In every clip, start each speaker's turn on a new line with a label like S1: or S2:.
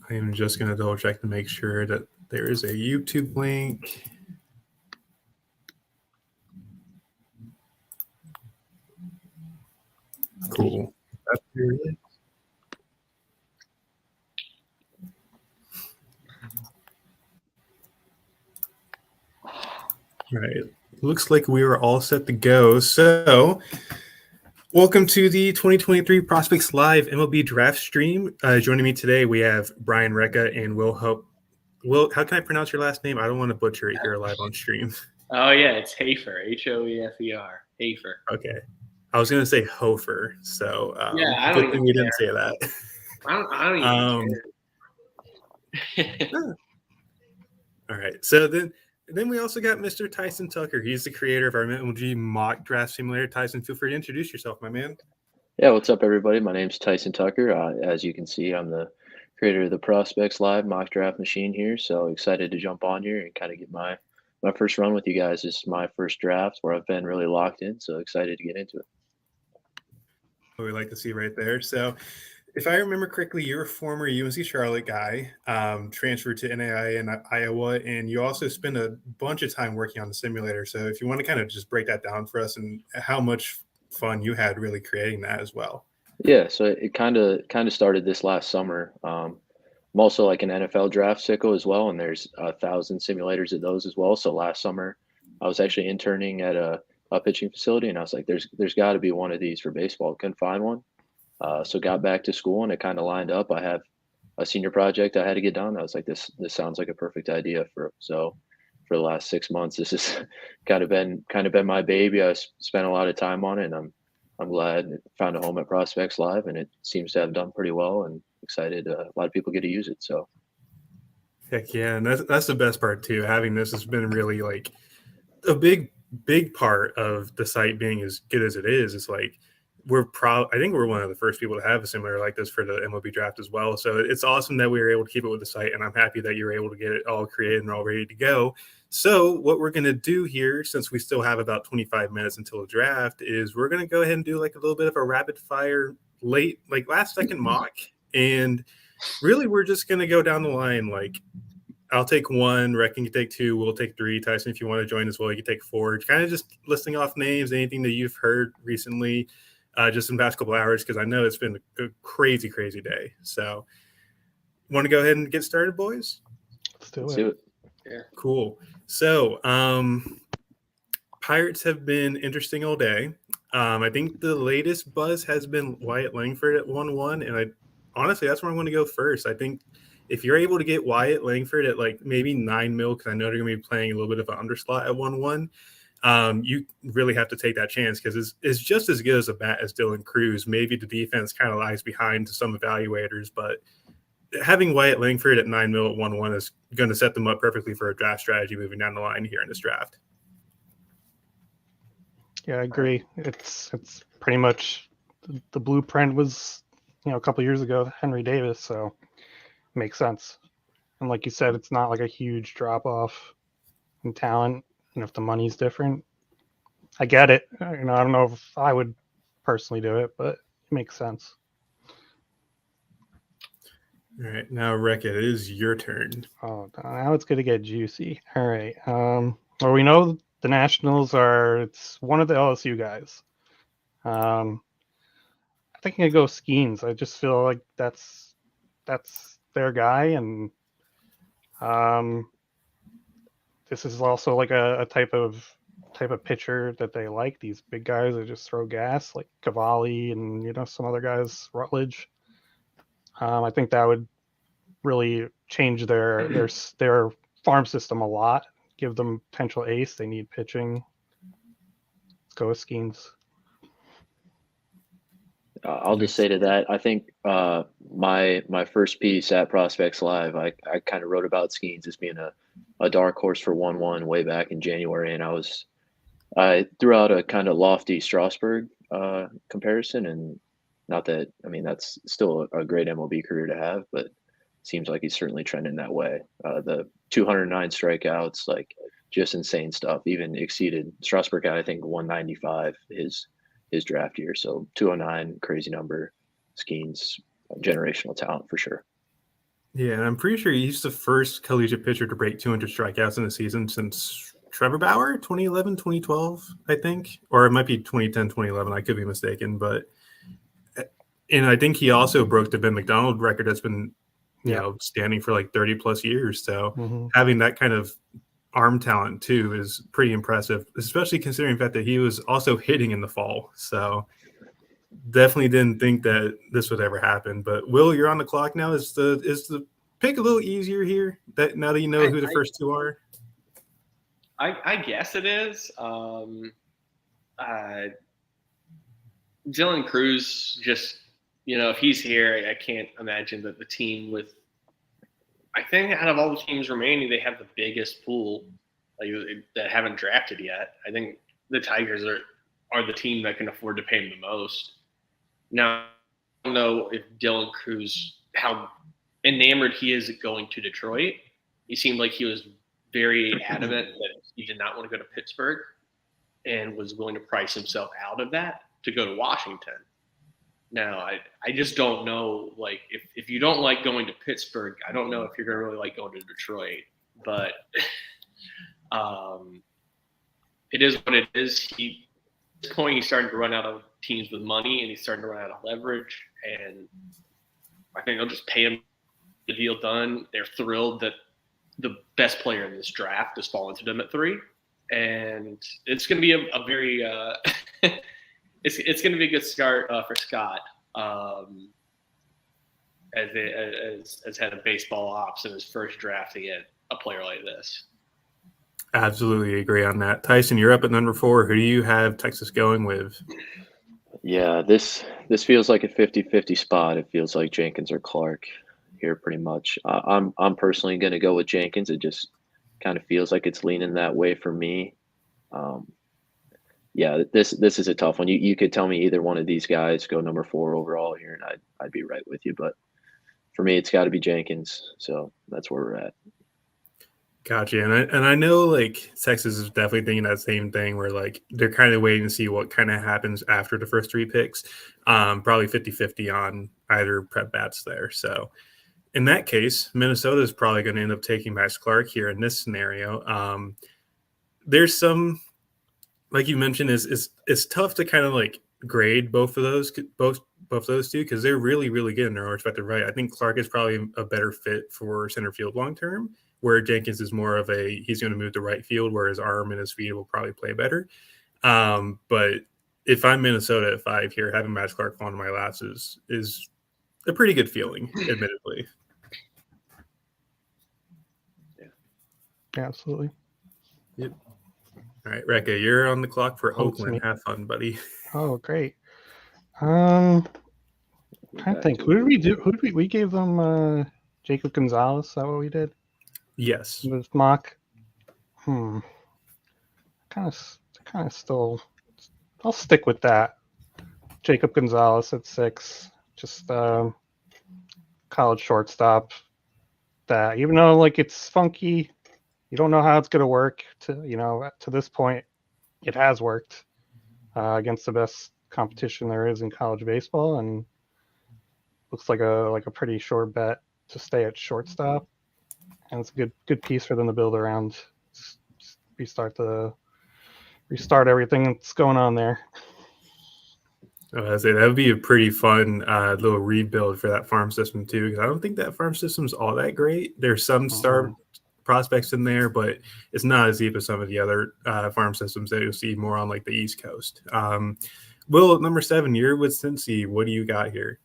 S1: I am just going to double check to make sure that there is a YouTube link. Cool. All right. Looks like we are all set to go. So, welcome to the 2023 Prospects Live MLB Draft stream. Joining me today, we have Brian Recca and Will Hope. Will, how can I pronounce your last name? I don't want to butcher it here live on stream.
S2: Oh, yeah, it's Hafer, Hoefer, Hafer.
S1: Okay. I was going to say Hofer, so
S2: Yeah, I
S1: good
S2: don't
S1: thing
S2: even
S1: we
S2: care.
S1: didn't say that.
S2: I don't even care.
S1: All right. So then we also got Mr. Tyson Tucker. He's the creator of our MLG mock draft simulator. Tyson, feel free to introduce yourself, my man.
S3: Yeah, what's up, everybody? My name's Tyson Tucker. As you can see, I'm the creator of the Prospects Live mock draft machine here. So excited to jump on here and kind of get my first run with you guys. This is my first draft where I've been really locked in. So excited to get into it.
S1: What we like to see right there. So, if I remember correctly, you're a former UNC Charlotte guy, transferred to NAI in Iowa, and you also spent a bunch of time working on the simulator. So, if you want to kind of just break that down for us and how much fun you had really creating that as well.
S3: Yeah, so it kind of started this last summer. I'm also like an NFL draft sicko as well, and there's 1,000 simulators of those as well. So last summer, I was actually interning at a pitching facility, and I was like, "There's got to be one of these for baseball." Couldn't find one, so got back to school, and it kind of lined up. I have a senior project I had to get done. I was like, "This sounds like a perfect idea for." So for the last 6 months, this has kind of been my baby. I spent a lot of time on it, and I'm glad it found a home at Prospects Live, and it seems to have done pretty well. And excited, a lot of people get to use it. So,
S1: heck yeah, and that's the best part too. Having this has been really like a big part of the site being as good as it is. It's like we're proud. I think we're one of the first people to have a similar like this for the MLB draft as well. So it's awesome that we were able to keep it with the site, and I'm happy that you were able to get it all created and all ready to go. So what we're going to do here, since we still have about 25 minutes until the draft, is we're going to go ahead and do like a little bit of a rapid fire last second mock. And really, we're just going to go down the line. Like, I'll take one, Reck can take two, we'll take three. Tyson, if you want to join as well, you can take four. Kind of just listing off names, anything that you've heard recently, just in the past couple hours, because I know it's been a crazy, crazy day. So, want to go ahead and get started, boys?
S3: Let's do it.
S2: Yeah.
S1: Cool. So, Pirates have been interesting all day. I think the latest buzz has been Wyatt Langford at 1-1, and honestly, that's where I'm going to go first. I think if you're able to get Wyatt Langford at like maybe 9 mil, because I know they're going to be playing a little bit of an underslot at 1-1, you really have to take that chance because it's just as good as a bat as Dylan Cruz. Maybe the defense kind of lags behind to some evaluators, but having Wyatt Langford at 9 mil at 1-1 is going to set them up perfectly for a draft strategy moving down the line here in this draft.
S4: Yeah, I agree. It's pretty much the blueprint was, a couple years ago, Henry Davis, so it makes sense. And like you said, it's not like a huge drop off in talent. And if the money's different, I get it. I don't know if I would personally do it, but it makes sense.
S1: All right, now Rick, it is your turn.
S4: Oh, now it's going to get juicy. All right. Well, we know the Nationals it's one of the LSU guys. I think I'm going to go Skenes. I just feel like that's their guy, and this is also like a type of pitcher that they like. These big guys that just throw gas, like Cavalli and some other guys, Rutledge. I think that would really change their farm system a lot. Give them potential ace. They need pitching. Let's go with Skenes.
S3: I'll just say to that, I think my first piece at Prospects Live, I kind of wrote about Skenes as being a dark horse for 1-1 way back in January, and I threw out a kind of lofty Strasburg comparison, and not that, that's still a great MLB career to have, but it seems like he's certainly trending that way. The 209 strikeouts, like just insane stuff, even exceeded Strasburg at, I think, 195 his draft year. So 209, crazy number. Skenes, generational talent for sure.
S1: Yeah, and I'm pretty sure he's the first collegiate pitcher to break 200 strikeouts in a season since Trevor Bauer, 2011, 2012, I think. Or it might be 2010, 2011. I could be mistaken. And I think he also broke the Ben McDonald record that's been, standing for like 30 plus years. So having that kind of arm talent too is pretty impressive, especially considering the fact that he was also hitting in the fall. So definitely didn't think that this would ever happen. But Will, you're on the clock now. Is the pick a little easier here? That now that you know who the first two are?
S2: I guess it is. Dylan Cruz, just, if he's here, I can't imagine that the team with, I think out of all the teams remaining, they have the biggest pool that haven't drafted yet. I think the Tigers are the team that can afford to pay him the most. Now, I don't know if Dylan Cruz, how enamored he is at going to Detroit. He seemed like he was very adamant that he did not want to go to Pittsburgh and was willing to price himself out of that to go to Washington. Now, I just don't know, like, if you don't like going to Pittsburgh, I don't know if you're going to really like going to Detroit. But it is what it is. At this point, he's starting to run out of teams with money, and he's starting to run out of leverage. And I think they'll just pay him the deal done. They're thrilled that the best player in this draft has fallen to them at 3. And it's going to be a very it's going to be a good start for Scott as head of baseball ops in his first draft to get a player like this.
S1: Absolutely agree on that. Tyson, you're up at number 4. Who do you have Texas going with?
S3: Yeah, this feels like a 50-50 spot. It feels like Jenkins or Clark here pretty much. I'm personally going to go with Jenkins. It just kind of feels like it's leaning that way for me. Yeah, this is a tough one. You could tell me either one of these guys go number 4 overall here, and I'd be right with you. But for me, it's got to be Jenkins. So that's where we're at.
S1: Gotcha. And I know like Texas is definitely thinking that same thing where like they're kind of waiting to see what kind of happens after the first 3 picks. Probably 50-50 on either prep bats there. So in that case, Minnesota is probably going to end up taking Max Clark here in this scenario. There's some, like you mentioned, it's tough to kind of like grade both those two because they're really, really good in their own respective right. I think Clark is probably a better fit for center field long term, where Jenkins is more of he's going to move to right field, where his arm and his feet will probably play better. But if I'm Minnesota at 5 here, having Max Clark fall into my laps is a pretty good feeling, admittedly.
S4: Yeah, absolutely.
S1: Yep. All right, Rekka, you're on the clock for Oakland. Have fun, buddy.
S4: Oh, great. I think who did we do? We gave them Jacob Gonzalez? Is that what we did?
S1: Yes.
S4: With mock. Kind of still. I'll stick with that. Jacob Gonzalez at 6. Just college shortstop. That even though like it's funky, you don't know how it's gonna work. To this point, it has worked against the best competition there is in college baseball, and looks like a pretty sure bet to stay at shortstop. And it's a good piece for them to build around. Restart everything that's going on there.
S1: I was say that would be a pretty fun little rebuild for that farm system too, because I don't think that farm system's all that great. There's some star prospects in there, but it's not as deep as some of the other farm systems that you'll see more on like the East Coast. Will, at number 7, you're with Cincy. What do you got here?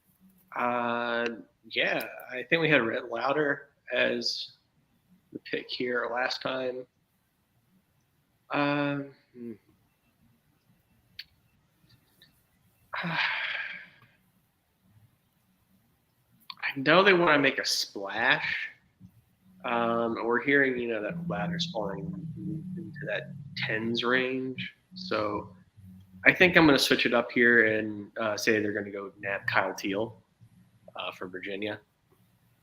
S2: Yeah, I think we had Rhett Lauder as the pick here last time. I know they want to make a splash. We're hearing, that Lauder's falling into that 10s range. So I think I'm going to switch it up here and say they're going to go nab Kyle Teal for Virginia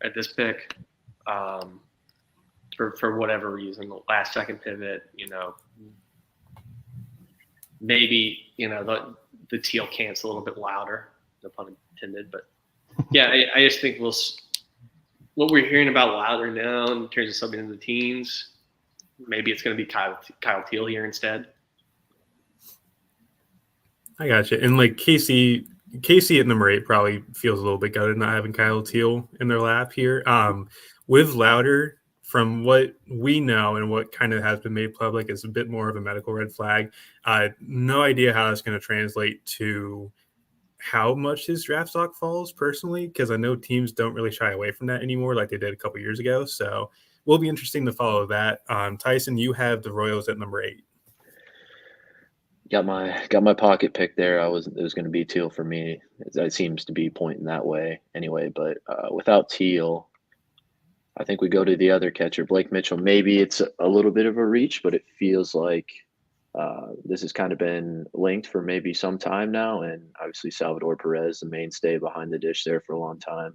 S2: at this pick. For whatever reason, the last second pivot, maybe, the Teal cancel a little bit louder, no pun intended. But yeah, I just think what we're hearing about Louder now in terms of something in the teens, maybe it's going to be Kyle Teal here instead.
S1: I got you. And like Casey at number 8 probably feels a little bit gutted not having Kyle Teal in their lap here. With Louder, from what we know and what kind of has been made public, is a bit more of a medical red flag. No idea how that's going to translate to how much his draft stock falls personally, because I know teams don't really shy away from that anymore like they did a couple years ago. So will be interesting to follow that. Tyson, you have the Royals at number 8.
S3: Got my pocket pick there. It was going to be Teal for me. It seems to be pointing that way anyway. But without Teal, I think we go to the other catcher, Blake Mitchell. Maybe it's a little bit of a reach, but it feels like this has kind of been linked for maybe some time now. And obviously Salvador Perez, the mainstay behind the dish there for a long time.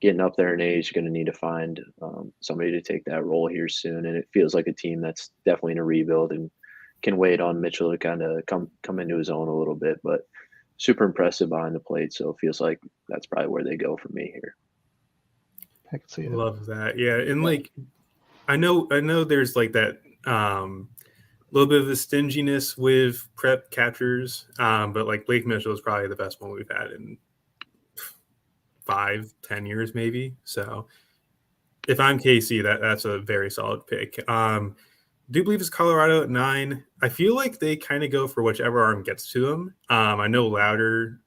S3: Getting up there in age, going to need to find somebody to take that role here soon. And it feels like a team that's definitely in a rebuild and can wait on Mitchell to kind of come into his own a little bit, but super impressive behind the plate. So it feels like that's probably where they go for me here.
S4: I can see it.
S1: Love that. Yeah. And like, I know there's like that little bit of a stinginess with prep catchers, but like Blake Mitchell is probably the best one we've had in 5-10 years maybe. So if I'm KC, that's a very solid pick. Do believe it's Colorado at 9. I feel like they kind of go for whichever arm gets to them. I know Louder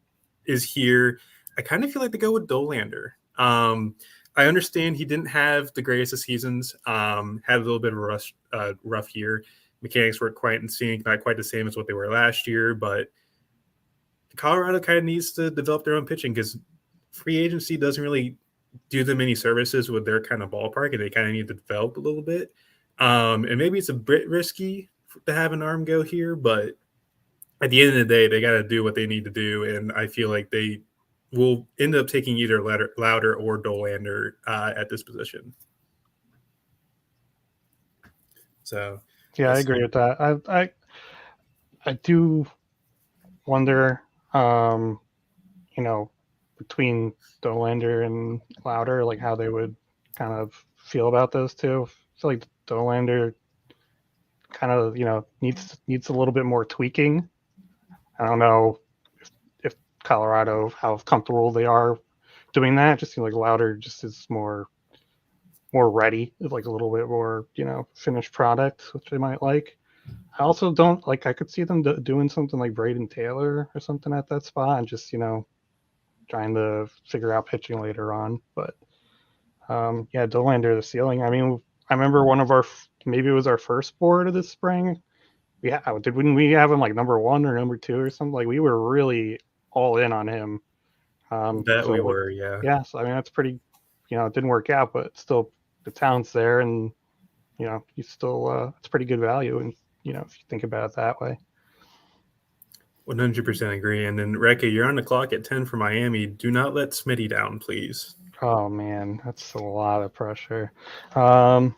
S1: is here. I kind of feel like they go with Dolander. I understand he didn't have the greatest of seasons, had a little bit of a rough year. Mechanics weren't quite in sync, not quite the same as what they were last year, but Colorado kind of needs to develop their own pitching because free agency doesn't really do them any services with their kind of ballpark, and they kind of need to develop a little bit. And maybe it's a bit risky to have an arm go here, but at the end of the day, they got to do what they need to do. And I feel like they will end up taking either Louder or Dolander at this position. So,
S4: yeah, I agree with that. I do wonder, between Dolander and Louder, like how they would kind of feel about those two. I feel like Dolander kind of, needs a little bit more tweaking. I don't know if Colorado, how comfortable they are doing that. It just seems like Louder just is more ready, like a little bit more, finished product, which they might like. I also don't like, I could see them doing something like Braden Taylor or something at that spot and just, trying to figure out pitching later on. But yeah, Dolander, the ceiling. I mean, I remember one of maybe it was our first board of this spring. When we have him like number 1 or number 2 or something? Like we were really all in on him.
S1: we were, yeah.
S4: Yeah, so I mean that's pretty. It didn't work out, but still the talent's there, and you still it's pretty good value, and if you think about it that way.
S1: 100% agree. And then Rekka, you're on the clock at 10 for Miami. Do not let Smitty down, please.
S4: Oh man, that's a lot of pressure. I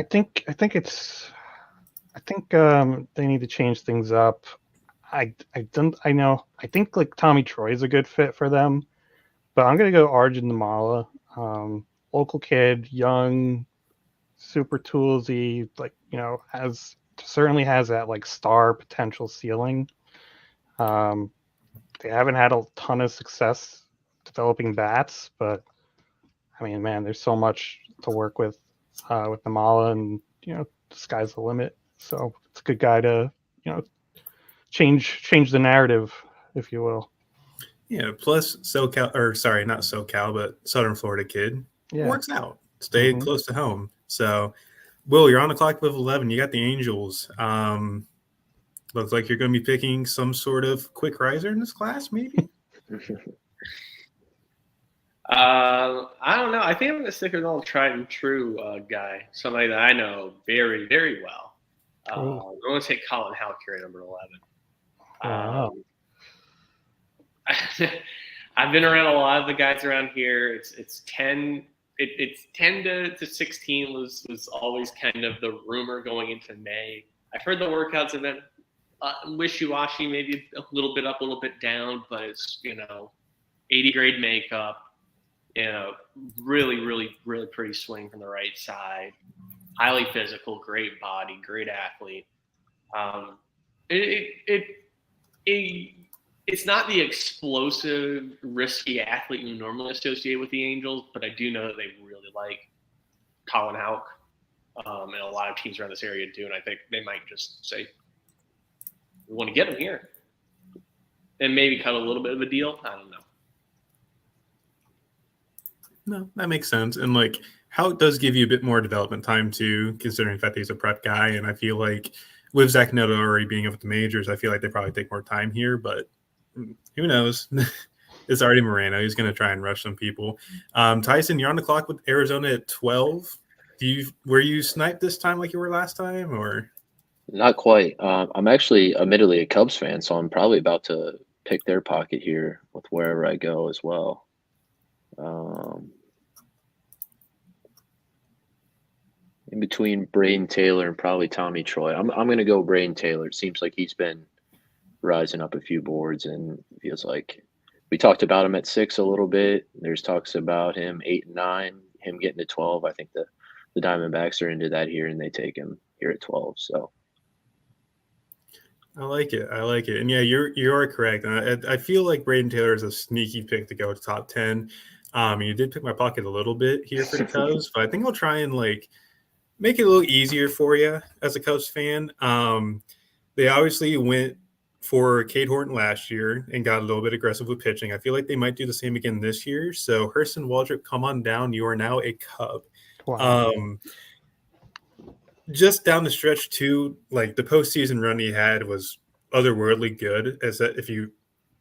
S4: think they need to change things up. I think like Tommy Troy's a good fit for them, but I'm gonna go Arjun Namala, local kid, young, super toolsy, like certainly has that like star potential ceiling. They haven't had a ton of success developing bats, but I mean, man, there's so much to work with Namala, and the sky's the limit. So it's a good guy to change the narrative, if you will.
S1: Yeah. Plus not SoCal, but Southern Florida kid.
S4: Yeah.
S1: Works out. Stay close to home. So, Will, you're on the clock with 11. You got the Angels. Looks like you're going to be picking some sort of quick riser in this class, maybe.
S2: I don't know. I think I'm going to stick with an old tried and true guy, somebody that I know very, very well. I'm going to take Colin Houker at number 11.
S4: Wow.
S2: I've been around a lot of the guys around here. It's 10. It's 10 to 16 was always kind of the rumor going into May. I've heard the workouts have been wishy-washy, maybe a little bit up, a little bit down, but it's 80 grade makeup. Really, really, really pretty swing from the right side. Highly physical, great body, great athlete. Um, it, it, it, it's not the explosive, risky athlete you normally associate with the Angels, but I do know that they really like Colin Houck, and a lot of teams around this area do, and I think they might just say, we want to get him here. And maybe cut a little bit of a deal. I don't know.
S1: No, that makes sense. And like how it does give you a bit more development time too, considering the fact that he's a prep guy. And I feel like with Zach Neto already being up at the majors, I feel like they probably take more time here, but who knows? It's already Moreno. He's going to try and rush some people. Tyson, you're on the clock with Arizona at 12. Were you sniped this time like you were last time, or?
S3: Not quite. I'm actually admittedly a Cubs fan, so I'm probably about to pick their pocket here with wherever I go as well. In between Braden Taylor and probably Tommy Troy. I'm going to go Braden Taylor. It seems like he's been rising up a few boards, and feels like we talked about him at 6 a little bit. There's talks about him 8 and 9, him getting to 12. I think the Diamondbacks are into that here, and they take him here at 12. So
S1: I like it. And yeah, you are correct. And I feel like Braden Taylor is a sneaky pick to go to top 10. You did pick my pocket a little bit here for the Cubs, but I think I'll try and like make it a little easier for you as a Cubs fan. They obviously went for Cade Horton last year and got a little bit aggressive with pitching. I feel like they might do the same again this year. So Hurston Waldrop, come on down. You are now a Cub.
S4: Wow.
S1: Just down the stretch too, like the postseason run he had was otherworldly good. As that, if you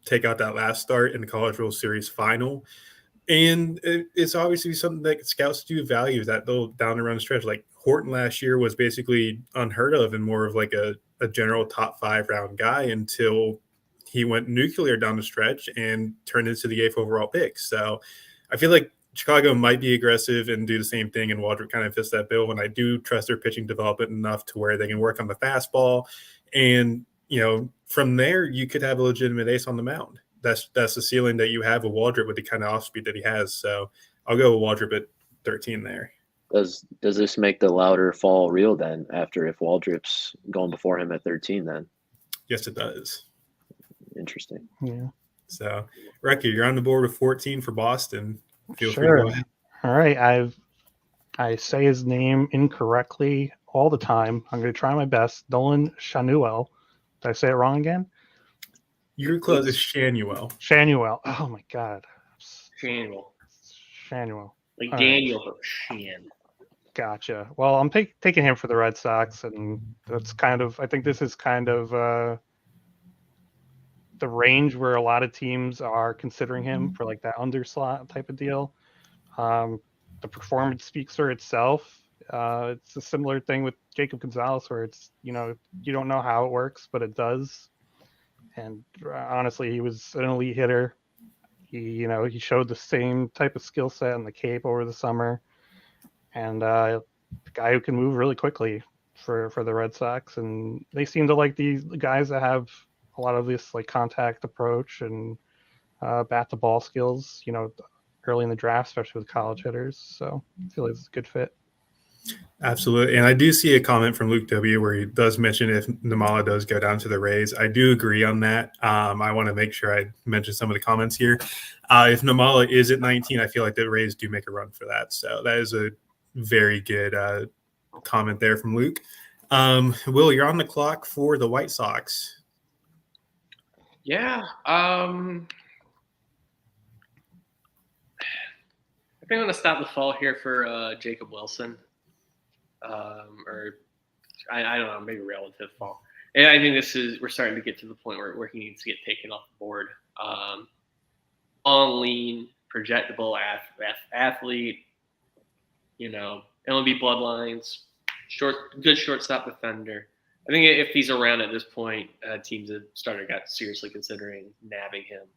S1: take out that last start in the College World Series final, and it's obviously something that scouts do value, that little down the run stretch. Like Horton last year was basically unheard of and more of like a general top 5 round guy until he went nuclear down the stretch and turned into the 8th overall pick. So I feel like Chicago might be aggressive and do the same thing, and Waldrop kind of fits that bill. And I do trust their pitching development enough to where they can work on the fastball. And, from there, you could have a legitimate ace on the mound. That's the ceiling that you have with Waldrop with the kind of off speed that he has. So I'll go with Waldrop at 13 there.
S3: does this make the louder fall real then, after if Waldrop's going before him at 13 then?
S1: Yes, it does.
S3: Interesting.
S4: Yeah.
S1: So, Recky, you're on the board with 14 for Boston. Feel free to
S4: Sure.
S1: go ahead.
S4: All right. I say his name incorrectly all the time. I'm going to try my best. Nolan Schanuel. Did I say it wrong again?
S1: You're close. It's Shanuel.
S4: Shanuel. Oh my God.
S2: Shanuel. Like
S4: All
S2: Daniel, but Shan.
S4: Gotcha. Well, I'm taking him for the Red Sox, and that's I think this is kind of the range where a lot of teams are considering him for like that underslot type of deal. The performance speaks for itself. It's a similar thing with Jacob Gonzalez, where it's, you don't know how it works, but it does. And honestly, he was an elite hitter. He showed the same type of skill set in the Cape over the summer, and a guy who can move really quickly for the Red Sox. And they seem to like these guys that have a lot of this like contact approach and bat to ball skills, early in the draft, especially with college hitters. So I feel like it's a good fit.
S1: Absolutely. And I do see a comment from Luke W. where he does mention if Namala does go down to the Rays. I do agree on that. I want to make sure I mention some of the comments here. If Namala is at 19, I feel like the Rays do make a run for that. So that is a very good comment there from Luke. Will, you're on the clock for the White Sox.
S2: Yeah. I think I'm going to stop the fall here for Jacob Wilson. Or I don't know, maybe relative fall. And I think we're starting to get to the point where he needs to get taken off the board. On lean, projectable athlete, MLB bloodlines, good shortstop defender. I think if he's around at this point, teams have got seriously considering nabbing him,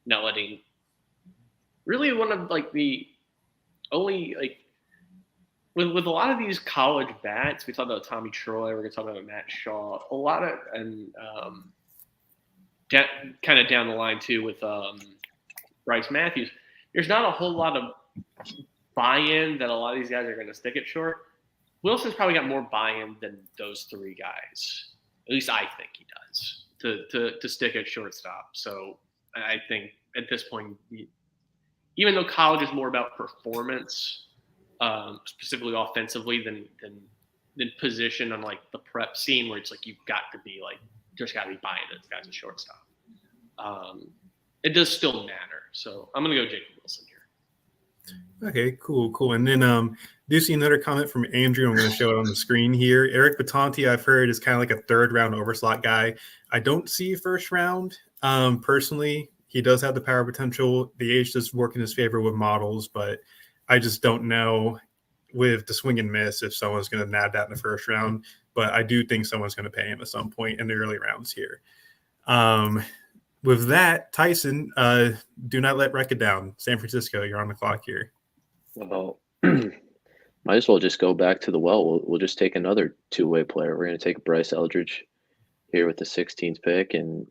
S2: not letting. Really, one of like the only like. With a lot of these college bats, we talked about Tommy Troy, we're going to talk about Matt Shaw, a lot of, and kind of down the line too with Bryce Matthews. there's not a whole lot of buy-in that a lot of these guys are going to stick at short. Wilson's probably got more buy-in than those three guys. At least I think he does to stick at shortstop. So I think at this point, even though college is more about performance, specifically offensively than position on like the prep scene where it's like you've got to be like just got to be buying this guy's a shortstop. It does still matter. So I'm gonna go Jacob Wilson here.
S1: Okay, cool. And then do see another comment from Andrew. I'm going to show it on the screen here. Eric Batanti, I've heard, is kind of like a third round overslot guy. I don't see first round. Personally, he does have the power potential. The age does work in his favor with models, but I just don't know with the swing and miss if someone's going to nab that in the first round. But I do think someone's going to pay him at some point in the early rounds here. With that, Tyson, do not let Rekka down. San Francisco, you're on the clock here.
S3: Well, might as well just go back to the well. We'll just take another two-way player. We're going to take Bryce Eldridge here with the 16th pick. And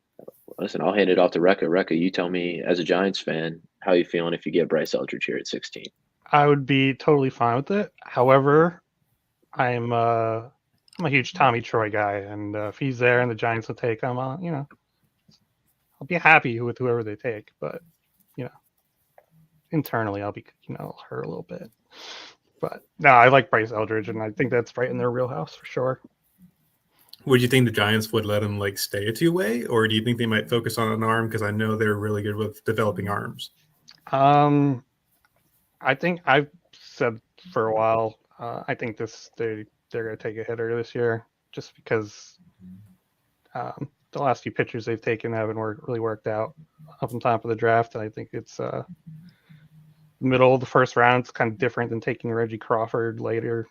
S3: listen, I'll hand it off to Rekka. Rekka, you tell me, as a Giants fan, how you feeling if you get Bryce Eldridge here at 16?
S4: I would be totally fine with it. However, I'm a huge Tommy Troy guy, and if he's there and the Giants will take him, I'll be happy with whoever they take. But internally, I'll be hurt a little bit. But no, I like Bryce Eldridge, and I think that's right in their wheelhouse for sure.
S1: Would you think the Giants would let him like stay a two-way, or do you think they might focus on an arm? Because I know they're really good with developing arms.
S4: I think I've said for a while. I think they're going to take a hitter this year, just because the last few pitchers they've taken haven't really worked out up on top of the draft, and I think it's middle of the first round. It's kind of different than taking Reggie Crawford later.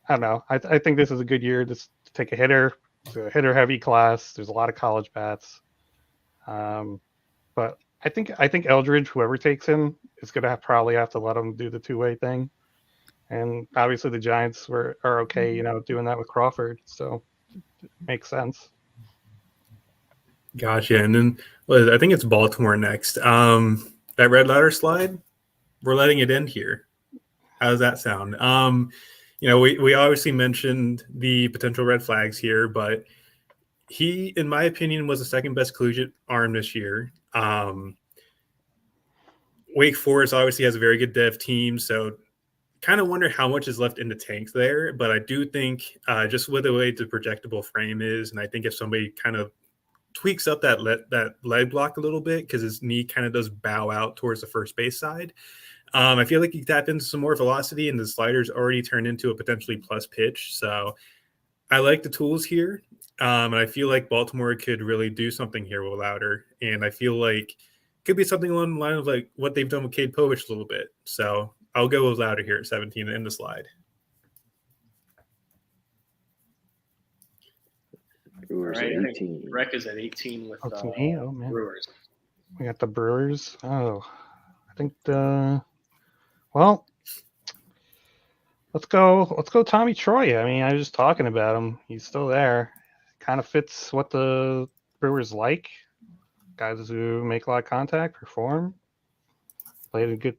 S4: I don't know. I think this is a good year to take a hitter. It's a hitter-heavy class. There's a lot of college bats, but I think Eldridge, whoever takes him, is going to probably have to let him do the two-way thing. And obviously the Giants are okay, doing that with Crawford, so it makes sense.
S1: Gotcha. And then I think it's Baltimore next. That red ladder slide, we're letting it end here. How does that sound? We obviously mentioned the potential red flags here, but he, in my opinion, was the second best collegiate arm this year. Wake Forest obviously has a very good dev team, so kind of wonder how much is left in the tank there. But I do think just with the way the projectable frame is, and I think if somebody kind of tweaks up that leg block a little bit because his knee kind of does bow out towards the first base side, I feel like he tap into some more velocity, and the slider's already turned into a potentially plus pitch. So I like the tools here, and I feel like Baltimore could really do something here with Louder, and I feel like it could be something along the line of like what they've done with Cade Povich a little bit. So I'll go with Louder here at 17 and end the slide.
S3: Brewers
S2: All right,
S3: at 18.
S2: Rec is at 18 with
S4: Me? Oh, man.
S2: Brewers.
S4: We got the Brewers. Oh, I think let's go Tommy Troy. I mean, I was just talking about him. He's still there. Kind of fits what the Brewers like. Guys who make a lot of contact, perform. Played a good,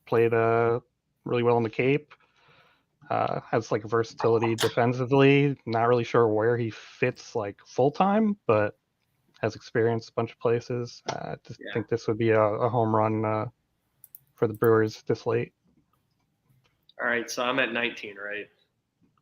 S4: played really well in the Cape. Has like versatility defensively. Not really sure where he fits like full time, but has experience a bunch of places. I just think this would be a home run for the Brewers this late.
S2: All right, so I'm at 19, right?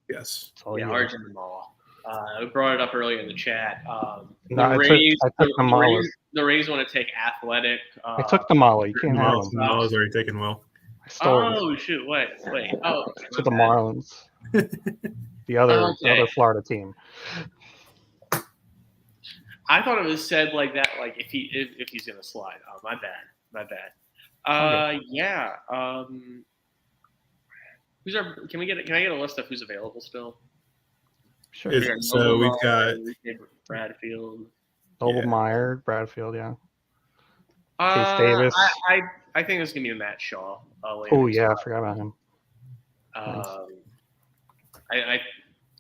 S1: Yes.
S2: Arjun Mall. I brought it up earlier in the chat.
S4: I took the Molly.
S2: The Rays want to take athletic.
S4: I took the Molly. You can't have him.
S1: Molly's already taken well.
S2: Shoot! Wait! Oh,
S4: to the Marlins, the other Florida team.
S2: I thought it was said like that, like if he's gonna slide. Oh, my bad. Yeah. Can I get a list of who's available still?
S4: Sure.
S1: So we've got
S2: Bradfield,
S4: Meyer, Bradfield, yeah.
S2: Case
S4: Davis.
S2: I think it's gonna be a Matt Shaw.
S4: Oh yeah, I forgot about him.
S2: I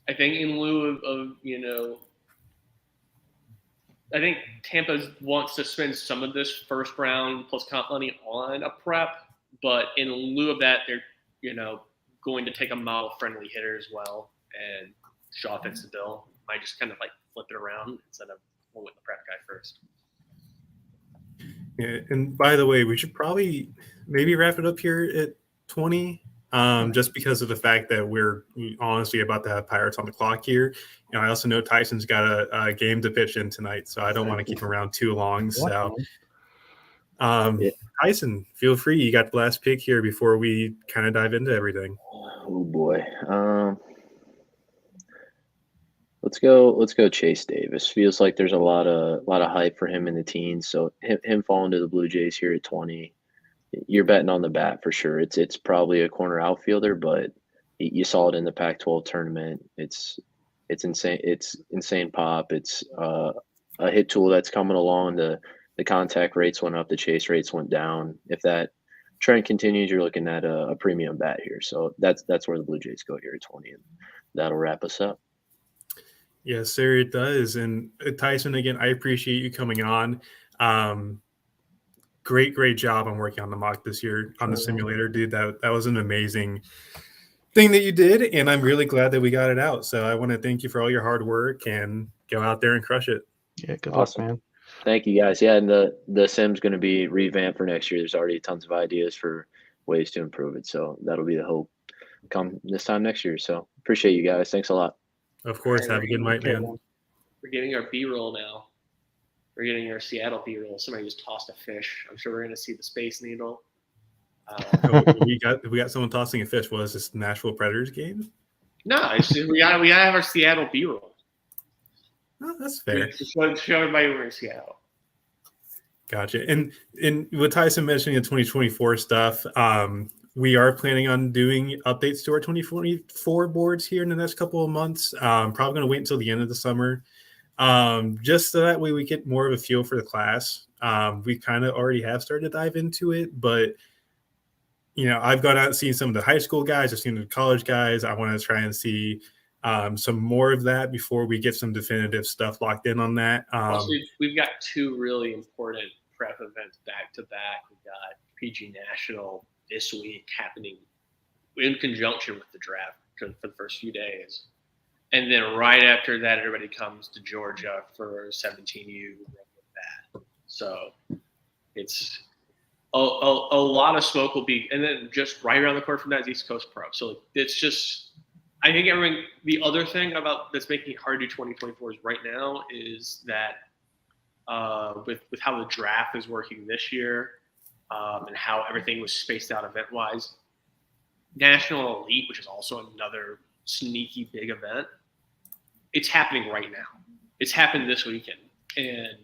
S2: think in lieu of I think Tampa wants to spend some of this first round plus comp money on a prep, but in lieu of that, they're going to take a model friendly hitter as well, and Shaw fits the bill. Might just kind of like flip it around instead of going with the prep guy first.
S1: Yeah, and by the way, we should probably maybe wrap it up here at 20, just because of the fact that we're honestly about to have Pirates on the clock here. I also know Tyson's got a game to pitch in tonight, so I don't want to keep him around too long. So, Tyson, feel free. You got the last pick here before we kind of dive into everything.
S3: Oh boy. Let's go Chase Davis. Feels like there's a lot of hype for him in the teens. So him falling to the Blue Jays here at 20, you're betting on the bat for sure. It's probably a corner outfielder, but you saw it in the Pac-12 tournament. It's insane. It's insane pop. It's a hit tool that's coming along. The contact rates went up. The chase rates went down. If that trend continues, you're looking at a premium bat here. So that's where the Blue Jays go here at 20, and that'll wrap us up.
S1: Yes, sir, it does. And Tyson, again, I appreciate you coming on. Great job on working on the mock this year on the simulator, dude. That was an amazing thing that you did, and I'm really glad that we got it out. So I want to thank you for all your hard work, and go out there and crush it.
S4: Yeah, good
S3: Awesome.
S4: luck, man.
S3: Thank you, guys. Yeah, and the sim's going to be revamped for next year. There's already tons of ideas for ways to improve it. So that'll be the hope come this time next year. So appreciate you guys. Thanks a lot.
S1: Of course. Have a good night, man.
S2: We're getting our B-roll now. We're getting our Seattle B-roll. Somebody just tossed a fish. I'm sure we're going to see the Space Needle.
S1: We got someone tossing a fish. Was this Nashville Predators game?
S2: No, it's just, we gotta have our Seattle B-roll.
S1: Oh, that's fair.
S2: Show everybody we're in Seattle.
S1: Gotcha. And with Tyson mentioning the 2024 stuff, we are planning on doing updates to our 2024 boards here in the next couple of months. Probably going to wait until the end of the summer, just so that way we get more of a feel for the class. We kind of already have started to dive into it, but I've gone out and seen some of the high school guys. I've seen the college guys. I want to try and see some more of that before we get some definitive stuff locked in on that.
S2: Also, we've got two really important prep events back to back. We've got PG National this week happening in conjunction with the draft for the first few days. And then right after that, everybody comes to Georgia for 17U. So it's a lot of smoke will be, and then just right around the corner from that is East Coast Pro. So it's just, I think the other thing about that's making it hard to do 2024s right now is that with how the draft is working this year, and how everything was spaced out event-wise. National Elite, which is also another sneaky big event, it's happening right now. It's happened this weekend. And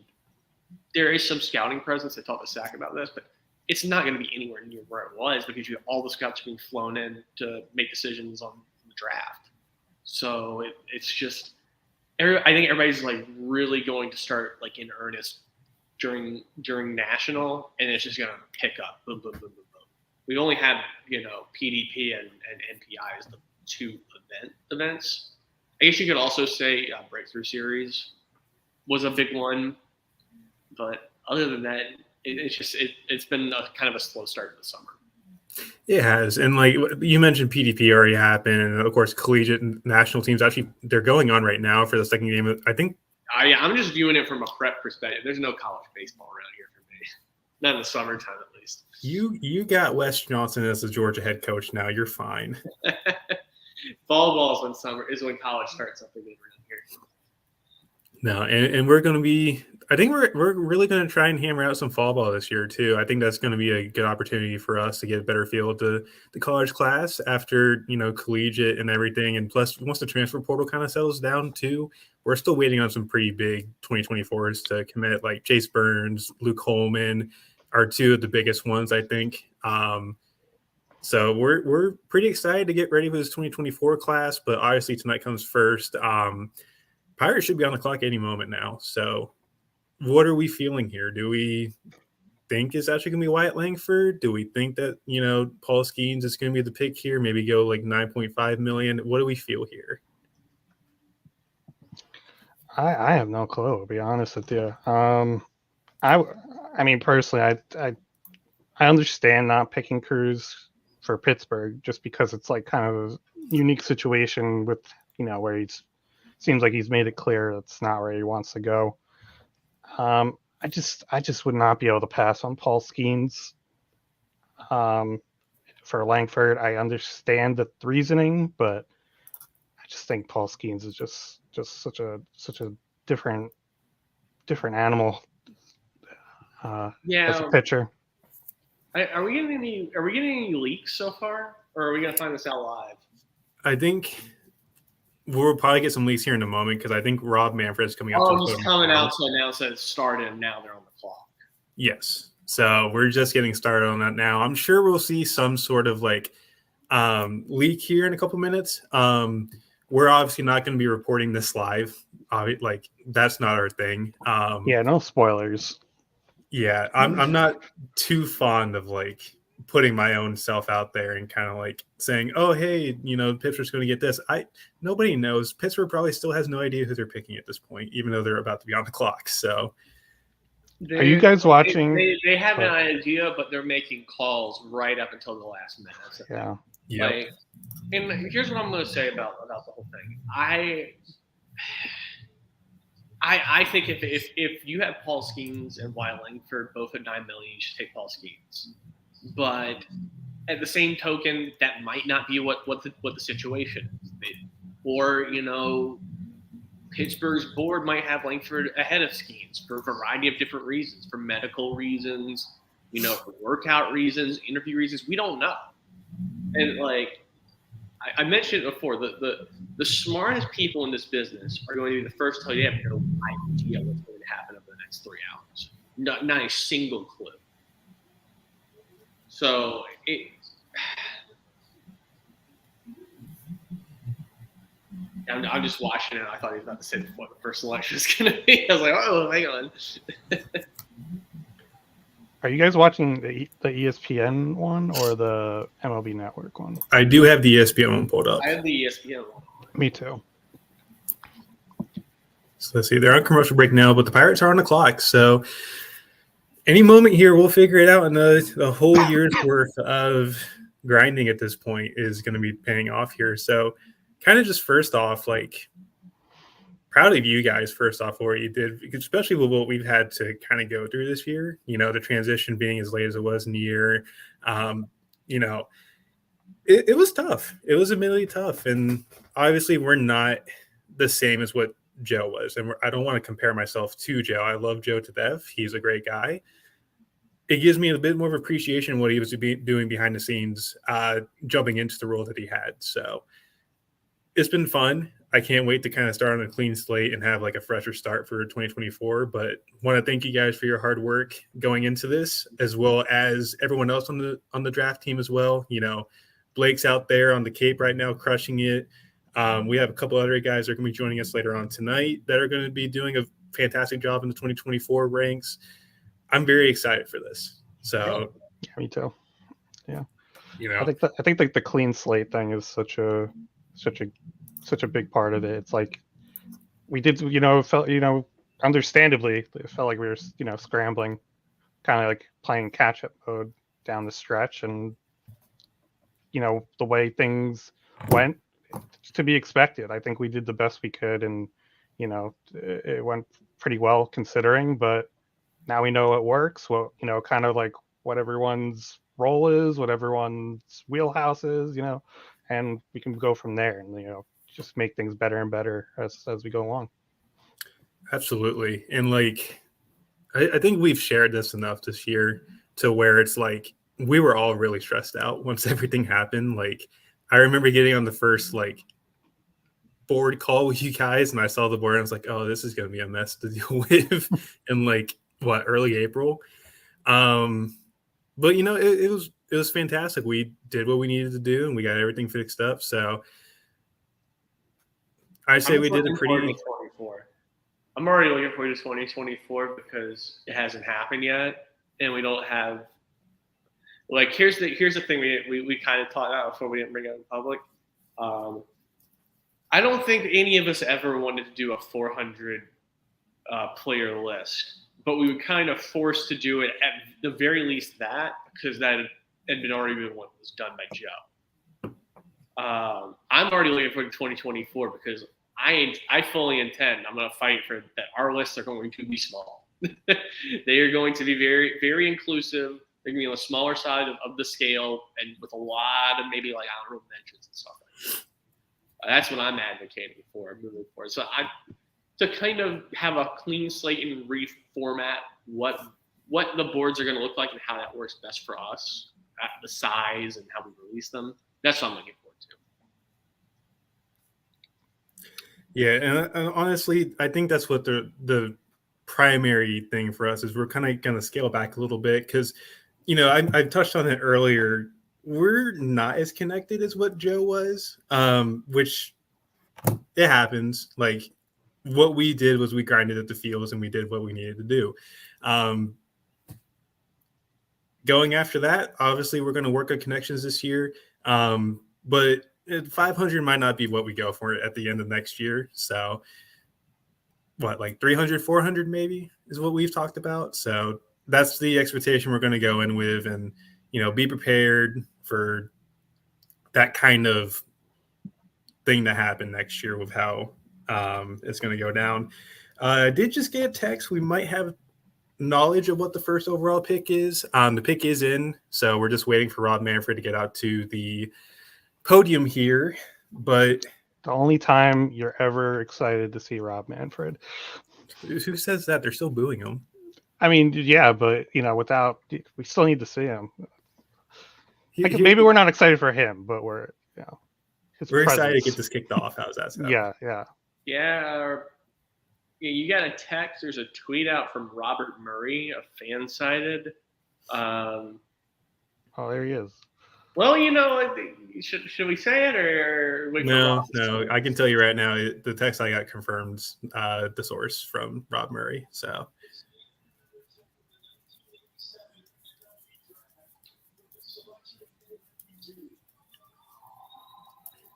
S2: there is some scouting presence. I talked to Zach about this, but it's not going to be anywhere near where it was because you have all the scouts being flown in to make decisions on the draft. So it's just I think everybody's like really going to start like in earnest during national, and it's just going to pick up. Boom, boom, boom, boom, boom. We only have PDP and NPI as the two events. I guess you could also say Breakthrough Series was a big one, but other than that, it's been kind of a slow start to the summer.
S1: It has, and like you mentioned, PDP already happened, and of course, collegiate and national teams they're going on right now for the second game. I think.
S2: I'm just viewing it from a prep perspective. There's no college baseball around here for me, not in the summertime at least.
S1: You got Wes Johnson as the Georgia head coach now. You're fine.
S2: Fall balls when summer is when college starts up again around here.
S1: No, and we're going to be. I think we're really going to try and hammer out some fall ball this year too. I think that's going to be a good opportunity for us to get a better feel to the college class after collegiate and everything. And plus, once the transfer portal kind of settles down too, we're still waiting on some pretty big 2024s to commit. Like Chase Burns, Luke Holman are two of the biggest ones, I think. So we're pretty excited to get ready for this 2024 class. But obviously tonight comes first. Pirates should be on the clock any moment now. So. What are we feeling here? Do we think it's actually going to be Wyatt Langford? Do we think that, Paul Skenes is going to be the pick here? Maybe go like $9.5 million. What do we feel here?
S4: I have no clue, to be honest with you. I mean, personally, I understand not picking Cruz for Pittsburgh just because it's like kind of a unique situation with, where seems like he's made it clear that's not where he wants to go. I just would not be able to pass on Paul Skenes. For Langford, I understand the reasoning, but I just think Paul Skenes is just such a different animal as
S2: Yeah.
S4: a pitcher.
S2: Are we getting any leaks so far, or are we gonna find this out live?
S1: I think we'll probably get some leaks here in a moment because I think Rob Manfred is coming out.
S2: Oh, he's coming out to announce that it started, and now they're on the clock.
S1: Yes. So we're just getting started on that now. I'm sure we'll see some sort of like leak here in a couple minutes. We're obviously not going to be reporting this live. Like that's not our thing.
S4: Yeah, no spoilers.
S1: Yeah, I'm not too fond of like putting my own self out there and kind of like saying, "Oh, hey, Pittsburgh's going to get this." Nobody knows. Pittsburgh probably still has no idea who they're picking at this point, even though they're about to be on the clock. So,
S4: are you guys watching?
S2: They have an idea, but they're making calls right up until the last minute.
S4: Yeah.
S1: yeah.
S2: And here's what I'm going to say about the whole thing. I think if you have Paul Skenes and Wyatt Langford both at $9 million, you should take Paul Skenes. But at the same token, that might not be what the situation is. Or Pittsburgh's board might have Langford ahead of Skenes for a variety of different reasons, for medical reasons, for workout reasons, interview reasons. We don't know. And like I mentioned before, the smartest people in this business are going to be the first to tell you they have no idea what's going to happen over the next 3 hours. Not a single clue. So I'm just watching it. I thought he was about to say what the first selection is going to be. I was like, oh, hang on.
S4: Are you guys watching the ESPN one or the MLB Network one?
S1: I do have the ESPN one pulled up.
S2: I have the ESPN one.
S4: Me too.
S1: So let's see. They're on commercial break now, but the Pirates are on the clock. So any moment here, we'll figure it out. And the whole year's worth of grinding at this point is going to be paying off here. So kind of just first off, like, proud of you guys, first off, for what you did, especially with what we've had to kind of go through this year, the transition being as late as it was in the year. It was tough. It was admittedly tough. And obviously we're not the same as what Joe was. And I don't want to compare myself to Joe. I love Joe to death. He's a great guy. It gives me a bit more of appreciation of what he was doing behind the scenes, jumping into the role that he had. So it's been fun. I can't wait to kind of start on a clean slate and have like a fresher start for 2024. But want to thank you guys for your hard work going into this, as well as everyone else on the draft team as well. Blake's out there on the Cape right now, crushing it. We have a couple other guys that are going to be joining us later on tonight that are going to be doing a fantastic job in the 2024 ranks. I'm very excited for this. So,
S4: yeah, me too. Yeah,
S1: I
S4: think like the clean slate thing is such a big part of it. It's like we did, felt, understandably, it felt like we were, scrambling, kind of like playing catch up mode down the stretch, and the way things went, to be expected. I think we did the best we could, and it went pretty well considering. But now we know it works. Well, kind of like what everyone's role is, what everyone's wheelhouse is, and we can go from there, and just make things better and better as we go along.
S1: Absolutely. And like, I think we've shared this enough this year to where it's like we were all really stressed out once everything happened. Like, I remember getting on the first like board call with you guys, and I saw the board and I was like, oh, this is going to be a mess to deal with in like early April. But it was fantastic. We did what we needed to do, and we got everything fixed up. So I say we did a pretty.
S2: I'm already looking forward to 2024 because it hasn't happened yet, and we don't have. Like, here's the thing we kind of talked about before we didn't bring it in public. I don't think any of us ever wanted to do a 400 player list, but we were kind of forced to do it at the very least because that had been already been what was done by Joe. I'm already looking for 2024 because I fully intend I'm going to fight for that. Our lists are going to be small. They are going to be very, very inclusive. They're going to be on the smaller side of the scale and with a lot of maybe like honorable mentions and stuff like that. That's what I'm advocating for moving forward. So to kind of have a clean slate and reformat what the boards are going to look like and how that works best for us, the size and how we release them. That's what I'm looking forward to.
S1: Yeah, and honestly, I think that's what the primary thing for us is. We're kind of going to scale back a little bit because, I touched on it earlier. We're not as connected as what Joe was, which it happens. Like what we did was we grinded at the fields and we did what we needed to do. Going after that, obviously, we're going to work on connections this year, but 500 might not be what we go for at the end of next year. So like 300, 400 maybe is what we've talked about. So that's the expectation we're going to go in with and, be prepared for that kind of thing to happen next year with how it's going to go down. I did just get a text. We might have knowledge of what the first overall pick is. The pick is in, so we're just waiting for Rob Manfred to get out to the podium here. But
S4: the only time you're ever excited to see Rob Manfred.
S1: Who says that? They're still booing him.
S4: I mean, yeah, but we still need to see him. Maybe we're not excited for him, but we're
S1: excited to get this kicked off. How's that sound?
S2: Yeah. You got a text. There's a tweet out from Robert Murray, a fan cited.
S4: Oh, there he is.
S2: Well, should we say it or wait?
S1: No. I can tell you right now, the text I got confirms the source from Rob Murray. So.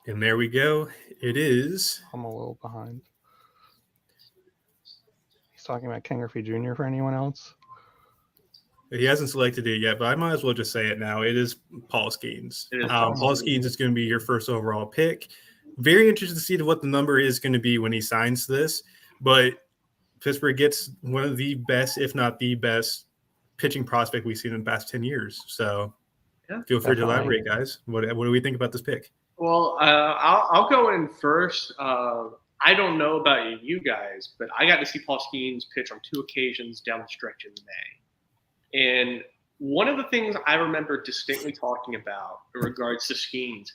S1: And there we go. It is.
S4: I'm a little behind. He's talking about Ken Griffey Jr. for anyone else?
S1: He hasn't selected it yet, but I might as well just say it now. It is Paul Skenes. Paul Skenes is going to be your first overall pick. Very interested to see what the number is going to be when he signs this. But Pittsburgh gets one of the best, if not the best, pitching prospect we've seen in the past 10 years. So feel free to elaborate, guys. What do we think about this pick?
S2: Well, I'll go in first. I don't know about you guys, but I got to see Paul Skenes pitch on 2 occasions down the stretch in May. And one of the things I remember distinctly talking about in regards to Skenes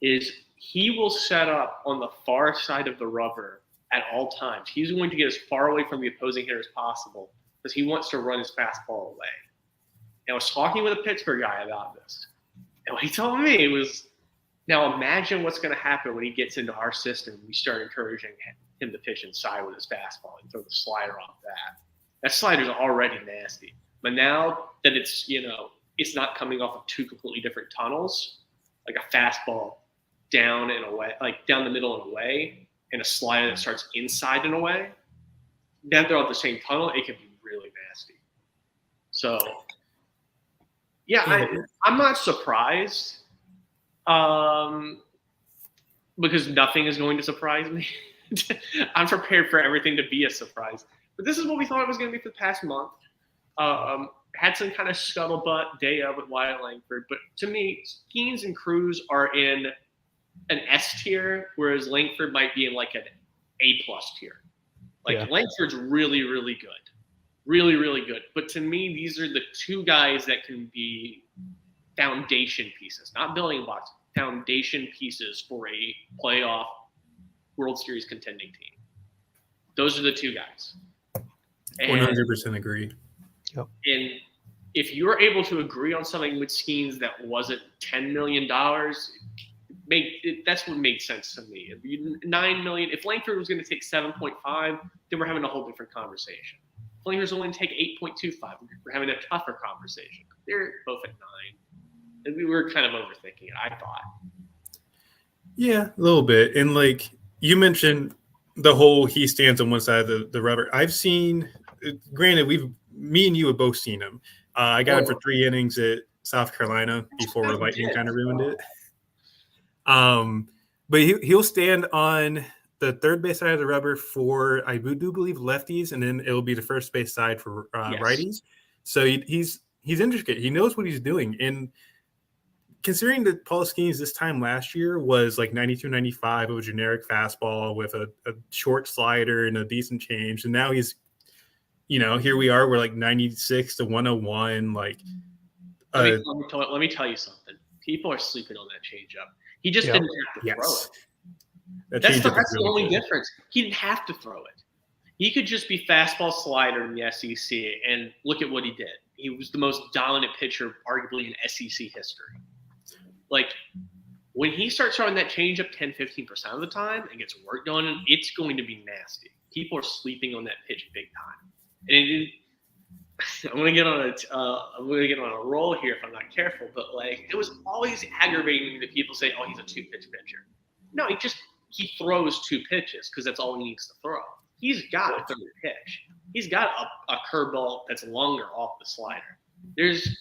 S2: is he will set up on the far side of the rubber at all times. He's going to get as far away from the opposing hitter as possible because he wants to run his fastball away. And I was talking with a Pittsburgh guy about this. And what he told me was, now imagine what's going to happen when he gets into our system. We start encouraging him to pitch inside with his fastball and throw the slider off that. That slider's already nasty. But now that it's, it's not coming off of 2 completely different tunnels, like a fastball down and away, like down the middle and away, and a slider that starts inside and away, then they're all the same tunnel, it can be really nasty. So, yeah, I'm not surprised. Because nothing is going to surprise me. I'm prepared for everything to be a surprise. But this is what we thought it was going to be for the past month. Had some kind of scuttlebutt day of with Wyatt Langford. But to me, Skenes and Cruz are in an S tier, whereas Langford might be in like an A+ tier. Langford's really, really good. Really, really good. But to me, these are the 2 guys that can be foundation pieces, not building blocks, foundation pieces for a playoff World Series contending team. Those are the 2 guys.
S1: 100% agree.
S4: Yep.
S2: And if you're able to agree on something with Skenes that wasn't $10 million, that's what made sense to me. If $9 million, if Langford was going to take 7.5, then we're having a whole different conversation. If Langford's only going to take 8.25, we're having a tougher conversation. They're both at 9. And we were kind of overthinking it, I thought.
S1: Yeah, a little bit. And you mentioned the whole he stands on one side of the rubber. I've seen, granted, me and you have both seen him. I got him for 3 innings at South Carolina before the Lightning kind of ruined it. But he'll stand on the third base side of the rubber for, I do believe, lefties, and then it'll be the first base side for righties. So he's intricate. He knows what he's doing. And considering that Paul Skenes this time last year was like 92, 95 of a generic fastball with a short slider and a decent change, and now he's, here we are, we're like 96 to 101. Like,
S2: let me tell you something. People are sleeping on that changeup. He just didn't have to throw it. That's the only difference. He didn't have to throw it. He could just be fastball slider in the SEC, and look at what he did. He was the most dominant pitcher, arguably, in SEC history. Like, when he starts throwing that changeup 10-15% of the time and gets work done, it's going to be nasty. People are sleeping on that pitch big time. And I'm gonna get on a roll here if I'm not careful. But like, it was always aggravating that people say, "Oh, he's a 2-pitch pitcher." No, he throws 2 pitches because that's all he needs to throw. He's got a third pitch. He's got a curveball that's longer off the slider. There's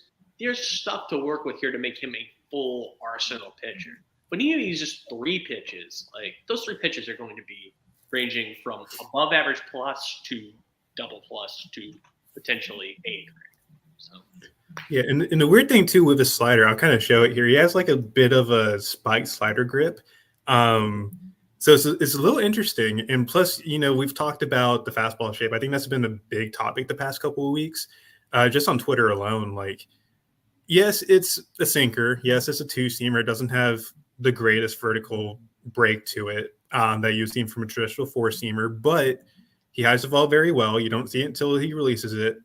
S2: stuff to work with here to make him a full arsenal pitcher. But even if he's just 3 pitches, like, those 3 pitches are going to be ranging from above average plus to double plus to potentially A grade. So.
S1: Yeah, and the weird thing too with his slider, I'll kind of show it here. He has like a bit of a spiked slider grip. So it's a little interesting. And plus, we've talked about the fastball shape. I think that's been a big topic the past couple of weeks, just on Twitter alone. Like, yes, it's a sinker. Yes, it's a 2-seamer. It doesn't have the greatest vertical break to it that you've seen from a traditional 4-seamer, but he hides the ball very well. You don't see it until he releases it.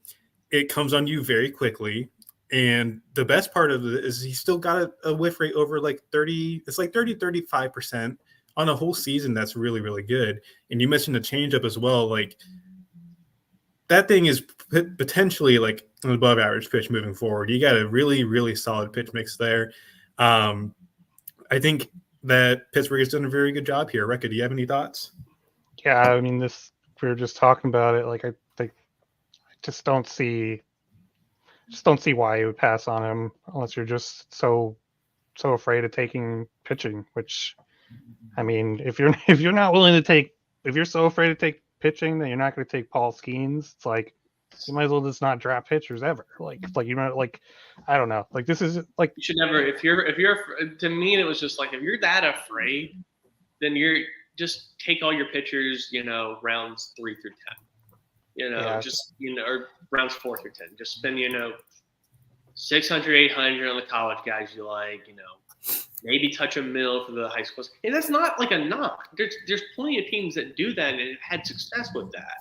S1: It comes on you very quickly. And the best part of it is he's still got a whiff rate over like 30. It's like 35% on a whole season. That's really, really good. And you mentioned the changeup as well. Like, that thing is potentially like an above average pitch moving forward. You got a really, really solid pitch mix there. I think that Pittsburgh has done a very good job here. Rekka, do you have any thoughts?
S4: Yeah, I mean, we were just talking about it. Like, I just don't see why you would pass on him unless you're just so afraid of taking pitching. Which, I mean, if you're not willing to take, if you're so afraid to take pitching, then you're not going to take Paul Skenes. It's like, you might as well just not draft pitchers ever. Like I don't know. Like, this is like,
S2: you should never. If you're to me, it was just like, if you're that afraid, then you're just take all your pitchers. Rounds 3 through 10. Or rounds 4 through 10. Just spend 600, 800 on the college guys you like. Maybe touch a mill for the high schools. And that's not like a knock. There's plenty of teams that do that and have had success with that,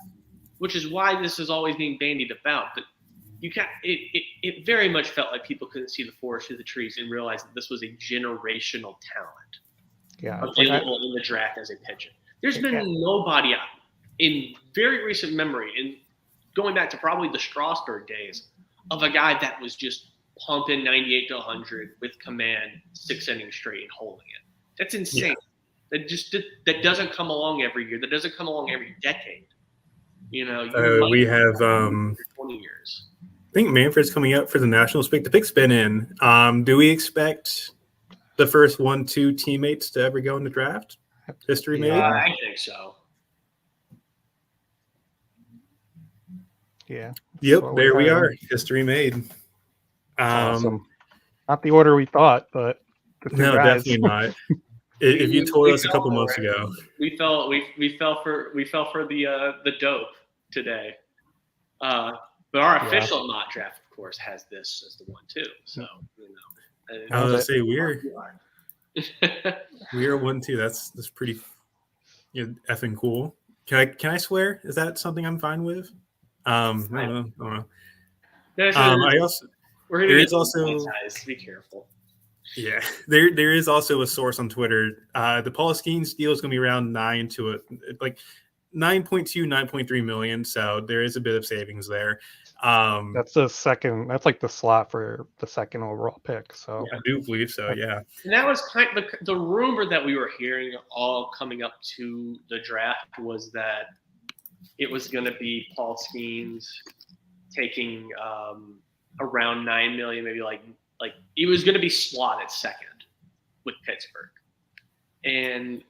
S2: which is why this is always being bandied about. But it very much felt like people couldn't see the forest through the trees and realize that this was a generational talent available in the draft as a pitcher. There's been nobody out in very recent memory, and going back to probably the Strasburg days, of a guy that was just pumping 98 to 100 with command 6 innings straight and holding it. That's insane. Yeah. That doesn't come along every year. That doesn't come along every decade. We
S1: have
S2: 20 years.
S1: I think Manfred's coming up for the Nationals pick. The pick's been in. Do we expect the first 1-2 teammates to ever go in the draft? History made?
S2: I think so.
S4: Yeah.
S1: Yep, there we are. History made.
S4: Awesome. Not the order we thought, but
S1: no,
S4: guys.
S1: definitely not. If you told us a couple months ago,
S2: we fell for the dope today. But our official mock draft, of course, has this as the one too. So
S1: I was gonna say we are 1-2. That's pretty effing cool. Can I swear? Is that something I'm fine with? I don't know. There is also
S2: be careful.
S1: Yeah, there is also a source on Twitter. The Paul Skenes deal is going to be around 9.2, 9.3 million. So there is a bit of savings there.
S4: That's the second. That's like the slot for the second overall pick. So
S1: I do believe so. Yeah.
S2: And that was kind of the rumor that we were hearing all coming up to the draft was that it was going to be Paul Skenes taking around $9 million, maybe like he was going to be slotted second with Pittsburgh. And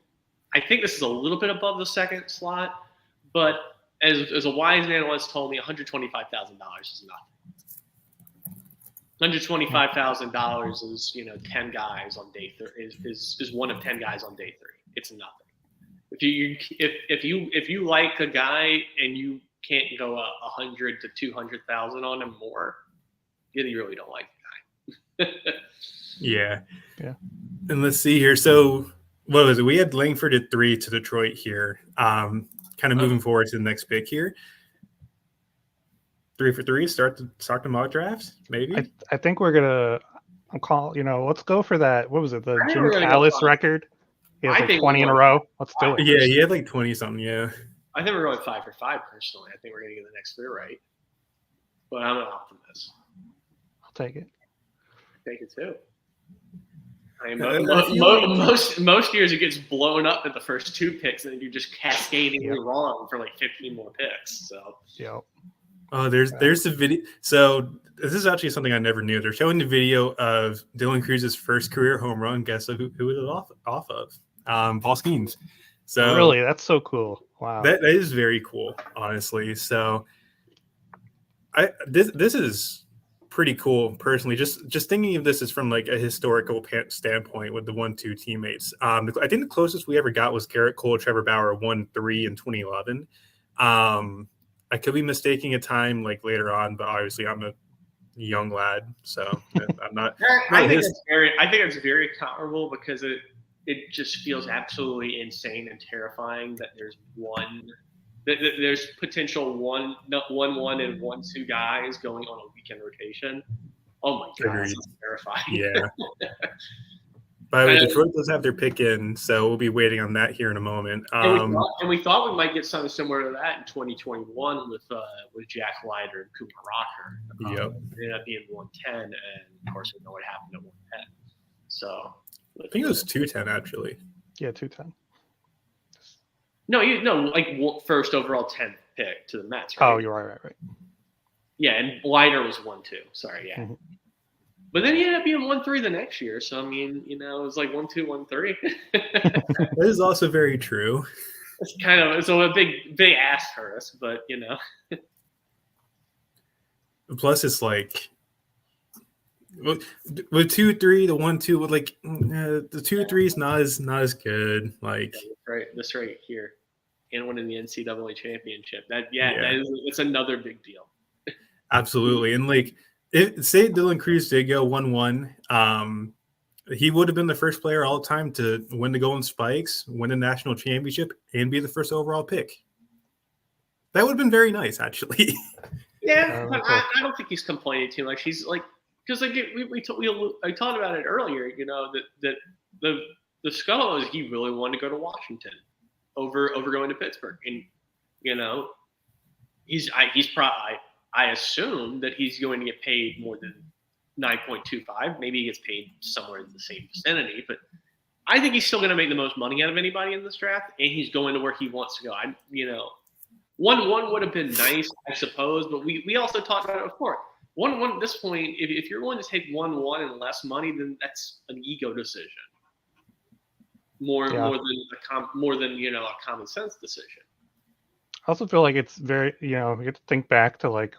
S2: I think this is a little bit above the second slot, but as a wise man once told me, $125,000 is nothing. $125,000 is 10 guys on day 3 is one of 10 guys on day 3. It's nothing. If you like a guy and you can't go 100 to 200,000 on him more, you really don't like the guy.
S1: Yeah. And let's see here. So what was it? We had Langford at 3 to Detroit here. Kind of moving forward to the next pick here. 3 for 3. Start the mock draft. Maybe.
S4: I think we're gonna. Let's go for that. What was it? The Jim
S2: gonna
S4: Callis record. He has like 20 in a row. Let's do it.
S1: Yeah, he had like 20 something. Yeah.
S2: I think we're going 5 for 5 personally. I think we're going to get the next 3 right. But I'm an optimist.
S4: I'll take it.
S2: Take it too. Most years it gets blown up at the first 2 picks, and then you're just cascading wrong for like 15 more picks. So.
S4: Yep.
S1: Oh, there's the video. So this is actually something I never knew. They're showing the video of Dylan Cruz's first career home run. Guess who it was off of? Paul Skenes. So
S4: really, that's so cool. Wow.
S1: That is very cool, honestly. So this is pretty cool personally. Just thinking of this is from like a historical standpoint with the 1-2 teammates. I think the closest we ever got was Garrett Cole, Trevor Bauer 1-3 in 2011. I could be mistaking a time like later on, but obviously I'm a young lad, so I'm not.
S2: I think it's very comparable because it just feels absolutely insane and terrifying that there's potential 1-1 and 1-2 guys going on a weekend rotation. Oh my god, that's terrifying.
S1: Yeah. By the way, Detroit does have their pick in, so we'll be waiting on that here in a moment.
S2: And we thought we might get something similar to that in 2021 with Jack Leiter and Cooper Rocker.
S1: Yep.
S2: It ended up being 110, and of course we know what happened at 110. So
S1: I think it was 210 actually.
S4: Yeah, 210.
S2: No, like first overall 10th pick to the Mets. Right?
S4: Oh, you're right.
S2: Yeah, and Leiter was 1-2. Sorry, yeah. Mm-hmm. But then he ended up being 1-3 the next year. So, I mean, it was like 1-2, 1-3.
S1: That is also very true.
S2: It's a big ass for us, but,
S1: Plus, it's like, with 2-3, the 1-2, with like, the 2-3 is not as good. Like,
S2: that's right here. And winning the NCAA championship. It's another big deal.
S1: Absolutely. And like, say Dylan Cruz did go 1-1, he would have been the first player all time to win the Golden Spikes, win a national championship, and be the first overall pick. That would have been very nice, actually.
S2: Yeah, but I don't think he's complaining too much. He's like, because like I talked about it earlier. That the scuttle is he really wanted to go to Washington over going to Pittsburgh, and I assume that he's going to get paid more than 9.25. Maybe he gets paid somewhere in the same vicinity, but I think he's still going to make the most money out of anybody in this draft, and he's going to where he wants to go. 1-1 would have been nice, I suppose, but we also talked about it before. 1-1 at this point, if you're willing to take 1-1 and less money, then that's an ego decision. More than a common sense decision.
S4: I also feel like it's very, you have to think back to like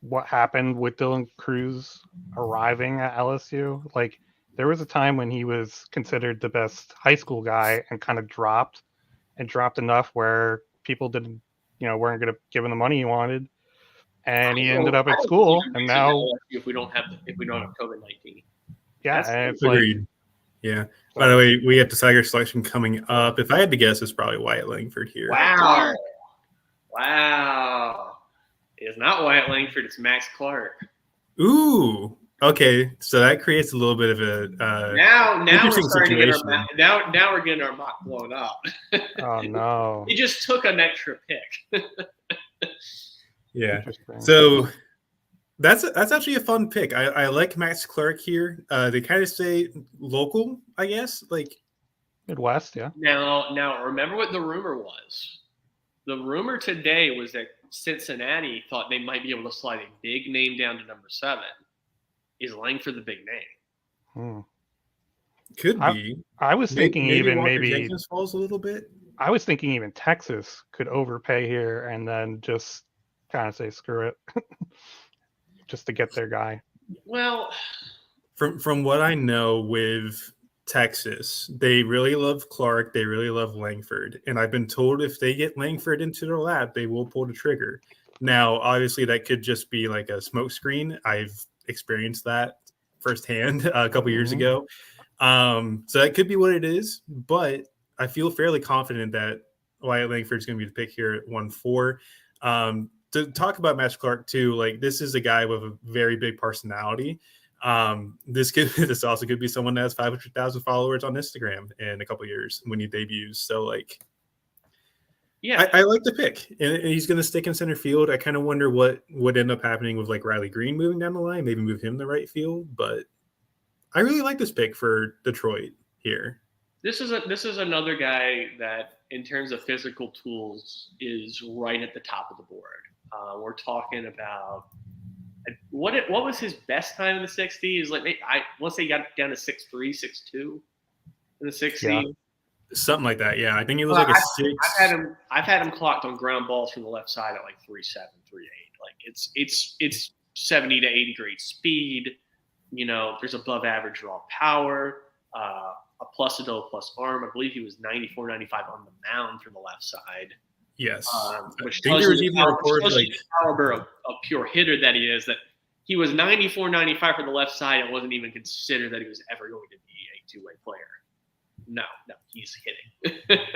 S4: what happened with Dylan Cruz arriving at LSU. Like there was a time when he was considered the best high school guy and kind of dropped enough where people weren't going to give him the money he wanted. And he ended up at school, and now
S2: if we don't have COVID-19.
S4: Yeah, and it's
S1: agreed. Yeah. By the way, we have the Tiger selection coming up. If I had to guess, it's probably Wyatt Langford here.
S2: Wow. It's not Wyatt Langford. It's Max Clark.
S1: Ooh. Okay. So that creates a little bit of a
S2: now
S1: interesting
S2: we're starting
S1: situation.
S2: to get now we're getting our mock blown up.
S4: Oh no.
S2: He just took an extra pick.
S1: Yeah.
S4: Interesting.
S1: So that's actually a fun pick. I like Max Clark here. They kind of say local, I guess. Like
S4: Midwest, yeah.
S2: Now, remember what the rumor was. The rumor today was that Cincinnati thought they might be able to slide a big name down to number 7. Is Langford the big name?
S1: could be.
S4: I was thinking
S1: maybe
S4: even
S1: Walker Jenkins falls a little bit.
S4: I was thinking even Texas could overpay here and then just kind of say screw it, just to get their guy.
S2: Well,
S1: From what I know with Texas, they really love Clark. They really love Langford. And I've been told if they get Langford into their lap, they will pull the trigger. Now, obviously, that could just be like a smokescreen. I've experienced that firsthand a couple years ago. So that could be what it is. But I feel fairly confident that Wyatt Langford is going to be the pick here at 1-4. To talk about Max Clark, too, like this is a guy with a very big personality. This also could be someone that has 500,000 followers on Instagram in a couple of years when he debuts. So like, yeah, I like the pick, and he's going to stick in center field. I kind of wonder what would end up happening with like Riley Green moving down the line, maybe move him to right field. But I really like this pick for Detroit here.
S2: This is another guy that, in terms of physical tools, is right at the top of the board. We're talking about. What was his best time in the 60s? Like once they got down to 6'3", 6'2", in the 60s. Yeah.
S1: Something like that. Yeah, I think it was like a 6.
S2: I've had him clocked on ground balls from the left side at like 3.7, 3.8. Like it's 70 to 80 grade speed. You know, there's above average raw power, a plus arm. I believe he was 94, 95 on the mound from the left side.
S1: Yes,
S2: which tells you the caliber of pure hitter that he is. That he was 94, 95 for the left side and wasn't even considered that he was ever going to be a two-way player. No, he's hitting.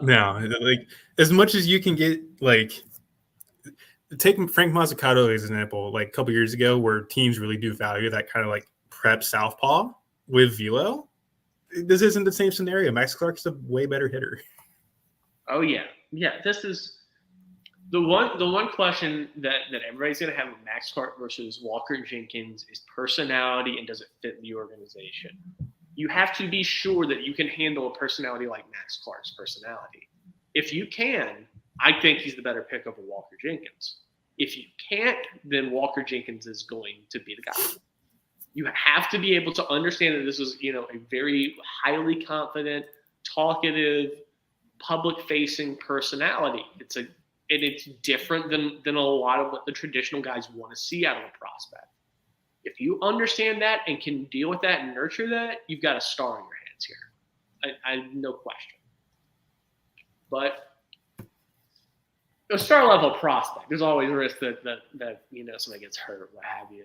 S1: No, like as much as you can get, like take Frank Mazzucato as an example. Like a couple years ago, where teams really do value that kind of like prep southpaw with velo. This isn't the same scenario. Max Clark's a way better hitter.
S2: Oh yeah. This is the one question that everybody's gonna have with Max Clark versus Walker Jenkins is personality and does it fit the organization? You have to be sure that you can handle a personality like Max Clark's personality. If you can, I think he's the better pick over Walker Jenkins. If you can't, then Walker Jenkins is going to be the guy. You have to be able to understand that this is, a very highly confident, talkative, public-facing personality. It's different than a lot of what the traditional guys want to see out of a prospect. If you understand that and can deal with that and nurture that, you've got a star in your hands here. I no question. But a star level prospect, there's always a risk that somebody gets hurt, what have you.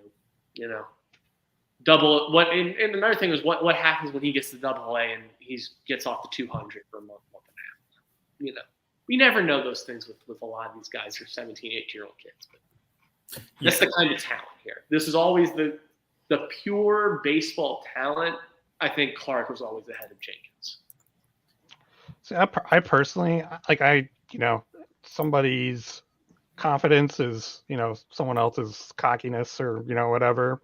S2: Double what and another thing is what happens when he gets to Double-A and he gets off the 200 for a month and a half. We never know those things with a lot of these guys who are 17, 18-year-old kids. But that's the kind of talent here. This is always the pure baseball talent. I think Clark was always ahead of Jenkins.
S4: See, I personally, somebody's confidence is, someone else's cockiness or, whatever.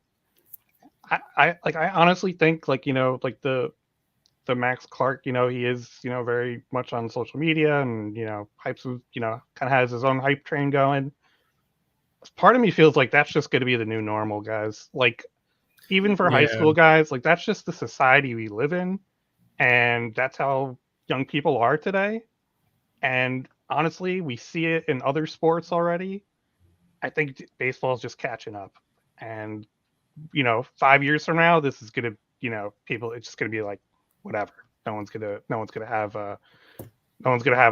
S4: I honestly think the Max Clark, he is, very much on social media and, hypes, kind of has his own hype train going. Part of me feels like that's just going to be the new normal, guys. Like, even for high school guys, like that's just the society we live in. And that's how young people are today. And honestly, we see it in other sports already. I think baseball is just catching up. And, 5 years from now, this is going to, it's just going to be like, whatever. No one's gonna have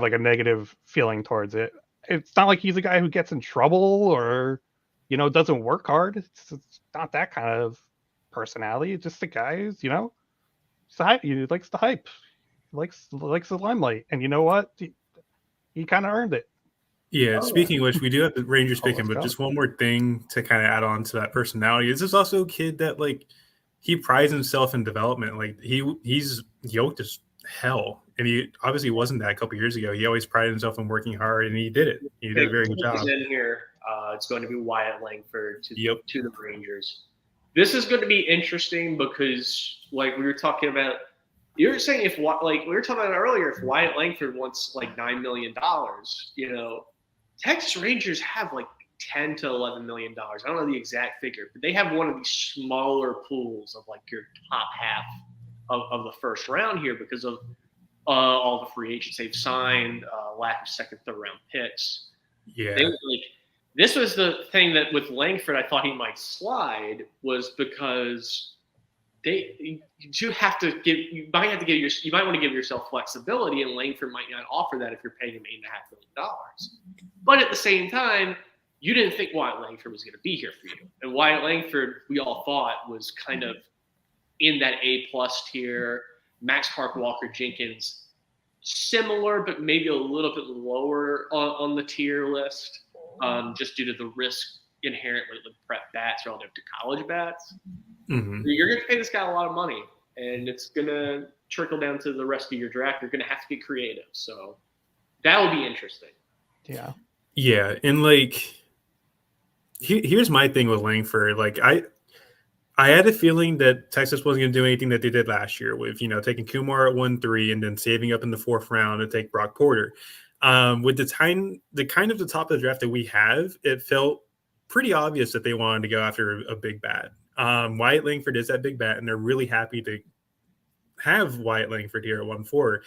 S4: like a negative feeling towards it. It's not like he's a guy who gets in trouble or, doesn't work hard. It's not that kind of personality. It's just a guy who's, he likes the hype, he likes the limelight, and you know what? He kind of earned it.
S1: Yeah, speaking of which, we do have the Rangers picking, but just one more thing to kind of add on to that personality. This is also a kid that, like, he prides himself in development. Like, he's yoked as hell and he obviously wasn't that a couple years ago. He always prided himself on working hard, and he did it. He did a very good job.
S2: In here, it's going to be Wyatt Langford to the Rangers. This is going to be interesting because, like we were talking about, you were saying we were talking about earlier, if Wyatt Langford wants like $9 million, Texas Rangers have like $10 to $11 million. I don't know the exact figure, but they have one of these smaller pools of like your top half of the first round here because of all the free agents they've signed, lack of second, third round picks.
S1: Yeah.
S2: This was the thing that with Langford, I thought he might slide was because you might want to give yourself flexibility, and Langford might not offer that if you're paying him $8.5 million. But at the same time, you didn't think Wyatt Langford was going to be here for you. And Wyatt Langford, we all thought, was kind of in that A-plus tier. Max Park, Walker Jenkins, similar, but maybe a little bit lower on the tier list, just due to the risk inherent with prep bats relative to college bats.
S1: Mm-hmm.
S2: You're going to pay this guy a lot of money, and it's going to trickle down to the rest of your draft. You're going to have to get creative. So that will be interesting.
S4: Yeah.
S1: Yeah, and here's my thing with Langford. I had a feeling that Texas wasn't going to do anything that they did last year with, taking Kumar at 1-3 and then saving up in the fourth round to take Brock Porter. With the kind of the top of the draft that we have, it felt pretty obvious that they wanted to go after a big bat. Wyatt Langford is that big bat, and they're really happy to have Wyatt Langford here at 1-4.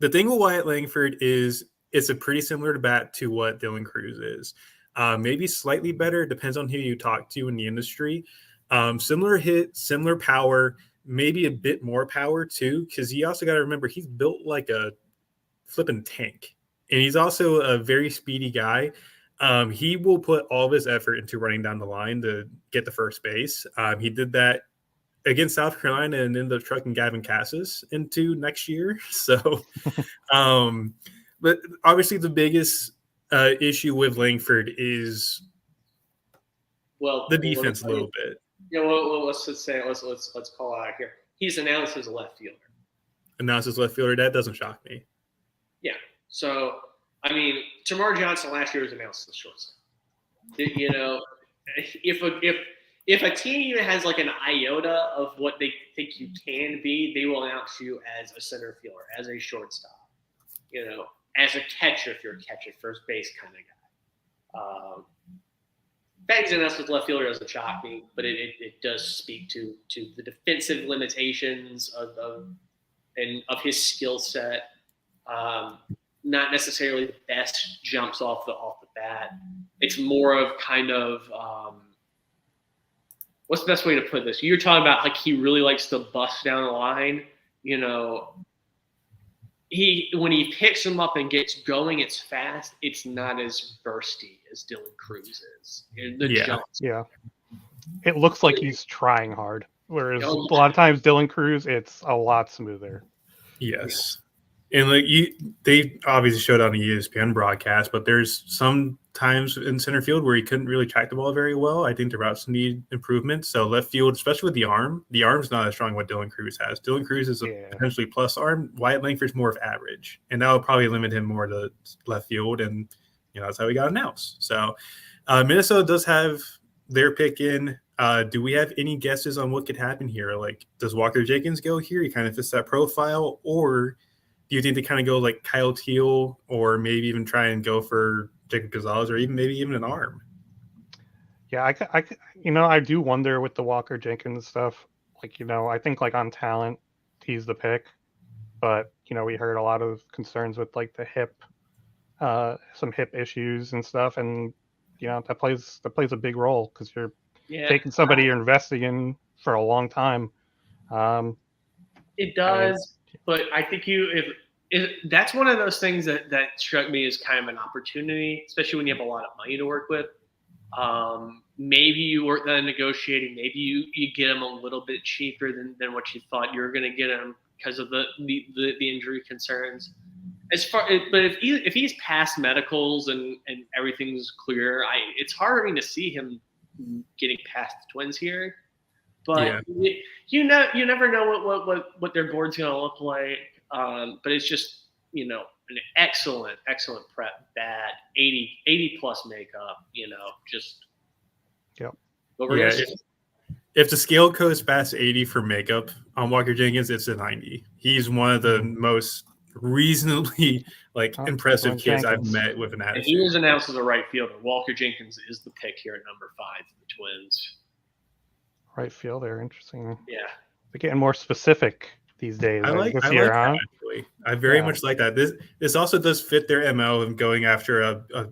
S1: The thing with Wyatt Langford is it's a pretty similar bat to what Dylan Cruz is. Maybe slightly better, depends on who you talk to in the industry. Similar hit, similar power, maybe a bit more power too, because you also got to remember he's built like a flipping tank. And he's also a very speedy guy. He will put all of his effort into running down the line to get the first base. He did that against South Carolina and ended up trucking Gavin Cassis into next year. So, but obviously the biggest issue with Langford is the defense a little bit.
S2: Let's just say let's call out here. He's announced as a left fielder.
S1: That doesn't shock me.
S2: Yeah. So I mean, Tamar Johnson last year was announced as shortstop. If a team even has like an iota of what they think you can be, they will announce you as a center fielder, as a shortstop. As a catcher, if you're a catcher, first base kind of guy. Bags announced as left fielder doesn't shock me, but it does speak to the defensive limitations of his skill set. Not necessarily the best jumps off the bat. It's more of kind of what's the best way to put this? You're talking about like he really likes to bust down the line. When he picks him up and gets going, it's fast. It's not as bursty as Dylan Cruz is.
S4: Yeah. It looks like he's trying hard, whereas a lot of times Dylan Cruz, it's a lot smoother.
S1: Yes. And they obviously showed on the ESPN broadcast, but there's some times in center field where he couldn't really track the ball very well. I think the routes need improvement. So left field, especially with the arm's not as strong as what Dylan Cruz has. Dylan Cruz is a potentially plus arm. Wyatt Langford's more of average, and that will probably limit him more to left field. And that's how he got announced. So Minnesota does have their pick in. Do we have any guesses on what could happen here? Like, does Walker Jenkins go here? He kind of fits that profile, or do you think they kind of go like Kyle Teal, or maybe even try and go for Jacob Gonzalez, or maybe even an arm?
S4: Yeah, I do wonder with the Walker Jenkins stuff. I think on talent, he's the pick, but we heard a lot of concerns with like the hip, some hip issues and stuff, and that plays a big role because you're taking somebody you're investing in for a long time.
S2: It does. But I think that's one of those things that struck me as kind of an opportunity, especially when you have a lot of money to work with. Maybe you work that negotiating. Maybe you get him a little bit cheaper than what you thought you were going to get him because of the injury concerns. But if he's past medicals and everything's clear, it's hard for me to see him getting past the Twins here. But you never know what their board's going to look like. But it's just, an excellent prep, bad 80 plus makeup, just.
S4: Yep.
S1: Yeah. If the scale goes past 80 for makeup on Walker Jenkins, it's a 90. He's one of the most reasonably impressive kids I've met with an attitude.
S2: And he was announced as a right fielder. Walker Jenkins is the pick here at number 5 for the Twins.
S4: Right fielder, interesting.
S2: Yeah,
S4: they're getting more specific these days.
S1: I like that, actually. I very much like that. This also does fit their MO of going after a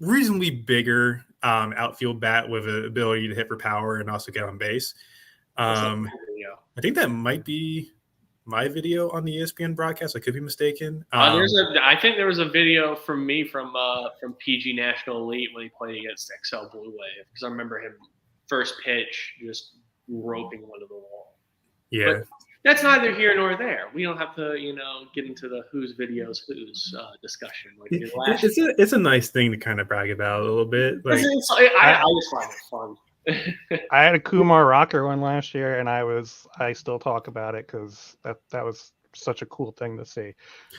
S1: reasonably bigger outfield bat with an ability to hit for power and also get on base. I think that might be my video on the ESPN broadcast. I could be mistaken.
S2: I think there was a video from me from PG National Elite when he played against XL Blue Wave, because I remember him first pitch just roping one to the wall.
S1: Yeah.
S2: But that's neither here nor there. We don't have to, get into the whose videos whose discussion.
S1: It's a nice thing to kind of brag about a little bit.
S2: I just find it fun.
S4: I had a Kumar Rocker one last year, and I still talk about it because that was such a cool thing to see.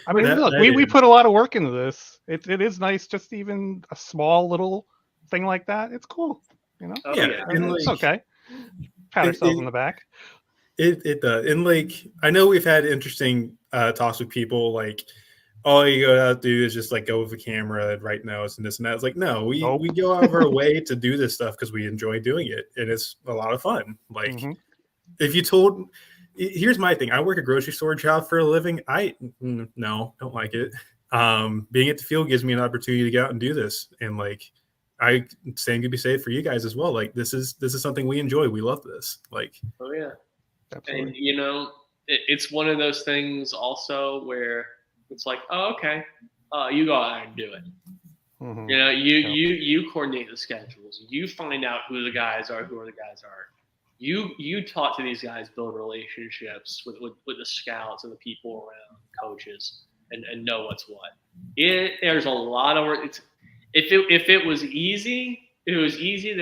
S4: I mean, look, we put a lot of work into this. It is nice, just even a small little thing like that. It's cool, it's okay. Pat ourselves on the back.
S1: It does. And I know we've had interesting talks with people all you gotta do is just go with a camera and write notes and this and that. It's no, we go out of our way to do this stuff because we enjoy doing it and it's a lot of fun. If you here's my thing. I work a grocery store job for a living. No, don't like it. Being at the field gives me an opportunity to get out and do this. And same could be said for you guys as well. This is something we enjoy. We love this.
S2: Oh yeah.
S4: Absolutely.
S2: And it's one of those things also where it's oh, okay, you go out and do it.
S4: Mm-hmm.
S2: You coordinate the schedules. You find out who the guys are, who the guys aren't. You talk to these guys, build relationships with the scouts and the people around, coaches, and know what's what. There's a lot of work. If it was easy, there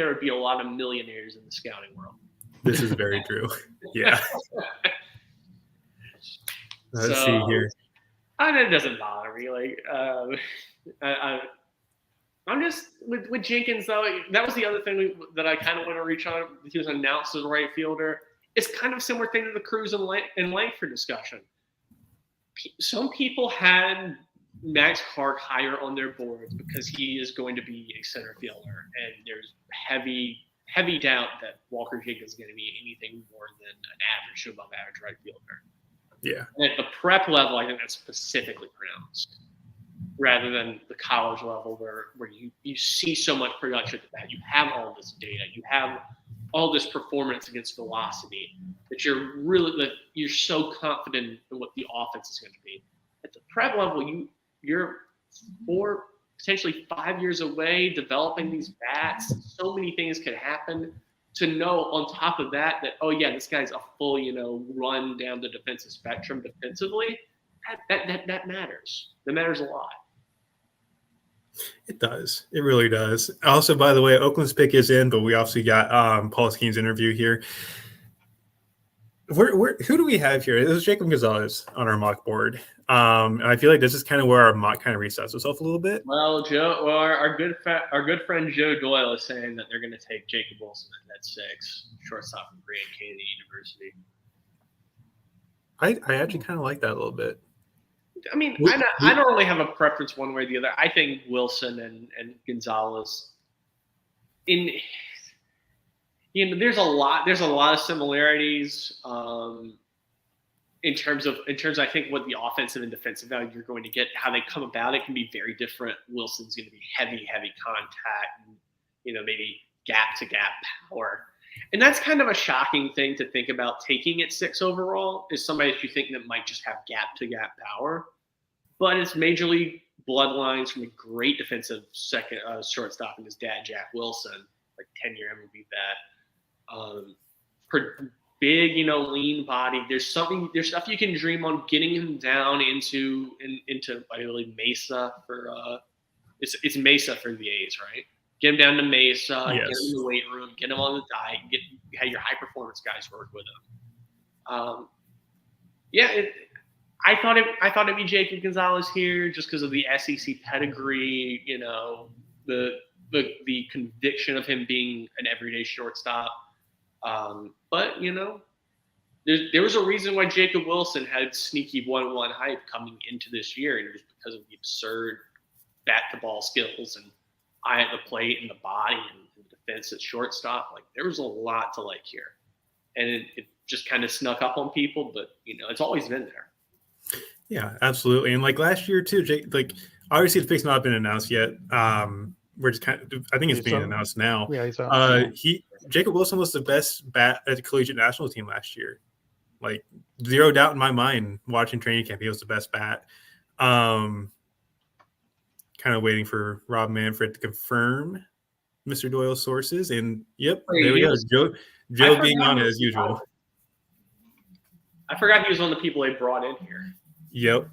S2: would be a lot of millionaires in the scouting world.
S1: This is very true. Yeah. Let's see here.
S2: It doesn't bother me. I'm just with Jenkins though. That was the other thing that I kind of want to reach on. He was announced as a right fielder. It's kind of a similar thing to the Cruz and Langford discussion. Some people had Max Hart higher on their boards because he is going to be a center fielder, and there's heavy doubt that Walker Jenkins is going to be anything more than an average to above average right fielder.
S1: Yeah.
S2: And at the prep level, I think that's specifically pronounced, rather than the college level where you see so much production at that. You have all this data. You have all this performance against velocity that you're so confident in what the offense is going to be. At the prep level, you're 4, potentially 5 years away developing these bats. So many things could happen. To know on top of that, oh yeah, this guy's a full, run down the defensive spectrum defensively, that matters. That matters a lot.
S1: It does. It really does. Also, by the way, Oakland's pick is in, but we obviously got Paul Skenes' interview here. Who do we have here? This is Jacob Gonzalez on our mock board. And I feel like this is kind of where our mock kind of resets itself a little bit.
S2: Well, our good friend Joe Doyle is saying that they're going to take Jacob Wilson at 6, shortstop from Grand Canyon University.
S1: I actually kind of like that a little bit.
S2: I mean, I don't really have a preference one way or the other. I think Wilson and Gonzalez there's a lot of similarities in terms of I think what the offensive and defensive value you're going to get, how they come about it can be very different. Wilson's going to be heavy contact, and, maybe gap to gap power. And that's kind of a shocking thing to think about taking at 6 overall, is somebody that you think that might just have gap to gap power, but it's major league bloodlines from a great defensive second shortstop and his dad, Jack Wilson, 10-year MLB vet. Big, lean body. There's stuff you can dream on getting him down into I believe Mesa for it's Mesa for the A's, right? Get him down to Mesa,
S1: yes.
S2: Get him in the weight room, get him on the diet, had your high performance guys work with him. I thought it'd be Jacob Gonzalez here just because of the SEC pedigree, the conviction of him being an everyday shortstop. But there was a reason why Jacob Wilson had sneaky 1-1 hype coming into this year, and it was because of the absurd bat to ball skills and eye at the plate and the body and the defense at shortstop. Like, there was a lot to like here, and it just kind of snuck up on people, but it's always been there.
S1: Yeah, absolutely. And like last year too, Jake, like obviously the pick's not been announced yet. We're just I think it's being announced now.
S4: Yeah, he's out.
S1: Jacob Wilson was the best bat at the collegiate national team last year. Like, zero doubt in my mind watching training camp, he was the best bat. Kind of waiting for Rob Manfred to confirm Mr. Doyle's sources. And yep, there we go. Joe being on as usual.
S2: I forgot he was one of the people they brought in here.
S1: Yep.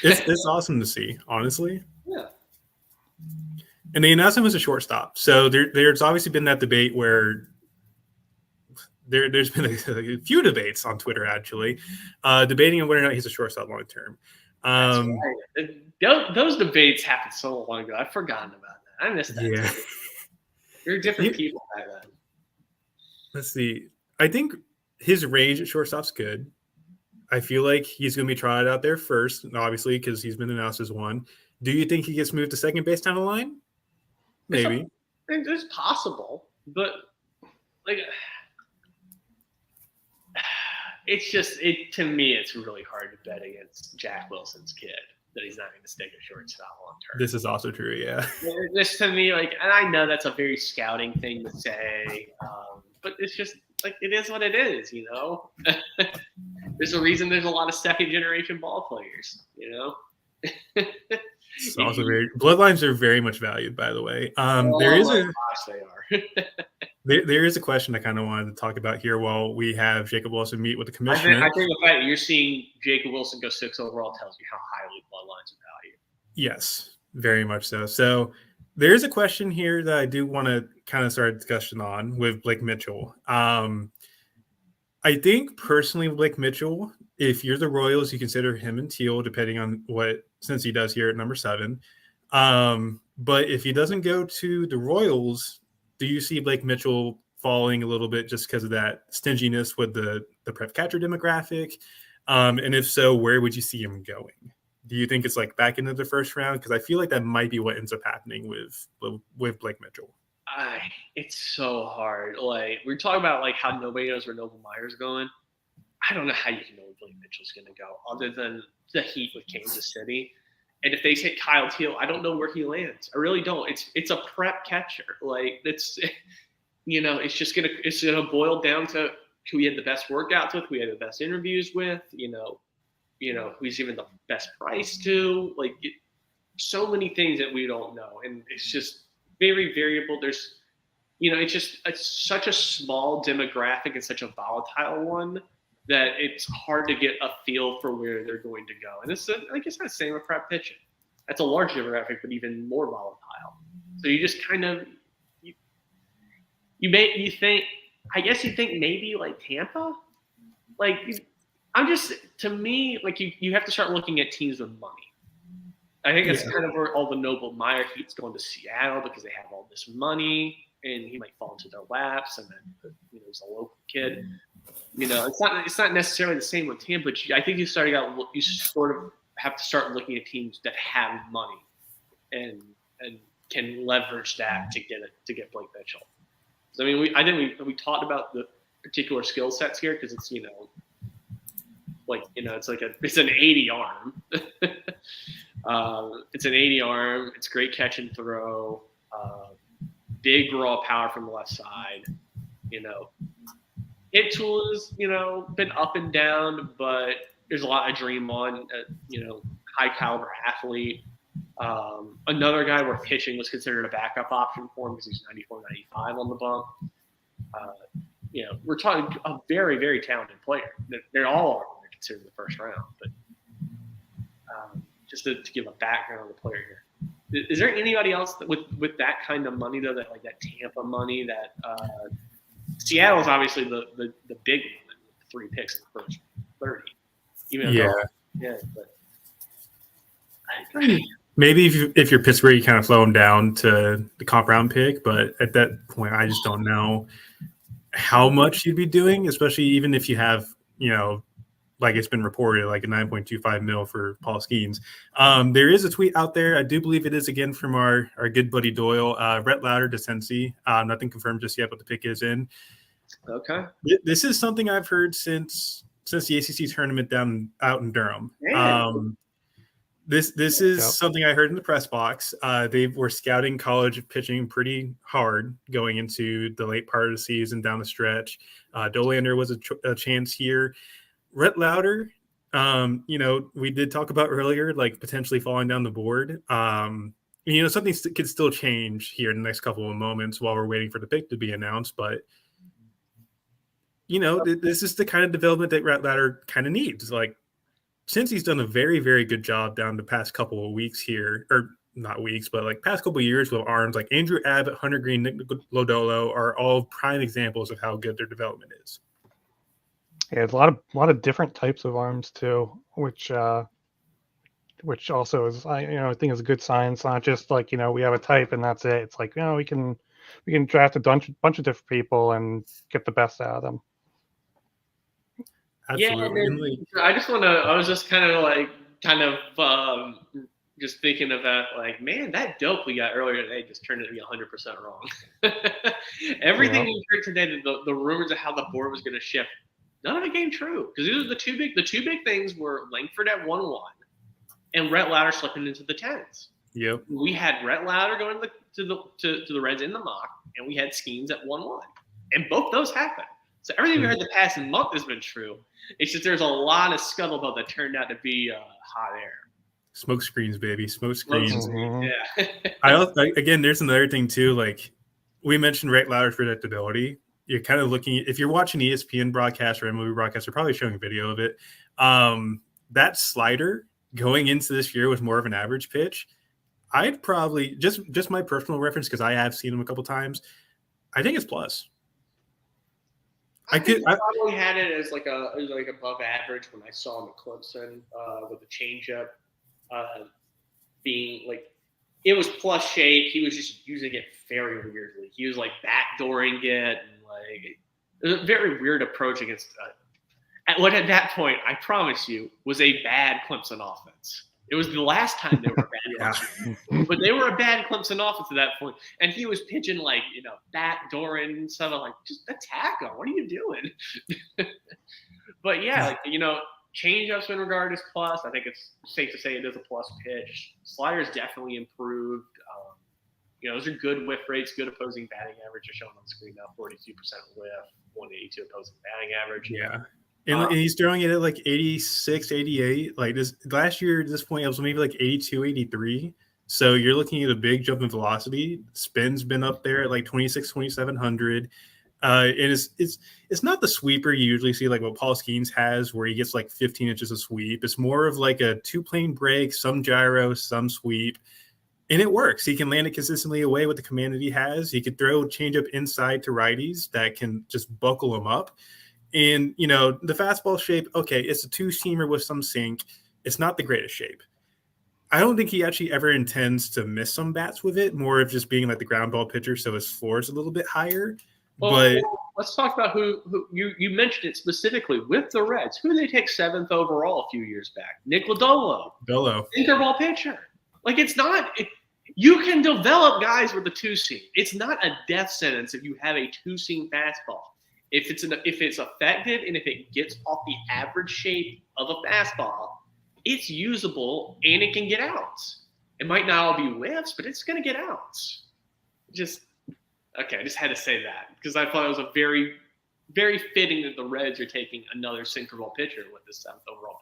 S1: It's awesome to see, honestly.
S2: Yeah.
S1: And they announced him as a shortstop. So there's obviously been that debate where there's been a few debates on Twitter, actually, debating on whether or not he's a shortstop long term.
S2: Right. Those debates happened so long ago. I've forgotten about that. I missed that.
S1: Yeah.
S2: You're different people back then.
S1: Let's see. I think his range at shortstop's good. I feel like he's going to be tried out there first, obviously, because he's been announced as one. Do you think he gets moved to second base down the line? Maybe.
S2: It's possible, but like, it's just to me, it's really hard to bet against Jack Wilson's kid that he's not going to stick a shortstop long term.
S1: This is also true, yeah.
S2: This to me, like, and I know that's a very scouting thing to say, but it's just like it is what it is, There's a reason there's a lot of second generation ball players,
S1: It's also bloodlines are very much valued, by the way. There is a question I kind of wanted to talk about here while we have Jacob Wilson meet with the commissioner.
S2: I think the fact that you're seeing Jacob Wilson go 6 overall tells you how highly bloodlines are valued.
S1: Yes, very much so. So there is a question here that I do want to kind of start a discussion on with Blake Mitchell. I think personally, Blake Mitchell, if you're the Royals, you consider him and Teal, depending on since he does here at number 7. But if he doesn't go to the Royals, do you see Blake Mitchell falling a little bit just because of that stinginess with the prep catcher demographic? And if so, where would you see him going? Do you think it's like back into the first round? Because I feel like that might be what ends up happening with Blake Mitchell.
S2: It's so hard. Like, we're talking about like how nobody knows where Noble Meyer's going. I don't know how you can know where Blake Mitchell's going to go other than the Heat with Kansas City. And if they take Kyle Teal, I don't know where he lands. I really don't. It's a prep catcher. Like, it's just gonna boil down to who he had the best workouts with, who he had the best interviews with, who's even the best price to. Like, so many things that we don't know, and it's just very variable. There's, it's such a small demographic and such a volatile one that it's hard to get a feel for where they're going to go. And it's like it's the same with prep pitching. That's a large demographic, but even more volatile. So you just kind of you think maybe like Tampa. Like, to me, like you have to start looking at teams with money. I think that's kind of where all the Noble Meyer Heat's going to Seattle because they have all this money, and he might fall into their laps. And then he's a local kid. It's not necessarily the same with Tampa, but I think you sort of have to start looking at teams that have money and can leverage that to get Blake Mitchell. So, I think we talked about the particular skill sets here because it's it's an 80 arm. It's an 80 arm. It's great catch and throw. Big raw power from the left side. Hit tool has, been up and down, but there's a lot of dream on. High caliber athlete. Another guy where pitching was considered a backup option for him because he's 94, 95 on the bump. We're talking a very, very talented player. They're all considered the first round, but just to give a background on the player here. Is there anybody else with that kind of money though, that like that Tampa money that Seattle's obviously the big one, 3 picks in the first 30. Even
S1: Yeah.
S2: but
S1: Maybe if you're Pittsburgh, you kind of flow them down to the comp round pick, but at that point, I just don't know how much you'd be doing, especially even if you have, like it's been reported, like a 9.25 mil for Paul Skenes. There is a tweet out there. I do believe it is again from our good buddy Doyle, Rhett Lauder to Cincy. Nothing confirmed just yet, but the pick is in.
S2: Okay.
S1: This is something I've heard since the ACC tournament out in Durham. This is something I heard in the press box. They were scouting college pitching pretty hard going into the late part of the season down the stretch. Dolander was a chance here. Rhett Lauder, we did talk about earlier, like potentially falling down the board. Something could still change here in the next couple of moments while we're waiting for the pick to be announced. But, this is the kind of development that Rhett Lauder kind of needs. Like, since he's done a very, very good job down the past couple of weeks here, or not weeks, but like past couple of years with arms like Andrew Abbott, Hunter Green, Nick Lodolo are all prime examples of how good their development is.
S4: Yeah, it's a lot of different types of arms too, which also is I think is a good sign. It's not just like we have a type and that's it. It's like we can draft a bunch of different people and get the best out of them.
S1: Absolutely.
S2: Yeah, I was just kind of just thinking about like, man, that dope we got earlier today just turned out to be 100% wrong. Everything we heard today, the rumors of how the board was going to shift, none of it came true because these are the two big things were Langford at 1-1 and Rhett Lauder slipping into the 10s.
S1: Yep.
S2: We had Rhett Lauder going to the Reds in the mock, and we had Skenes at 1-1, and both those happened. So everything we heard the past month has been true. It's just there's a lot of scuttlebutt that turned out to be hot air.
S1: Smoke screens, baby. Smoke screens.
S2: Yeah.
S1: Again, there's another thing too. Like we mentioned, Rhett Lauder's predictability. You're kind of looking, if you're watching ESPN broadcast or MLB broadcast, they're probably showing a video of it. That slider going into this year was more of an average pitch. I'd probably just my personal reference because I have seen him a couple times. I think it's plus.
S2: I probably had it as like above average when I saw him at Clemson with the changeup being like it was plus shape. He was just using it very weirdly. He was like backdooring it and like it was a very weird approach against at that point I promise you was a bad Clemson offense. It was the last time they were a bad Clemson. But they were a bad Clemson offense at that point. And he was pitching like, backdooring and stuff. I'm like, just attack him. What are you doing? But yeah, changeup's been regarded as plus. I think it's safe to say it is a plus pitch. Slider's definitely improved. Those are good whiff rates, good opposing batting average are shown on the screen now. 42% whiff, 182 opposing batting average.
S1: Yeah. And he's throwing it at like 86, 88. Like this last year at this point, it was maybe like 82, 83. So you're looking at a big jump in velocity. Spin's been up there at like 26, 2700. It's not the sweeper you usually see like what Paul Skenes has where he gets like 15 inches of sweep. It's more of like a 2-plane break, some gyro, some sweep. And it works. He can land it consistently away with the command that he has. He could throw changeup inside to righties that can just buckle him up. And, the fastball shape, okay, it's a 2-seamer with some sink. It's not the greatest shape. I don't think he actually ever intends to miss some bats with it, more of just being like the ground ball pitcher, so his floor is a little bit higher.
S2: Well,
S1: but
S2: let's talk about who you mentioned it specifically with the Reds. Who did they take 7th overall a few years back? Nick Lodolo. Sinkerball pitcher. Like it's not you can develop guys with a 2-seam. It's not a death sentence if you have a 2-seam fastball. If it's effective and if it gets off the average shape of a fastball, it's usable and it can get outs. It might not all be whiffs, but it's going to get outs. I just had to say that because I thought it was a very, very fitting that the Reds are taking another sinkerball pitcher with the 7th overall.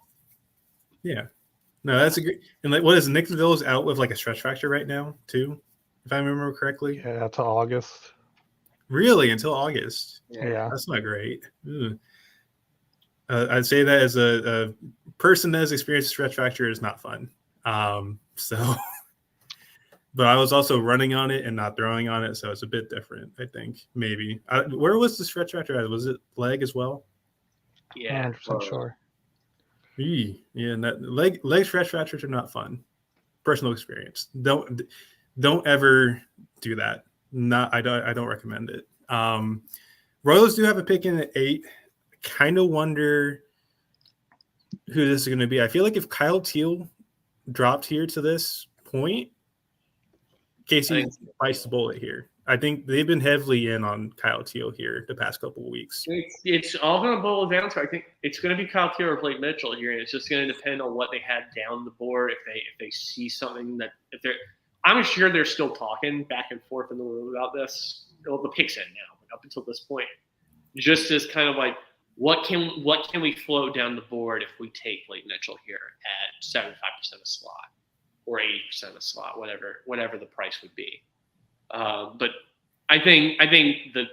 S1: Yeah. No, that's a great. And like, what is Nick Lodolo's out with like a stretch fracture right now too, if I remember correctly?
S4: Yeah, till August.
S1: Really? Until August?
S4: Yeah.
S1: That's not great. I'd say that as a person that has experienced stretch fracture is not fun. But but I was also running on it and not throwing on it, so it's a bit different. I think maybe. Where was the stretch stretcher at? Was it leg as well?
S2: Yeah,
S4: 100% sure.
S1: Yeah, and that leg stretch stretchers are not fun. Personal experience. Don't ever do that. I don't recommend it. Royals do have a pick in at 8. Kind of wonder who this is going to be. I feel like if Kyle Teal dropped here to this point, Casey bites the bullet here. I think they've been heavily in on Kyle Teal here the past couple of weeks.
S2: It's all going to boil down to, I think it's going to be Kyle Teal or Blake Mitchell here, and it's just going to depend on what they had down the board. If they see something that I'm sure they're still talking back and forth in the room about this. Well, the pick's in now, but up until this point, just as kind of like what can we float down the board if we take Blake Mitchell here at 75% a slot or 80% a slot, whatever the price would be. But I think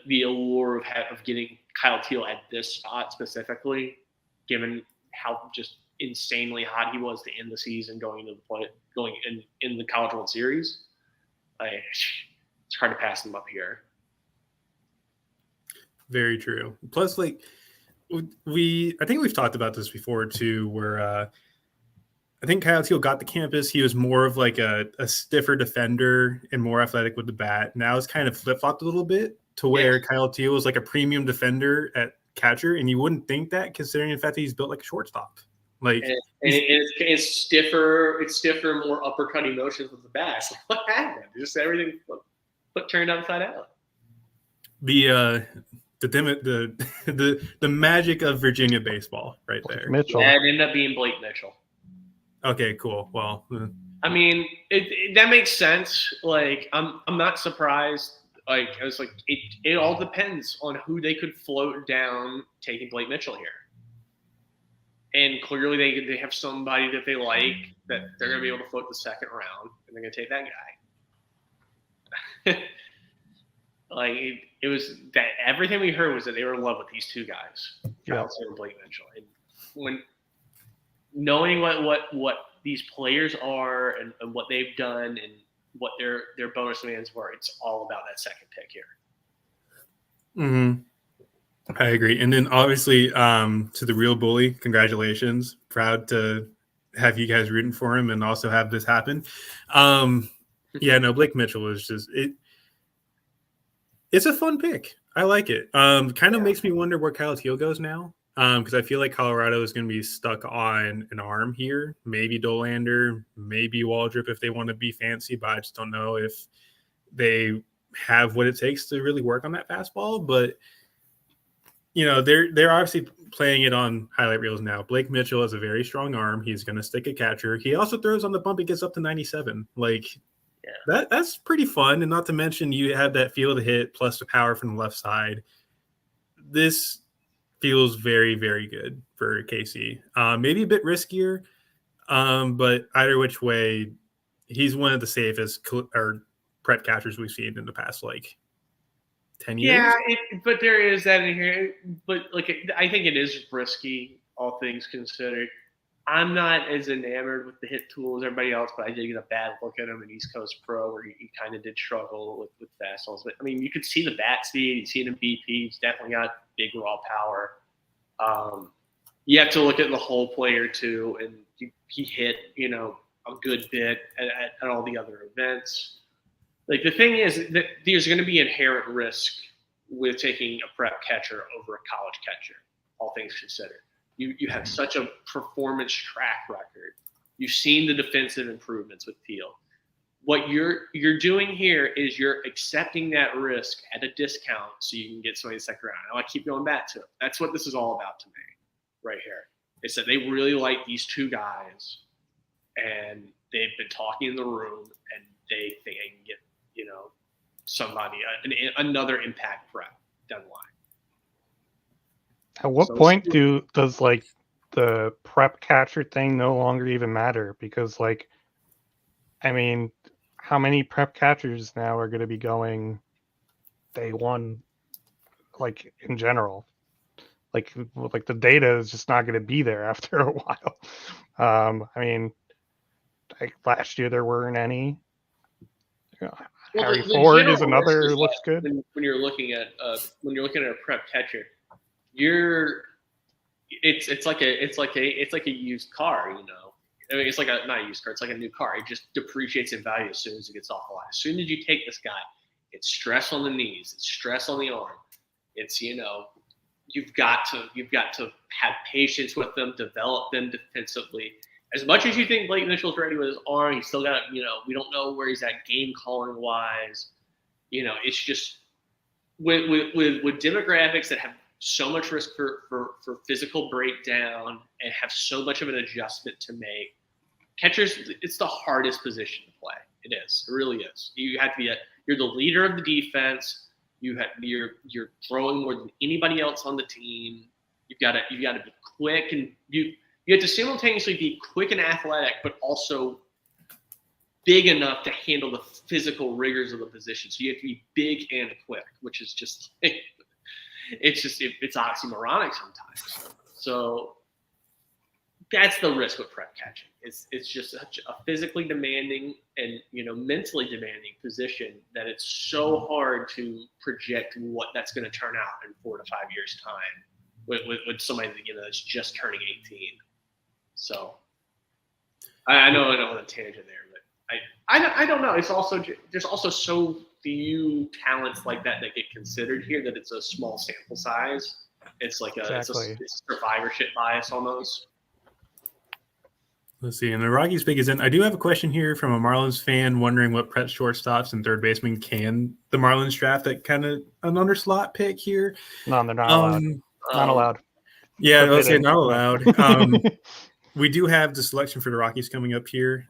S2: the allure of getting Kyle Teal at this spot specifically, given how just insanely hot he was to end the season going in the College World Series, it's hard to pass him up here.
S1: Very true. Plus, like I think we've talked about this before too, where I think Kyle Teal got to campus. He was more of like a stiffer defender and more athletic with the bat. Now it's kind of flip-flopped a little bit to where Kyle Teal was like a premium defender at catcher, and you wouldn't think that considering the fact that he's built like a shortstop. Like
S2: it's stiffer, more uppercutting motions with the bat. It's like, what happened? Just everything turned upside out.
S1: The magic of Virginia baseball right there.
S4: Mitchell.
S2: Yeah, it ended up being Blake Mitchell.
S1: Okay, cool. Well,
S2: I mean, that makes sense. Like, I'm not surprised. Like, I was like, it all depends on who they could float down taking Blake Mitchell here. And clearly they have somebody that they like that they're going to be able to float the second round, and they're going to take that guy. Like, it was that everything we heard was that they were in love with these two guys, Kyle Teal and Blake Mitchell. And when knowing what these players are and what they've done and what their bonus demands were, it's all about that second pick here.
S1: Mm-hmm. I agree. And then obviously to the real bully, congratulations. Proud to have you guys rooting for him and also have this happen. Blake Mitchell was just it's a fun pick. I like it. Kind of makes me wonder where Kyle Teal goes now. Because I feel like Colorado is going to be stuck on an arm here. Maybe Dolander, maybe Waldrop if they want to be fancy, but I just don't know if they have what it takes to really work on that fastball. But they're obviously playing it on highlight reels now. Blake Mitchell has a very strong arm. He's going to stick a catcher. He also throws on the bump. It gets up to 97. That's pretty fun. And not to mention you have that field hit plus the power from the left side. This feels very, very good for KC. Maybe a bit riskier, but either which way, he's one of the safest prep catchers we've seen in the past 10 years.
S2: Yeah, but there is that in here. But I think it is risky, all things considered. I'm not as enamored with the hit tool as everybody else, but I did get a bad look at him in East Coast Pro where he kind of did struggle with fastballs. But, I mean, you could see the bat speed. You see it in BP. He's definitely got big raw power. You have to look at the whole player, too, and he hit, a good bit at all the other events. Like, the thing is that there's going to be inherent risk with taking a prep catcher over a college catcher, all things considered. You have such a performance track record. You've seen the defensive improvements with Teal. What you're doing here is you're accepting that risk at a discount so you can get somebody in the second round. I keep going back to it. That's what this is all about to me right here. It's that they really like these two guys, and they've been talking in the room, and they think they can get, somebody, another impact prep down the line.
S4: At what point does the prep catcher thing no longer even matter? Because how many prep catchers now are going to be going day one, in general? The data is just not going to be there after a while. Last year there weren't any. Harry
S2: the
S4: Ford is
S2: general
S4: another
S2: risk
S4: who
S2: is
S4: looks
S2: that
S4: good.
S2: when you're looking at a prep catcher, it's like a used car, you know. I mean, it's like not a used car. It's like a new car. It just depreciates in value as soon as it gets off the line. As soon as you take this guy, it's stress on the knees. It's stress on the arm. It's, you know, you've got to have patience with them, develop them defensively. As much as you think Blake Mitchell's ready with his arm, he's still got, you know, we don't know where he's at game calling wise. You know, it's just with demographics that have so much risk for physical breakdown and have so much of an adjustment to make. Catchers, it's the hardest position to play. It is. It really is. You have to be you're the leader of the defense. You're throwing more than anybody else on the team. You've got to be quick, and you have to simultaneously be quick and athletic, but also big enough to handle the physical rigors of the position. So you have to be big and quick, which is just it's oxymoronic sometimes. So that's the risk with prep catching. It's just such a physically demanding and, you know, mentally demanding position that it's so hard to project what that's going to turn out in 4 to 5 years time with somebody that, you know, that's just turning 18. So I know I don't want a tangent there, but I don't know. It's also there's also so few talents like that get considered here that it's a small sample size. It's like it's a survivorship bias almost.
S1: Let's see. And the Rockies' big is in. I do have a question here from a Marlins fan wondering what prep shortstops and third baseman can the Marlins draft at kind of an under slot pick here.
S4: No, they're not allowed. Not allowed.
S1: Yeah, I was saying not allowed. We do have the selection for the Rockies coming up here.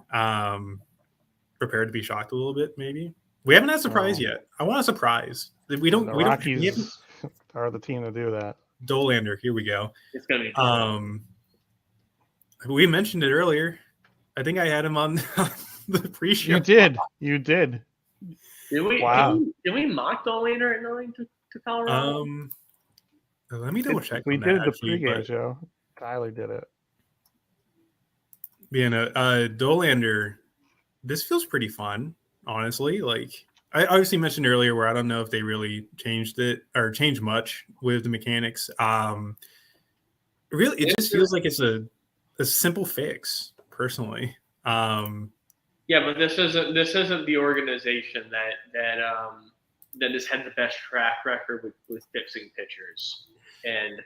S1: Prepared to be shocked a little bit, maybe. We haven't had a surprise yet. I want a surprise. We don't.
S4: The
S1: we
S4: Rockies are the team to do that.
S1: Dollander, here we go.
S2: It's gonna be.
S1: We mentioned it earlier. I think I had him on the pre-show.
S4: You did.
S2: Did we?
S4: Wow.
S2: Did we mock Dollander at 9 to Colorado?
S1: Let me double check.
S4: We did
S1: that,
S4: the
S1: actually,
S4: pregame show. Tyler did it.
S1: Yeah, no, Dollander. This feels pretty fun, honestly. Like I obviously mentioned earlier, where I don't know if they really changed it or changed much with the mechanics. Really, it just feels like it's a simple fix, personally.
S2: Yeah, but this isn't the organization that has had the best track record with fixing pitchers, and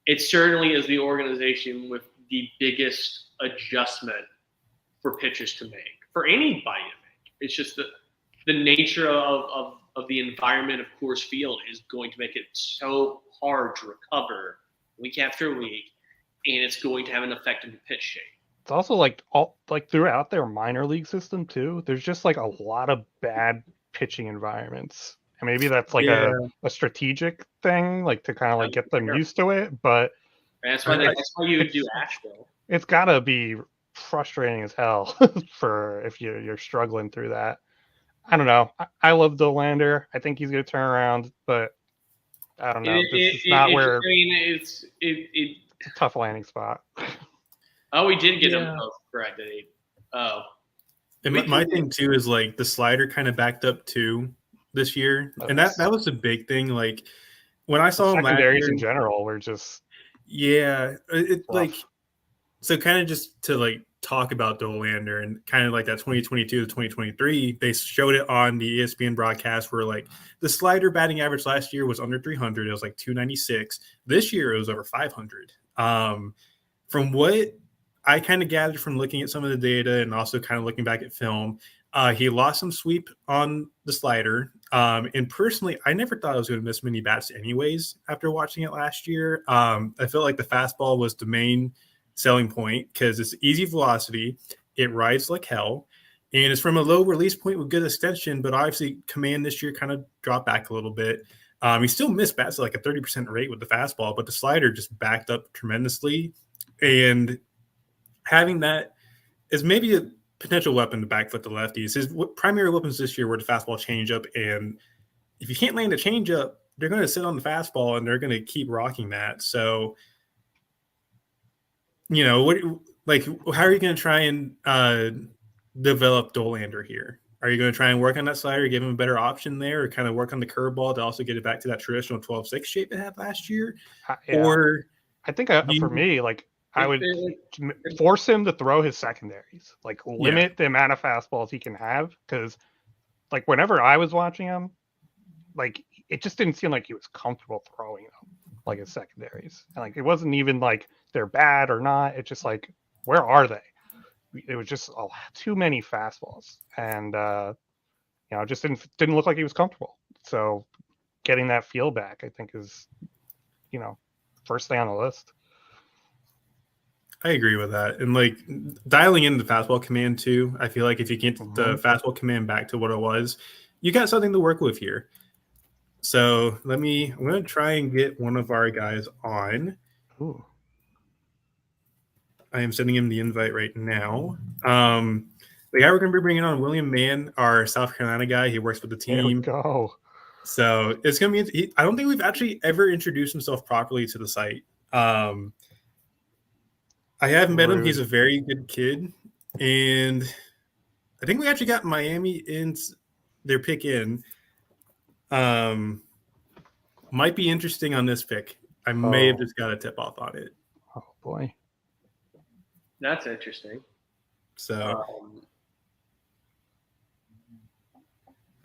S2: it certainly is the organization with the biggest adjustment for pitchers to make, for anybody to make. It's just the nature of the environment of Coors Field is going to make it so hard to recover week after week, and it's going to have an effect on the pitch shape.
S4: It's also like throughout their minor league system too. There's just like a lot of bad pitching environments, and maybe that's like a strategic thing, like to kind of like get them used to it. But
S2: that's why you do Asheville.
S4: It's gotta be frustrating as hell for if you're struggling through that. I don't know. I love Dollander. I think he's gonna turn around, but I don't know. This is not where.
S2: I mean, it's
S4: a tough landing spot.
S2: Oh, we did get them both correct. Oh.
S1: And my thing too is like the slider kind of backed up too this year, and that was a big thing. Like when I saw him last year,
S4: in general were just
S1: it like so kind of just to like talk about Dollander and kind of like that 2022 to 2023, they showed it on the ESPN broadcast where like the slider batting average last year was under 300. It was like 296. This year it was over 500. From what I kind of gathered from looking at some of the data and also kind of looking back at film, he lost some sweep on the slider. And personally, I never thought I was going to miss many bats anyways after watching it last year. I felt like the fastball was the main selling point because it's easy velocity. It rides like hell. And it's from a low release point with good extension, but obviously command this year kind of dropped back a little bit. He still missed bats at like a 30% rate with the fastball, but the slider just backed up tremendously. And having that is maybe a potential weapon to backfoot the lefties. His primary weapons this year were the fastball changeup, and if you can't land a changeup, they're going to sit on the fastball and they're going to keep rocking that. So, you know, how are you going to try and develop Dollander here? Are you going to try and work on that slider, give him a better option there, or kind of work on the curveball to also get it back to that traditional 12-6 shape it had last year? Or
S4: I think for me, like I would force him to throw his secondaries, like limit the amount of fastballs he can have, because like whenever I was watching him, like it just didn't seem like he was comfortable throwing them, like his secondaries. And like it wasn't even like they're bad or not. It's just like, where are they? It was just too many fastballs, and it just didn't look like he was comfortable. So getting that feel back, I think, is first thing on the list.
S1: I agree with that. And like dialing in the fastball command too, I feel like if you get the fastball command back to what it was, you got something to work with here. So I'm going to try and get one of our guys on.
S4: Ooh.
S1: I am sending him the invite right now. The guy we're going to be bringing on, William Mann, our South Carolina guy. He works with the team.
S4: There we go.
S1: So it's going to be – I don't think we've actually ever introduced himself properly to the site. I have met him. He's a very good kid. And I think we actually got Miami in their pick in. Might be interesting on this pick. I may have just got a tip off on it.
S4: Oh, boy.
S2: That's interesting.
S1: So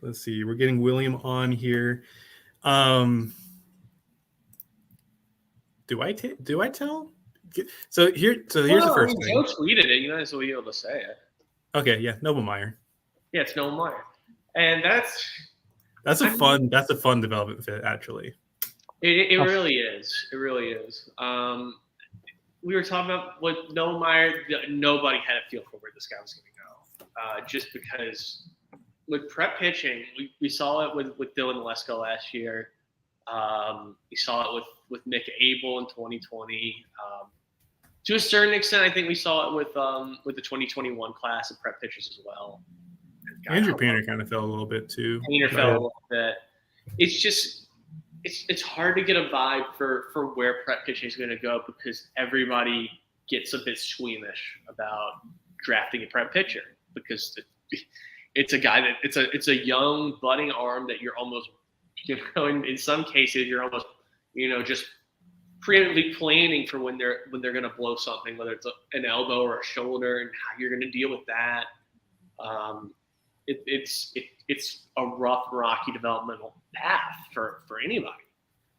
S1: let's see. We're getting William on here. Do I tell? So here's the first thing.
S2: Joe tweeted it. You might as well be able to say it.
S1: Okay, yeah, Noble Meyer.
S2: Yeah, it's Noble Meyer, and that's
S1: a fun development fit, actually.
S2: It really is. It really is. We were talking about what Noble Meyer. Nobody had a feel for where this guy was going to go, just because with prep pitching, we saw it with Dylan Lesko last year. We saw it with Nick Abel in 2020. To a certain extent, I think we saw it with the 2021 class of prep pitchers as well.
S1: Andrew Painter kind of fell a little bit too.
S2: Painter fell a little bit. It's just it's hard to get a vibe for where prep pitching is going to go, because everybody gets a bit squeamish about drafting a prep pitcher, because it's a guy that it's a young budding arm that you're almost in some cases you're almost just preemptively planning for when they're going to blow something, whether it's an elbow or a shoulder, and how you're going to deal with that. It's a rough, rocky developmental path for anybody,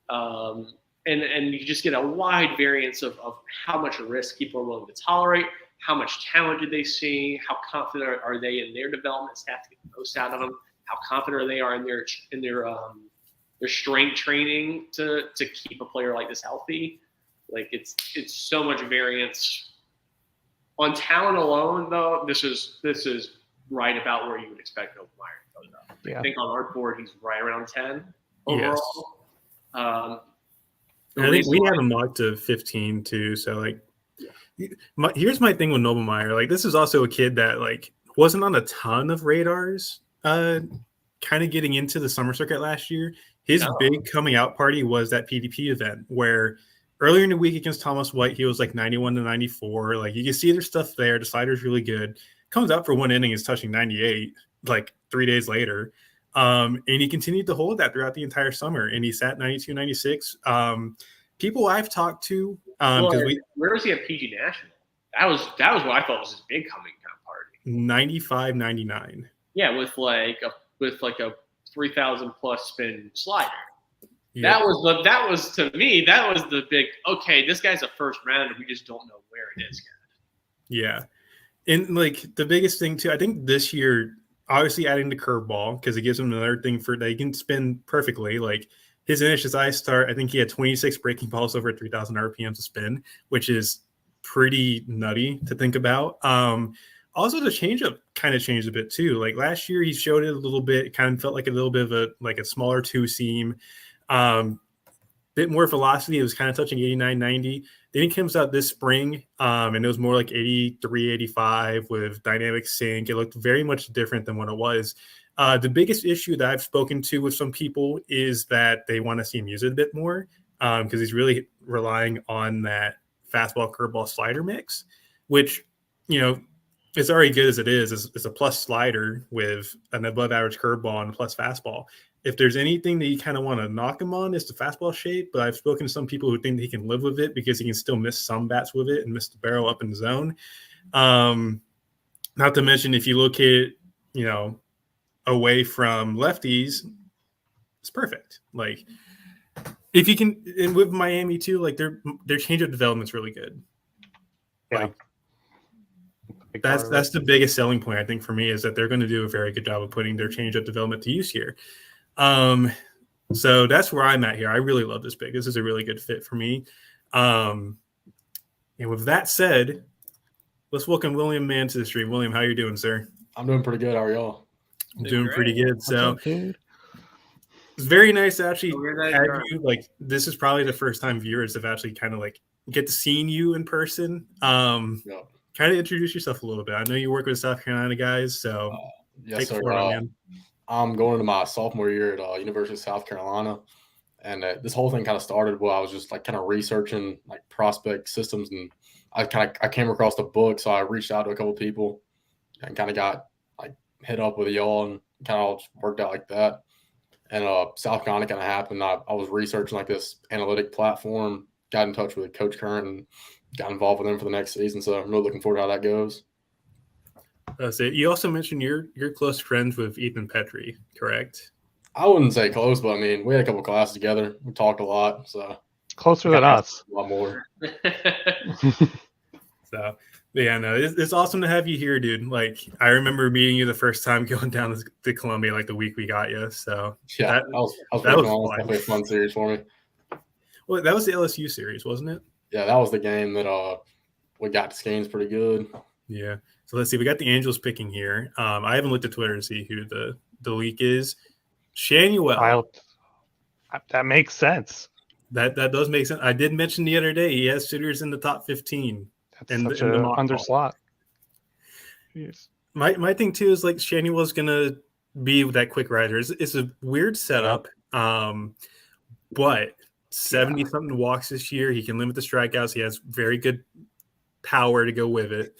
S2: and you just get a wide variance of how much risk people are willing to tolerate, how much talent do they see, how confident are they in their development staff to get the most out of them, how confident they are in their strength training to keep a player like this healthy. Like it's so much variance on talent alone, though. This is right about where you would expect Noble Meyer to go.
S4: Yeah.
S2: I think on our board he's right around 10 overall.
S1: Yes. I think we have him marked to 15 too. So like, here's my thing with Noble Meyer. Like, this is also a kid that like wasn't on a ton of radars. Kind of getting into the summer circuit last year. His big coming out party was that PDP event where earlier in the week against Thomas White, he was like 91 to 94. Like, you can see there's stuff there. The slider's really good. Comes out for one inning, is touching 98 like 3 days later. And he continued to hold that throughout the entire summer. And he sat 92, 96. People I've talked to,
S2: where was he at PG National? That was what I thought was his big coming out party.
S1: 95, 99.
S2: Yeah, with like a 3,000 plus spin slider.
S1: Yeah.
S2: That was to me, that was the big, okay, this guy's a first rounder. We just don't know where it is yet.
S1: Yeah. And like the biggest thing too, I think this year, obviously adding the curveball, because it gives him another thing that he can spin perfectly. Like his initial start, I think he had 26 breaking balls over 3,000 RPMs to spin, which is pretty nutty to think about. Also, the changeup kind of changed a bit too. Like last year, he showed it a little bit. It kind of felt like a little bit of a smaller two seam, bit more velocity. It was kind of touching 89, 90. Then he comes out this spring, and it was more like 83, 85 with dynamic sync. It looked very much different than what it was. The biggest issue that I've spoken to with some people is that they want to see him use it a bit more, because he's really relying on that fastball, curveball, slider mix, which, it's already good as it is. It's a plus slider with an above average curveball and a plus fastball. If there's anything that you kind of want to knock him on, it's the fastball shape. But I've spoken to some people who think that he can live with it because he can still miss some bats with it and miss the barrel up in the zone. Not to mention, if you locate it, away from lefties, it's perfect. Like if you can, and with Miami too, like their change of development's really good.
S4: Yeah.
S1: Like that's the biggest selling point I think for me is that they're going to do a very good job of putting their change of development to use here. So that's where I'm at here. I really love this pick. This is a really good fit for me. And with that said, let's welcome William Mann to the stream. William, how you doing, sir?
S5: I'm doing pretty good. How are y'all?
S1: I'm doing pretty good. So
S4: What's up, dude?
S1: it's very nice to actually
S2: We're
S1: have
S2: nice.
S1: you. Like this is probably the first time viewers have actually kind of like get to seeing you in person.
S5: Yeah.
S1: Kind of introduce yourself a little bit. I know you work with South Carolina guys, so
S5: Yes,
S1: take
S5: sir.
S1: the floor on, man.
S5: I'm going into my sophomore year at University of South Carolina, and this whole thing kind of started while I was just like kind of researching like prospect systems, and I came across the book, so I reached out to a couple people and kind of got like hit up with y'all, and kind of all worked out like that. And South Carolina kind of happened. I was researching like this analytic platform, got in touch with Coach Current, and got involved with them for the next season. So I'm really looking forward to how that goes.
S1: So you also mentioned you're close friends with Ethan Petrie, correct?
S5: I wouldn't say close, but I mean, we had a couple classes together. We talked a lot, so
S4: Closer than us.
S5: a lot more.
S1: So yeah, no, it's awesome to have you here, dude. Like I remember meeting you the first time going down to Columbia, like the week we got you. So
S5: Yeah,
S1: that
S5: that was
S1: that
S5: pretty
S1: was
S5: fun.
S1: fun.
S5: Definitely a fun series for me.
S1: Well, that was the LSU series, wasn't it?
S5: Yeah, that was the game that we got to Skenes pretty good.
S1: Yeah. So let's see. We got the Angels picking here. I haven't looked at Twitter to see who the leak is. Shanuel.
S4: That makes sense.
S1: That does make sense. I did mention the other day he has shooters in the top 15.
S4: That's such an under slot. Jeez.
S1: My thing too is like Shanuel's gonna be that quick riser. It's a weird setup, but 70 something walks this year. He can limit the strikeouts. He has very good power to go with it.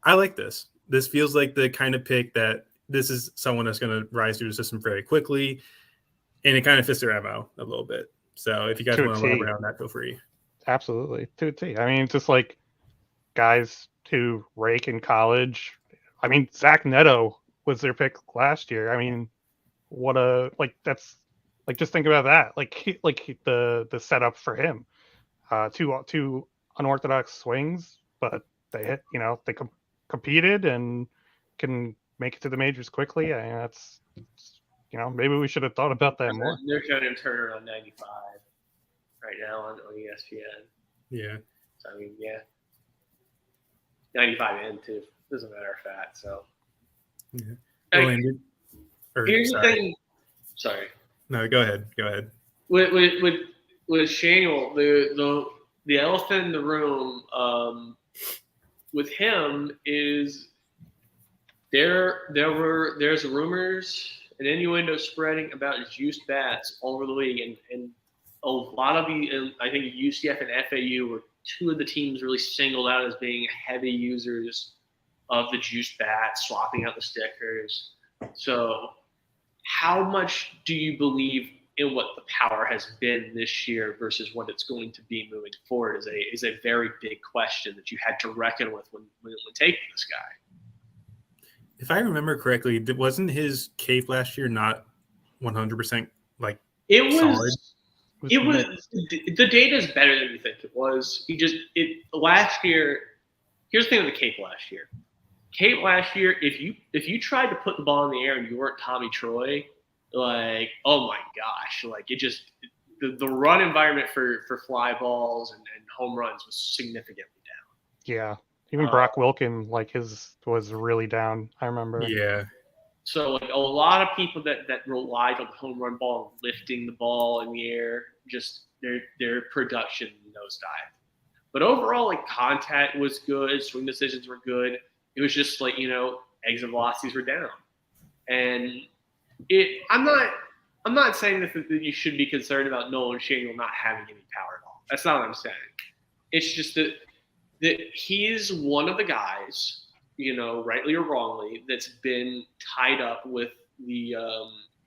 S1: I like this. This feels like the kind of pick that this is someone that's going to rise through the system very quickly, and it kind of fits their MO a little bit. So if you guys want to learn around that, feel free.
S4: Absolutely. To a T. I mean, just like guys to rake in college. I mean, Zach Neto was their pick last year. I mean, that's like, just think about that. Like the setup for him. Two unorthodox swings, but they hit, they competed and can make it to the majors quickly. I mean, that's, maybe we should have thought about that more.
S2: They're showing him Turner on 95 right now on ESPN.
S1: Yeah.
S2: So, I mean, yeah. 95 and 2. Doesn't matter if that. So,
S1: yeah.
S2: Here's the thing. Sorry.
S1: No, go ahead.
S2: With Shanuel, the elephant in the room with him is there's rumors and innuendo spreading about juiced bats all over the league, and a lot of I think UCF and FAU were two of the teams really singled out as being heavy users of the juiced bat, swapping out the stickers. So how much do you believe in what the power has been this year versus what it's going to be moving forward is a very big question that you had to reckon with when taking this guy.
S1: If I remember correctly, wasn't his cape last year not 100% like
S2: it was
S1: solid?
S2: It was the data is better than you think it was. Last year. Here's the thing with the cape last year. Cape last year, if you tried to put the ball in the air and you weren't Tommy Troy, like, oh my gosh, like it just the run environment for fly balls and home runs was significantly down.
S4: Yeah. Even Brock Wilken, like his was really down. I remember.
S1: Yeah.
S2: So like a lot of people that relied on the home run ball, lifting the ball in the air, just their production nosedived. But overall, like contact was good, swing decisions were good. It was just like exit velocities were down, and I'm not saying that you should be concerned about Nolan Shanuel not having any power at all. That's not what I'm saying. It's just that he's one of the guys rightly or wrongly, that's been tied up with the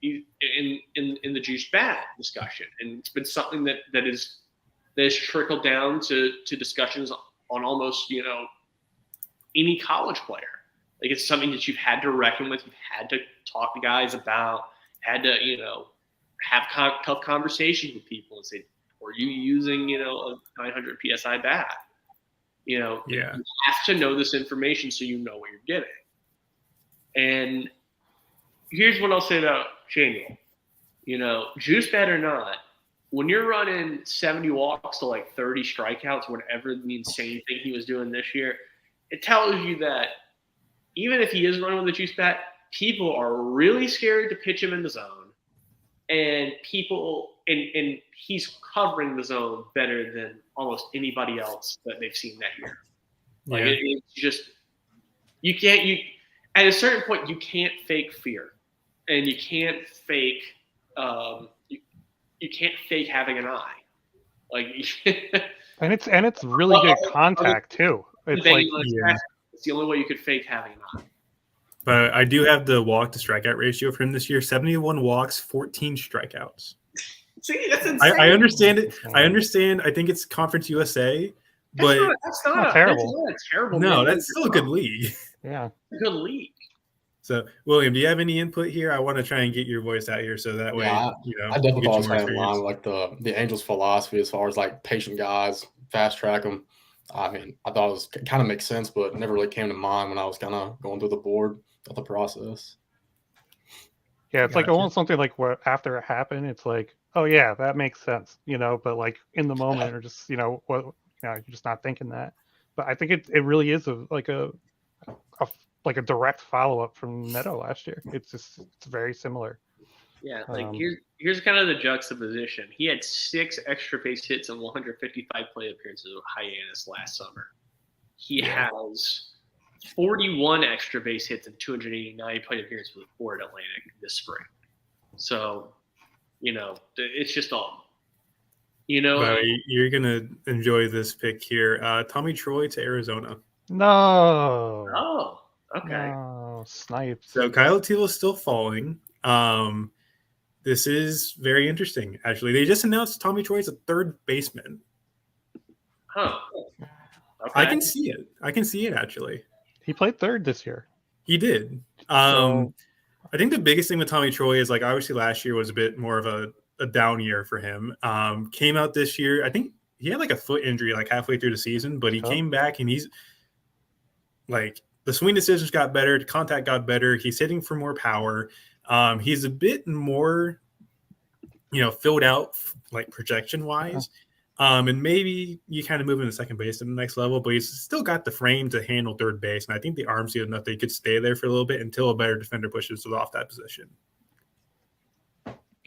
S2: in the juice bat discussion, and it's been something that has trickled down to discussions on almost any college player. Like, it's something that you've had to reckon with, you've had to talk to guys about, had to have tough conversations with people and say, "Are you using a 900 psi bat?" You have to know this information so you know what you're getting. And here's what I'll say about Chaniel. Juice bat or not, when you're running 70 walks to like 30 strikeouts, whatever the insane thing he was doing this year, it tells you that even if he is running with a juice bat, people are really scared to pitch him in the zone. And and he's covering the zone better than almost anybody else that they've seen that year. Like, it's just, at a certain point, you can't fake fear, and you can't fake, you can't fake having an eye. Like,
S4: and it's really good contact too. It's like,
S2: it's the only way you could fake having an eye.
S1: But I do have the walk to strikeout ratio for him this year: 71 walks, 14 strikeouts.
S2: See, that's insane.
S1: I understand it. I understand. I think it's Conference USA, but
S2: that's not
S4: terrible.
S2: That's not a terrible.
S1: No, that's still a good league.
S4: Yeah,
S2: good league.
S1: So, William, do you have any input here? I want to try and get your voice out here so that way,
S5: I definitely thought it was kind of in line with like the Angels' philosophy as far as like patient guys, fast track them. I mean, I thought it kind of makes sense, but it never really came to mind when I was kind of going through the board of the process.
S4: Yeah, it's like almost something like what after it happened, it's like, oh yeah, that makes sense, but like in the moment, or just you're just not thinking that. But I think it really is a direct follow up from Neto last year. It's very similar.
S2: Yeah, like here's kind of the juxtaposition. He had 6 extra base hits and 155 plate appearances with Hyannis last summer. He has 41 extra base hits and 289 plate appearances with Florida Atlantic this spring. So, it's just all,
S1: You're gonna enjoy this pick here. Tommy Troy to Arizona.
S4: No.
S2: Oh, okay.
S4: No, snipes.
S1: So Kyle Teal is still falling. This is very interesting, actually. They just announced Tommy Troy as a third baseman.
S2: Huh. Okay.
S1: I can see it, actually.
S4: He played third this year.
S1: He did. I think the biggest thing with Tommy Troy is, like, obviously last year was a bit more of a down year for him. Came out this year, I think he had like a foot injury like halfway through the season, but he came back and he's like, the swing decisions got better, the contact got better. He's hitting for more power. He's a bit more, filled out like projection wise. And maybe you kind of move into second base to the next level, but he's still got the frame to handle third base. And I think the arm's good enough that he could stay there for a little bit until a better defender pushes it off that position.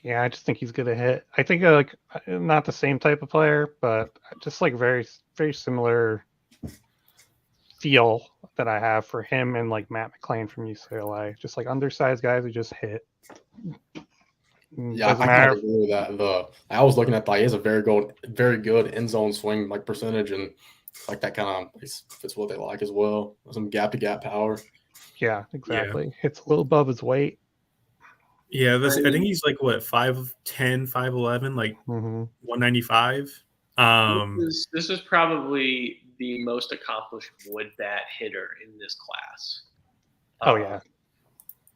S4: Yeah, I just think he's going to hit. I think like not the same type of player, but just like very, very similar feel that I have for him and like Matt McClain from UCLA. Just like undersized guys who just hit.
S5: Yeah, I kind of agree with that. I was looking at he has a very good end zone swing like percentage, and like that kind of fits what they like as well. Some gap to gap power.
S4: Yeah, exactly. Yeah. Hits a little above his weight.
S1: Yeah, I think he's like what 5'10", 5'11", like 195.
S2: This is probably the most accomplished wood bat hitter in this class.
S4: Oh yeah.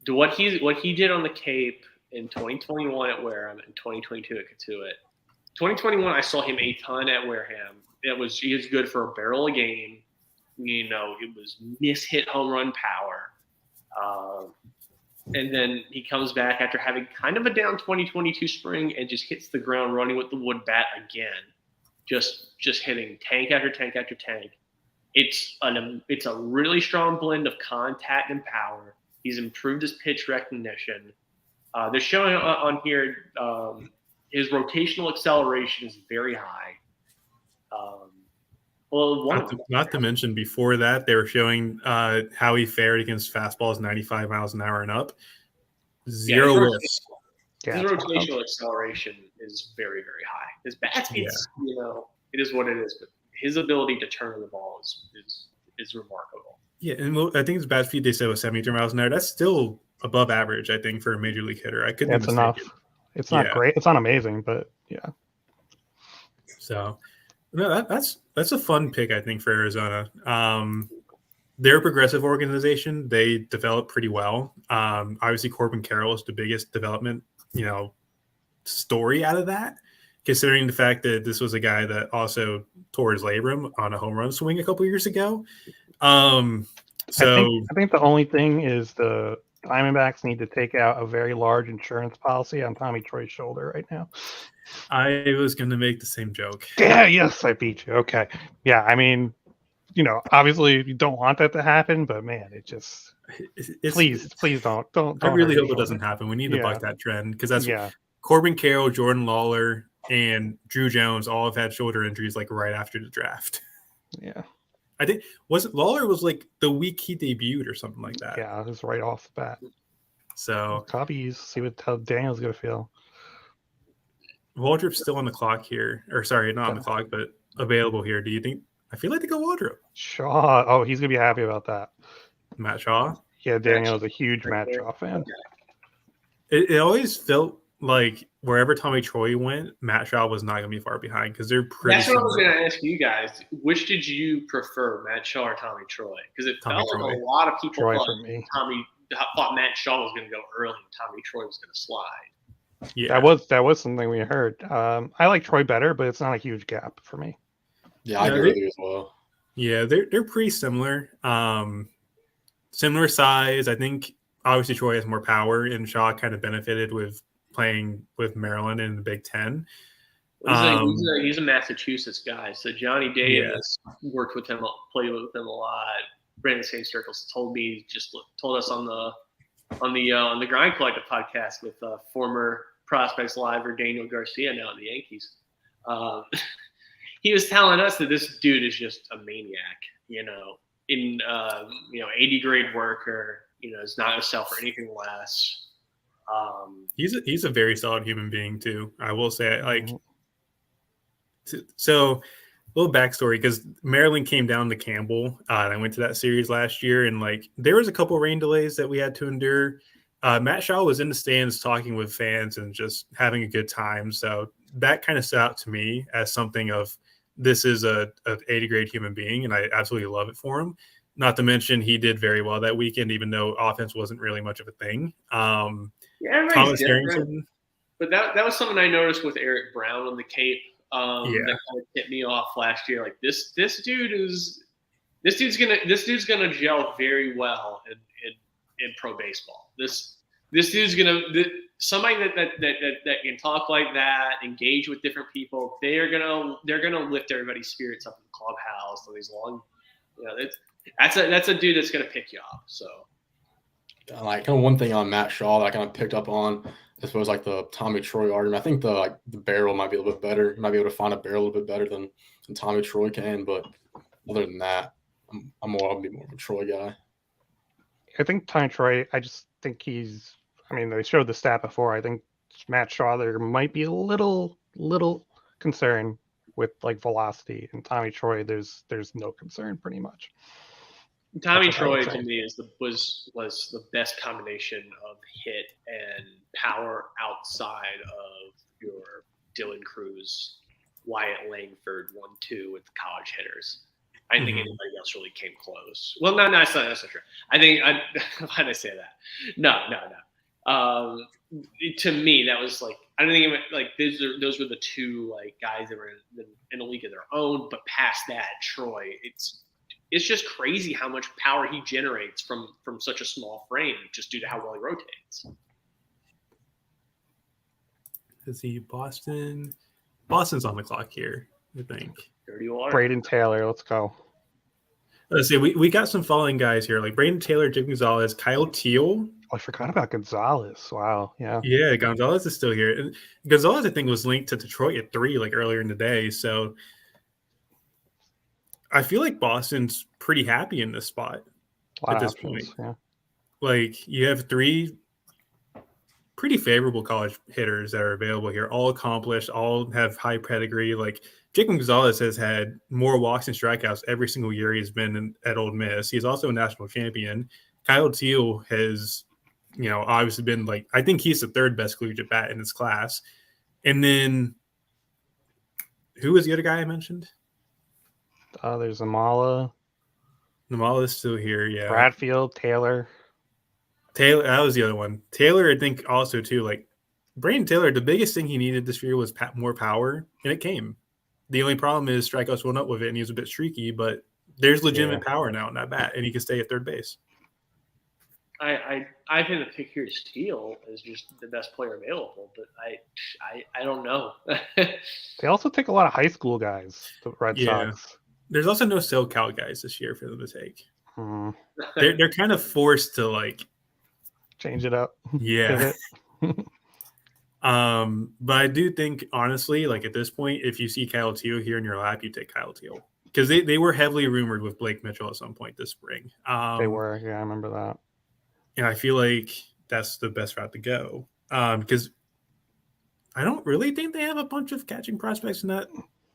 S2: What he did on the Cape in 2021 at Wareham and 2022 at Katuitt. 2021, I saw him a ton at Wareham. He was good for a barrel a game. It was miss-hit home run power. And then he comes back after having kind of a down 2022 spring and just hits the ground running with the wood bat again. Just hitting tank after tank after tank. It's a really strong blend of contact and power. He's improved his pitch recognition. They're showing on here his rotational acceleration is very high.
S1: Not to mention before that, they were showing how he fared against fastballs 95 miles an hour and up. Zero whiffs.
S2: His rotational acceleration is very, very high. His bat speed, it is what it is. But his ability to turn the ball is remarkable.
S1: Yeah, and I think his bat speed they said was 73 miles an hour. That's still above average, I think, for a major league hitter. I couldn't
S4: That's
S1: be
S4: enough.
S1: mistaken.
S4: It's not
S1: Yeah.
S4: great. It's not amazing, but yeah.
S1: So, no, that's a fun pick, I think, for Arizona. They're a progressive organization. They develop pretty well. Obviously, Corbin Carroll is the biggest development, story out of that, considering the fact that this was a guy that also tore his labrum on a home run swing a couple years ago. So
S4: I think the only thing is the Diamondbacks need to take out a very large insurance policy on Tommy Troy's shoulder right now.
S1: I was going to make the same joke.
S4: Yeah, yes, I beat you. Okay. Yeah, I mean, obviously you don't want that to happen, but man, it just please don't.
S1: I really hope it doesn't happen. We need to buck that trend because that's Corbin Carroll, Jordan Lawler, and Drew Jones all have had shoulder injuries like right after the draft.
S4: Yeah.
S1: I think Lawler was like the week he debuted or something like that.
S4: Yeah, it was right off the bat.
S1: So
S4: copies, see how Daniel's gonna feel.
S1: Waldrop's still on the clock here, or sorry, not on the clock, but available here. Do you think? I feel like they go Waldrop.
S4: Shaw. Oh, he's gonna be happy about that.
S1: Matt Shaw.
S4: Yeah, Daniel is a huge Matt Shaw fan.
S1: It always felt like wherever Tommy Troy went, Matt Shaw was not going to be far behind because they're pretty.
S2: That's what I was going to ask you guys. Which did you prefer, Matt Shaw or Tommy Troy? Because it felt like a lot of people thought Matt Shaw was going to go early and Tommy Troy was going to slide.
S4: Yeah, that was something we heard. I like Troy better, but it's not a huge gap for me.
S5: Yeah, I agree with you as well.
S1: Yeah, they're pretty similar. Similar size. I think obviously Troy has more power, and Shaw kind of benefited with playing with Maryland in the Big Ten.
S2: He's a Massachusetts guy, so Johnny Davis worked with him, played with him a lot. Brandon St. Circles told us on the Grind Collective podcast with former Prospects Live Daniel Garcia now in the Yankees. He was telling us that this dude is just a maniac, in 80 grade worker, is not going to sell for anything less.
S1: He's a very solid human being too. I will say, so a little backstory because Maryland came down to Campbell and I went to that series last year, and there was a couple rain delays that we had to endure. Matt Shaw was in the stands talking with fans and just having a good time. So that kind of stood out to me as something of this is a 80 grade human being, and I absolutely love it for him. Not to mention he did very well that weekend, even though offense wasn't really much of a thing.
S2: Thomas Harrington. But that was something I noticed with Eric Brown on the Cape. That kind of hit me off last year. Like this dude's gonna gel very well in pro baseball. This dude's somebody that can talk like that, engage with different people. They're gonna lift everybody's spirits up in the clubhouse. So these long, that's a dude that's gonna pick you up. So,
S5: kind of one thing on Matt Shaw that I kind of picked up on, I suppose, the Tommy Troy argument. I think the barrel might be a little bit better. You might be able to find a barrel a little bit better than Tommy Troy can. But other than that, I'll be more of a Troy guy.
S4: I think Tommy Troy. I just think he's. I mean, they showed the stat before. I think Matt Shaw, there might be a little concern with velocity, and Tommy Troy, there's no concern pretty much.
S2: Tommy Troy to me was the best combination of hit and power outside of your Dylan Cruz, Wyatt Langford 1-2 with the college hitters. I didn't think anybody else really came close. Well, no, that's not true. Why did I say that? No. To me, that was I don't think those were the two guys that were in a league of their own. But past that, Troy, it's just crazy how much power he generates from such a small frame, just due to how well he rotates.
S1: Is he Boston? Boston's on the clock here, I think.
S2: Dirty water.
S4: Braden Taylor, let's go.
S1: Let's see. We got some following guys here, like Braden Taylor, Jim Gonzalez, Kyle Teal.
S4: Oh, I forgot about Gonzalez. Wow. Yeah.
S1: Yeah, Gonzalez is still here. And Gonzalez, I think, was linked to Detroit at 3 earlier in the day. So I feel like Boston's pretty happy in this spot at this point.
S4: Yeah.
S1: You have 3 pretty favorable college hitters that are available here, all accomplished, all have high pedigree. Like Jacob Gonzalez has had more walks and strikeouts every single year he's been at Ole Miss. He's also a national champion. Kyle Teal has, obviously been like, I think he's the third best collegiate bat in his class. And then who was the other guy I mentioned?
S4: There's Amala.
S1: Namala is still here, yeah.
S4: Bradfield, Taylor,
S1: that was the other one. Taylor, I think also too, like Brandon Taylor, the biggest thing he needed this year was more power, and it came. The only problem is strikeouts went up with it, and he was a bit streaky, but there's legitimate power now in that bat, and he can stay at third base.
S2: I think the pick here is Steele is just the best player available, but I don't know.
S4: They also take a lot of high school guys, the Red Sox.
S1: There's also no SoCal guys this year for them to take. They're kind of forced to like
S4: change it up.
S1: Yeah. But I do think honestly, like at this point, if you see Kyle Teal here in your lap, you take Kyle Teal because they were heavily rumored with Blake Mitchell at some point this spring.
S4: They were, yeah, I remember that.
S1: And I feel like that's the best route to go because I don't really think they have a bunch of catching prospects in that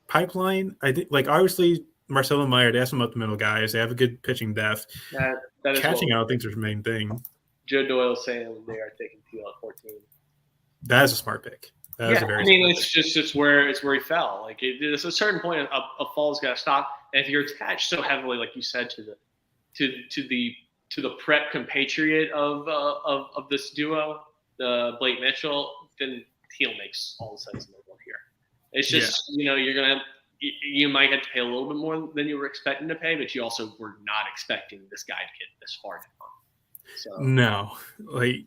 S1: pipeline. I think, like, obviously Marcelo Meyer, they have some up the middle guys. They have a good pitching depth.
S2: That is
S1: catching, I don't think is the main thing.
S2: Joe Doyle saying they are taking Teal at 14.
S1: That is a smart pick.
S2: It's where he fell. Like there's a certain point a fall's got to stop. And if you're attached so heavily, like you said, to the prep compatriot of this duo, the Blake Mitchell, then Teal makes all the sense in the world here. It's just you might have to pay a little bit more than you were expecting to pay, but you also were not expecting this guy to get this far down. So
S1: no, like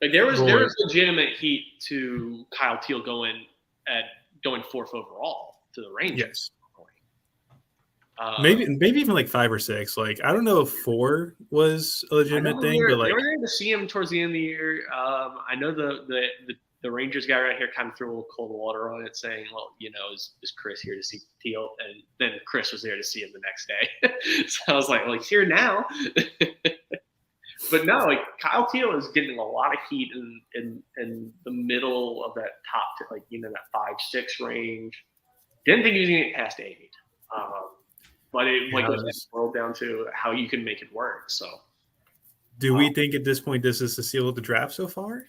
S2: there was legitimate heat to Kyle Teal going fourth overall to the Rangers.
S1: Yes. Maybe even like 5 or 6. Like I don't know if 4 was a legitimate thing, but like
S2: they were there to see him towards the end of the year. I know the Rangers guy right here kind of threw a little cold water on it, saying, "Well, is Chris here to see Teal?" And then Chris was there to see him the next day. So I was like, "Well, he's here now." But no, like Kyle Teal is getting a lot of heat in the middle of that top, that 5-6 range. Didn't think he was going to get past 8. But it boiled down to how you can make it work. So,
S1: do we think at this point this is the seal of the draft so far?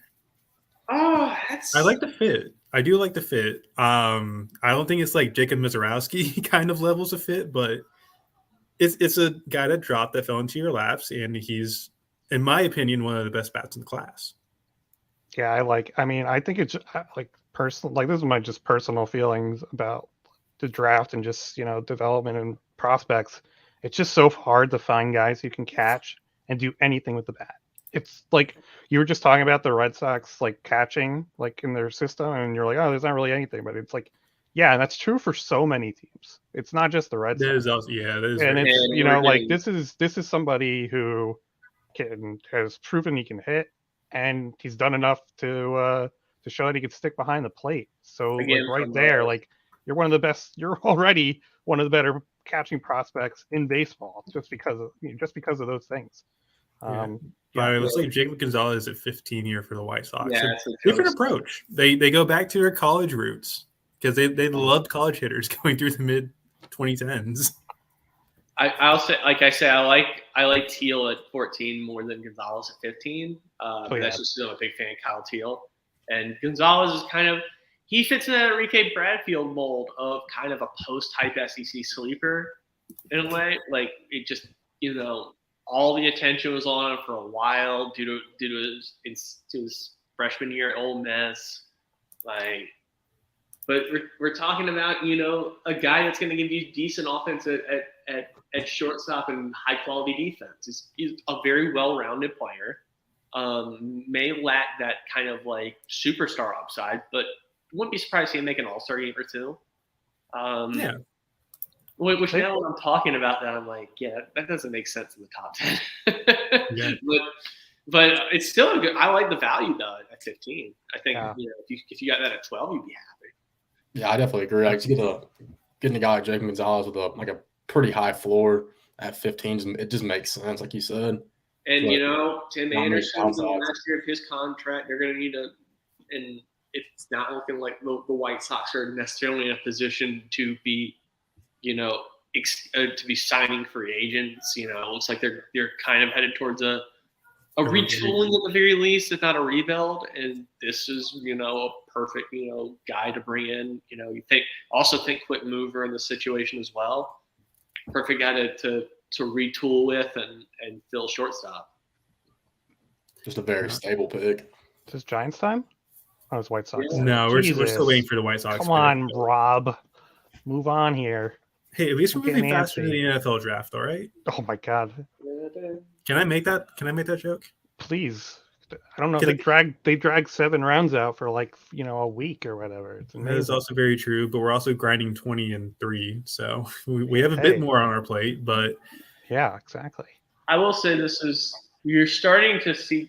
S2: Oh,
S1: I like the fit. I do like the fit. I don't think it's like Jacob Mizorowski kind of levels of fit, but it's a guy that dropped that fell into your laps, and he's, in my opinion, one of the best bats in the class.
S4: Yeah, I think it's like personal. Like this is my just personal feelings about the draft and just development and prospects. It's just so hard to find guys who can catch and do anything with the bat. It's like you were just talking about the Red Sox like catching like in their system, and you're like, oh, there's not really anything, but it's like, yeah, and that's true for so many teams. It's not just the Red Sox.
S1: That is also, yeah, that is,
S4: and it's this is somebody who has proven he can hit, and he's done enough to show that he can stick behind the plate. So
S2: again,
S4: like right there, like you're one of the best. You're already one of the better catching prospects in baseball just because of those things.
S1: It looks like Jacob Gonzalez at 15 here for the White Sox.
S2: Yeah,
S1: different approach. They go back to their college roots because they loved college hitters going through the mid 2010s.
S2: I'll say, like I say, I like Teal at 14 more than Gonzalez at 15. That's just still a big fan of Kyle Teal. And Gonzalez is kind of, he fits in that Enrique Bradfield mold of kind of a post-type SEC sleeper in a way. Like it just, all the attention was on him for a while due to his freshman year at Ole Miss. Like, but we're talking about, a guy that's going to give you decent offense at shortstop and high quality defense. He's a very well-rounded player. May lack that kind of like superstar upside, but wouldn't be surprised to see him make an all-star game or two. Which now when I'm talking about that, I'm like, yeah, that doesn't make sense in the top 10.
S1: Yeah.
S2: But it's still good. I like the value though at 15. I think if you got that at 12, you'd be happy.
S5: Yeah, I definitely agree. Like getting a guy like Jacob Gonzalez with a pretty high floor at 15, it just makes sense, like you said.
S2: And, Tim
S5: Not much
S2: Anderson, the
S5: downside.
S2: last year of his contract, they're going to need and it's not looking like the White Sox are necessarily in a position to be, to be signing free agents. It looks like they're kind of headed towards a retooling at the very least, if not a rebuild. And this is, a perfect, guy to bring in. You think quick mover in the situation as well. Perfect guy to retool with and fill shortstop.
S5: Just a very stable pick.
S4: Is this Giants time? Oh, it's White Sox.
S2: Yeah.
S1: No, we're still waiting for the White Sox.
S4: Come on, Rob. Move on here.
S1: Hey, at least we're moving faster than
S4: antsy.
S1: the NFL draft, all right?
S4: Oh my God.
S1: Can I make that joke?
S4: Please. I don't know. They drag 7 rounds out for a week or whatever. It's amazing.
S1: That is also very true, but we're also grinding 20-3, so we have a bit more on our plate, but
S4: yeah, exactly.
S2: I will say you're starting to see you're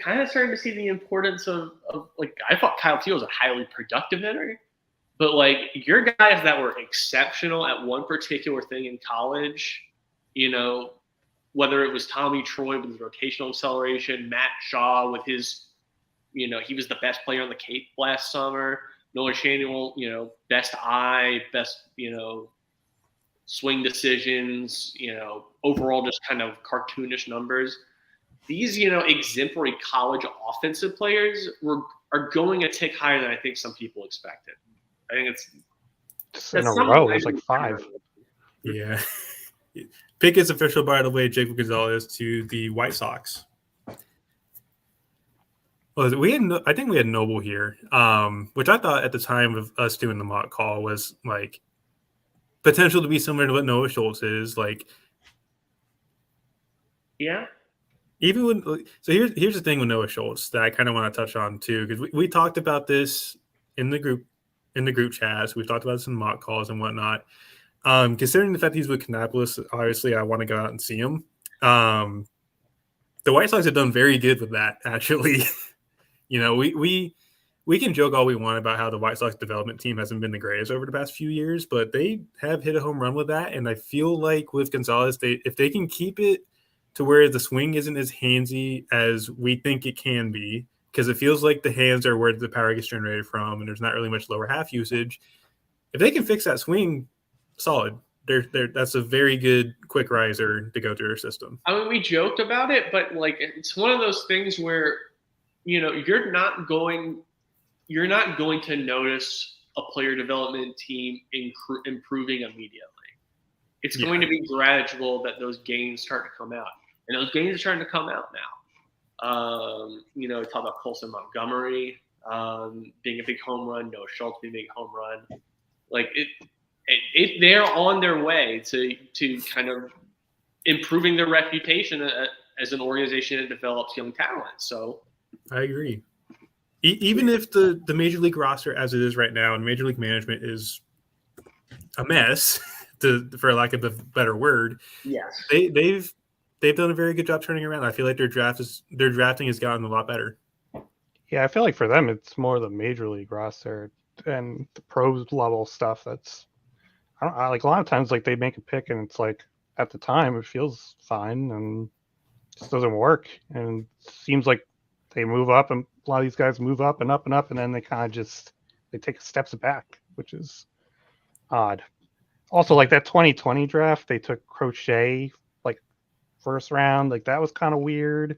S2: kind of starting to see the importance of I thought Kyle Teel was a highly productive hitter, but your guys that were exceptional at one particular thing in college, whether it was Tommy Troy with his rotational acceleration, Matt Shaw with his, he was the best player on the Cape last summer, Noah Shanuel, best eye, best, swing decisions, overall just kind of cartoonish numbers. These, exemplary college offensive players are going a tick higher than I think some people expected. I think it's
S4: in a row. It's 5.
S1: Yeah. Pick is official, by the way, Jacob Gonzalez to the White Sox. Well, I think we had Noble here, which I thought at the time of us doing the mock call was potential to be similar to what Noah Schultz is.
S2: Yeah.
S1: Even when here's the thing with Noah Schultz that I kind of want to touch on too, because we talked about this in the group chats. We've talked about this in mock calls and whatnot. Considering the fact he's with Kannapolis, obviously I want to go out and see him. The White Sox have done very good with that, actually. We can joke all we want about how the White Sox development team hasn't been the greatest over the past few years, but they have hit a home run with that. And I feel like with Gonzalez, if they can keep it to where the swing isn't as handsy as we think it can be, because it feels like the hands are where the power gets generated from, and there's not really much lower half usage. If they can fix that swing, solid. That's a very good quick riser to go through their system.
S2: I mean, we joked about it, but it's one of those things where, you're not going to notice a player development team improving immediately. It's going to be gradual that those gains start to come out. And those gains are starting to come out now. We talk about Colson Montgomery being a big home run, Noah Schultz being a big home run. They're on their way to kind of improving their reputation as an organization that develops young talent. So
S1: I agree. Even if the Major League roster as it is right now and Major League management is a mess, for lack of a better word,
S2: yes,
S1: they've done a very good job turning around. I feel like their drafting has gotten a lot better.
S4: Yeah, I feel like for them it's more the Major League roster and the pros level stuff. That's a lot of times they make a pick and it's at the time it feels fine and it just doesn't work, and it seems like they move up and a lot of these guys move up and up and up, and then they kind of they take steps back, which is odd. Also, that 2020 draft, they took Crochet first round. That was kind of weird.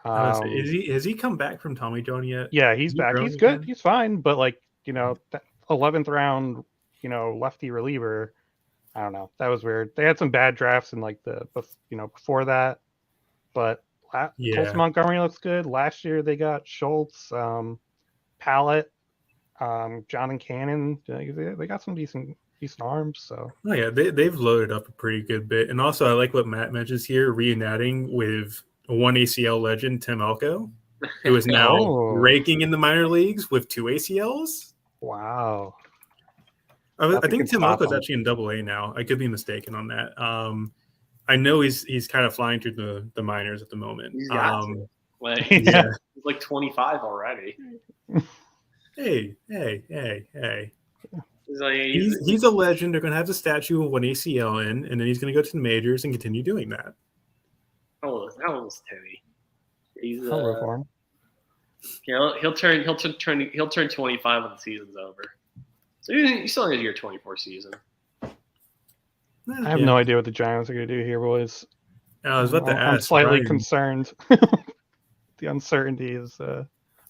S1: Has he come back from Tommy John yet?
S4: Yeah, he's back. He's good. Again? He's fine. But that 11th round, lefty reliever, I don't know. That was weird. They had some bad drafts in before that, but Colson Montgomery looks good. Last year they got Schultz, Pallett, John and Cannon. They got some decent arms. So
S1: they've loaded up a pretty good bit. And also I like what Matt mentions here, reuniting with one ACL legend, Tim Elko, who is now raking in the minor leagues with 2 ACLs.
S4: Wow.
S1: I think Tim Elko is actually in AA now. I could be mistaken on that. I know he's kind of flying through the minors at the moment.
S2: He's got he's 25 already.
S1: Hey.
S2: He's like,
S1: He's a legend. They're going to have the statue of one ACL in, and then he's going to go to the majors and continue doing that.
S2: how old is Timmy? He's
S4: I'll root for him.
S2: he'll turn 25 when the season's over. So he still has your 24 season.
S4: I have no idea what the Giants are going to do here, boys.
S1: I was about to ask.
S4: I'm slightly
S1: Brian.
S4: concerned. The uncertainty is.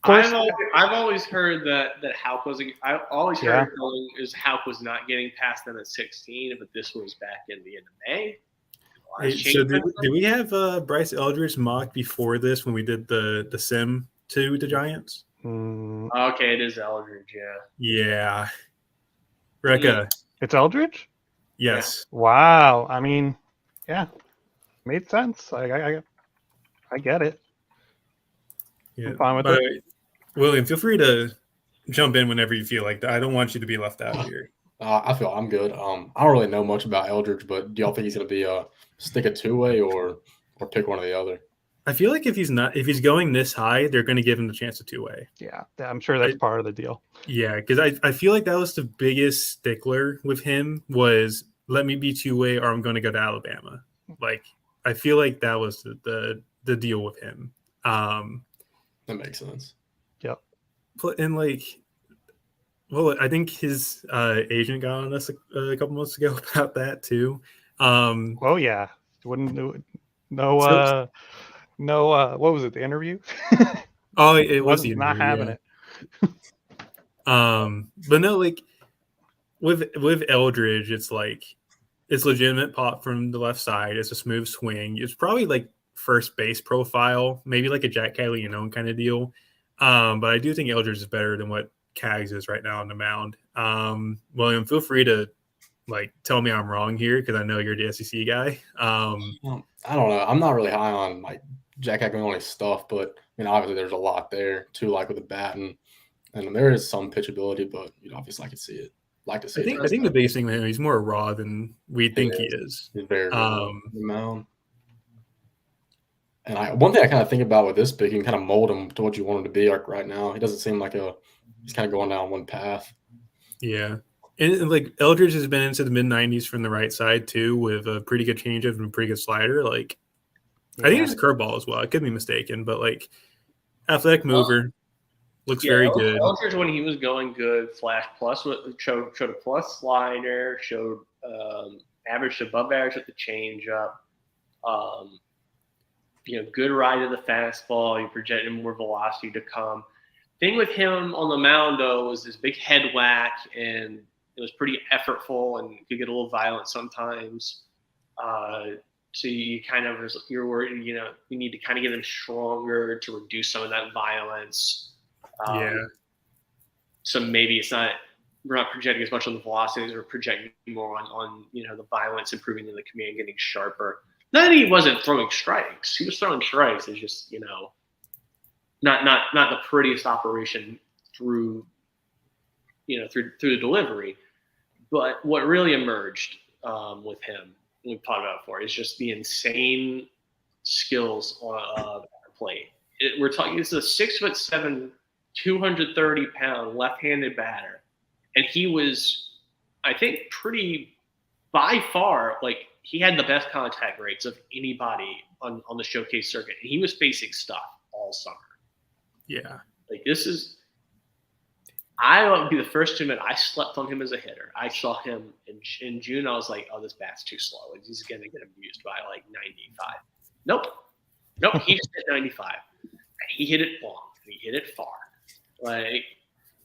S2: I've always heard that Houck was. I've always
S4: Yeah.
S2: heard is Houck was not getting past them at 16, but this was back in the end of May.
S1: Hey, so did we have Bryce Eldridge mocked before this when we did the sim to the Giants?
S2: Okay, it is Eldridge. Yeah.
S1: Yeah. Rekka.
S4: It's Eldridge?
S1: Yes.
S4: Wow. I mean, yeah. Made sense. I get it.
S1: Yeah.
S4: I'm fine with it.
S1: William, feel free to jump in whenever you feel like that. I don't want you to be left out here.
S5: I feel I'm good. I don't really know much about Eldridge, but do y'all think he's going to be stick a two-way or pick one or the other?
S1: I feel like if he's going this high, they're going to give him the chance of two-way.
S4: Yeah, I'm sure that's part of the deal.
S1: Yeah, because I feel like that was the biggest stickler with him was let me be two-way or I'm going to go to Alabama. Like I feel like that was the deal with him.
S5: That makes sense.
S4: Yep.
S1: And like, well, I think his agent got on us a couple months ago about that too.
S4: Oh yeah, wouldn't do it. No. What was it? The interview?
S1: Oh, it was the
S4: not
S1: interview,
S4: having
S1: yeah.
S4: it.
S1: But no, like with Eldridge, it's like it's legitimate pop from the left side. It's a smooth swing. It's probably like first base profile, maybe like a Jack Caglianone kind of deal. But I do think Eldridge is better than what Cags is right now on the mound. William, feel free to like tell me I'm wrong here because I know you're the SEC guy.
S5: I don't know. I'm not really high on like Jack Caglianone's stuff, but I mean obviously there's a lot there too, like with the bat and there is some pitchability, but obviously I could see it. Like to see
S1: I think the biggest thing with him, he's more raw than we think he is.
S5: He's very the mound. And one thing I kind of think about with this pick, you can kind of mold him to what you want him to be like right now. He doesn't seem like he's kind of going down one path.
S1: Yeah. And like Eldridge has been into the mid 90s from the right side too, with a pretty good changeup and a pretty good slider. Like, yeah. I think it's a curveball as well. I could be mistaken, but like athletic mover, looks very good.
S2: Eldridge, when he was going good, flash plus showed a plus slider, showed average to above average with the changeup. Good ride of the fastball. He projected more velocity to come. Thing with him on the mound though was this big head whack, and it was pretty effortful and could get a little violent sometimes. So you're worried, you need to kind of get him stronger to reduce some of that violence. So maybe we're not projecting as much on the velocities, we're projecting more on the violence, improving in the command, getting sharper. Not that he wasn't throwing strikes. He was throwing strikes. It's just, not the prettiest operation through the delivery. But what really emerged with him, we've talked about before, is just the insane skills on the plate. We're talking, this is a 6'7", 230-pound left-handed batter. And he was, I think, by far, like, he had the best contact rates of anybody on the showcase circuit. And he was facing stuff all summer.
S1: Yeah.
S2: Like, I would be the first to admit I slept on him as a hitter. I saw him in June. I was like, oh, this bat's too slow. Like, he's going to get abused by like 95. Nope. He just hit 95. He hit it long. He hit it far. Like,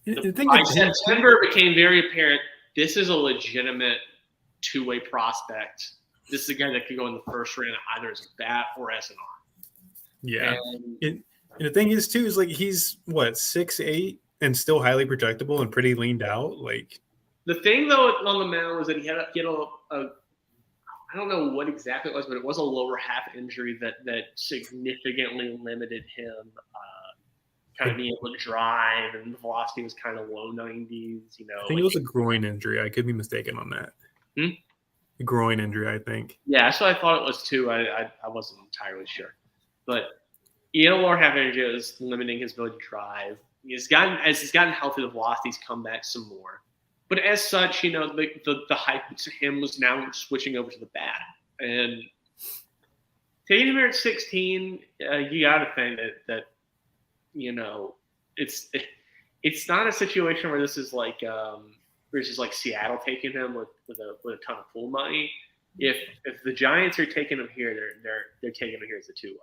S2: by September, it became very apparent this is a legitimate two-way prospect. This is a guy that could go in the first round either as a bat or as an arm.
S1: Yeah. And the thing is, too, is like he's, 6'8", and still highly projectable and pretty leaned out. Like,
S2: the thing, though, on the mound was that he had a I don't know what exactly it was, but it was a lower half injury that significantly limited him kind of being able to drive, and the velocity was kind of low 90s.
S1: I think it was a groin injury. I could be mistaken on that. A groin injury, I think.
S2: Yeah, that's what I thought it was too. I wasn't entirely sure, but lower half injury is limiting his ability to drive. As he's gotten healthy, the velocity's come back some more. but as such, the hype to him was now switching over to the bat. And taking him here at 16, you got to think that it's not a situation where this is like Seattle taking him with a ton of pool money. If the Giants are taking him here, they're taking him here as a two-way.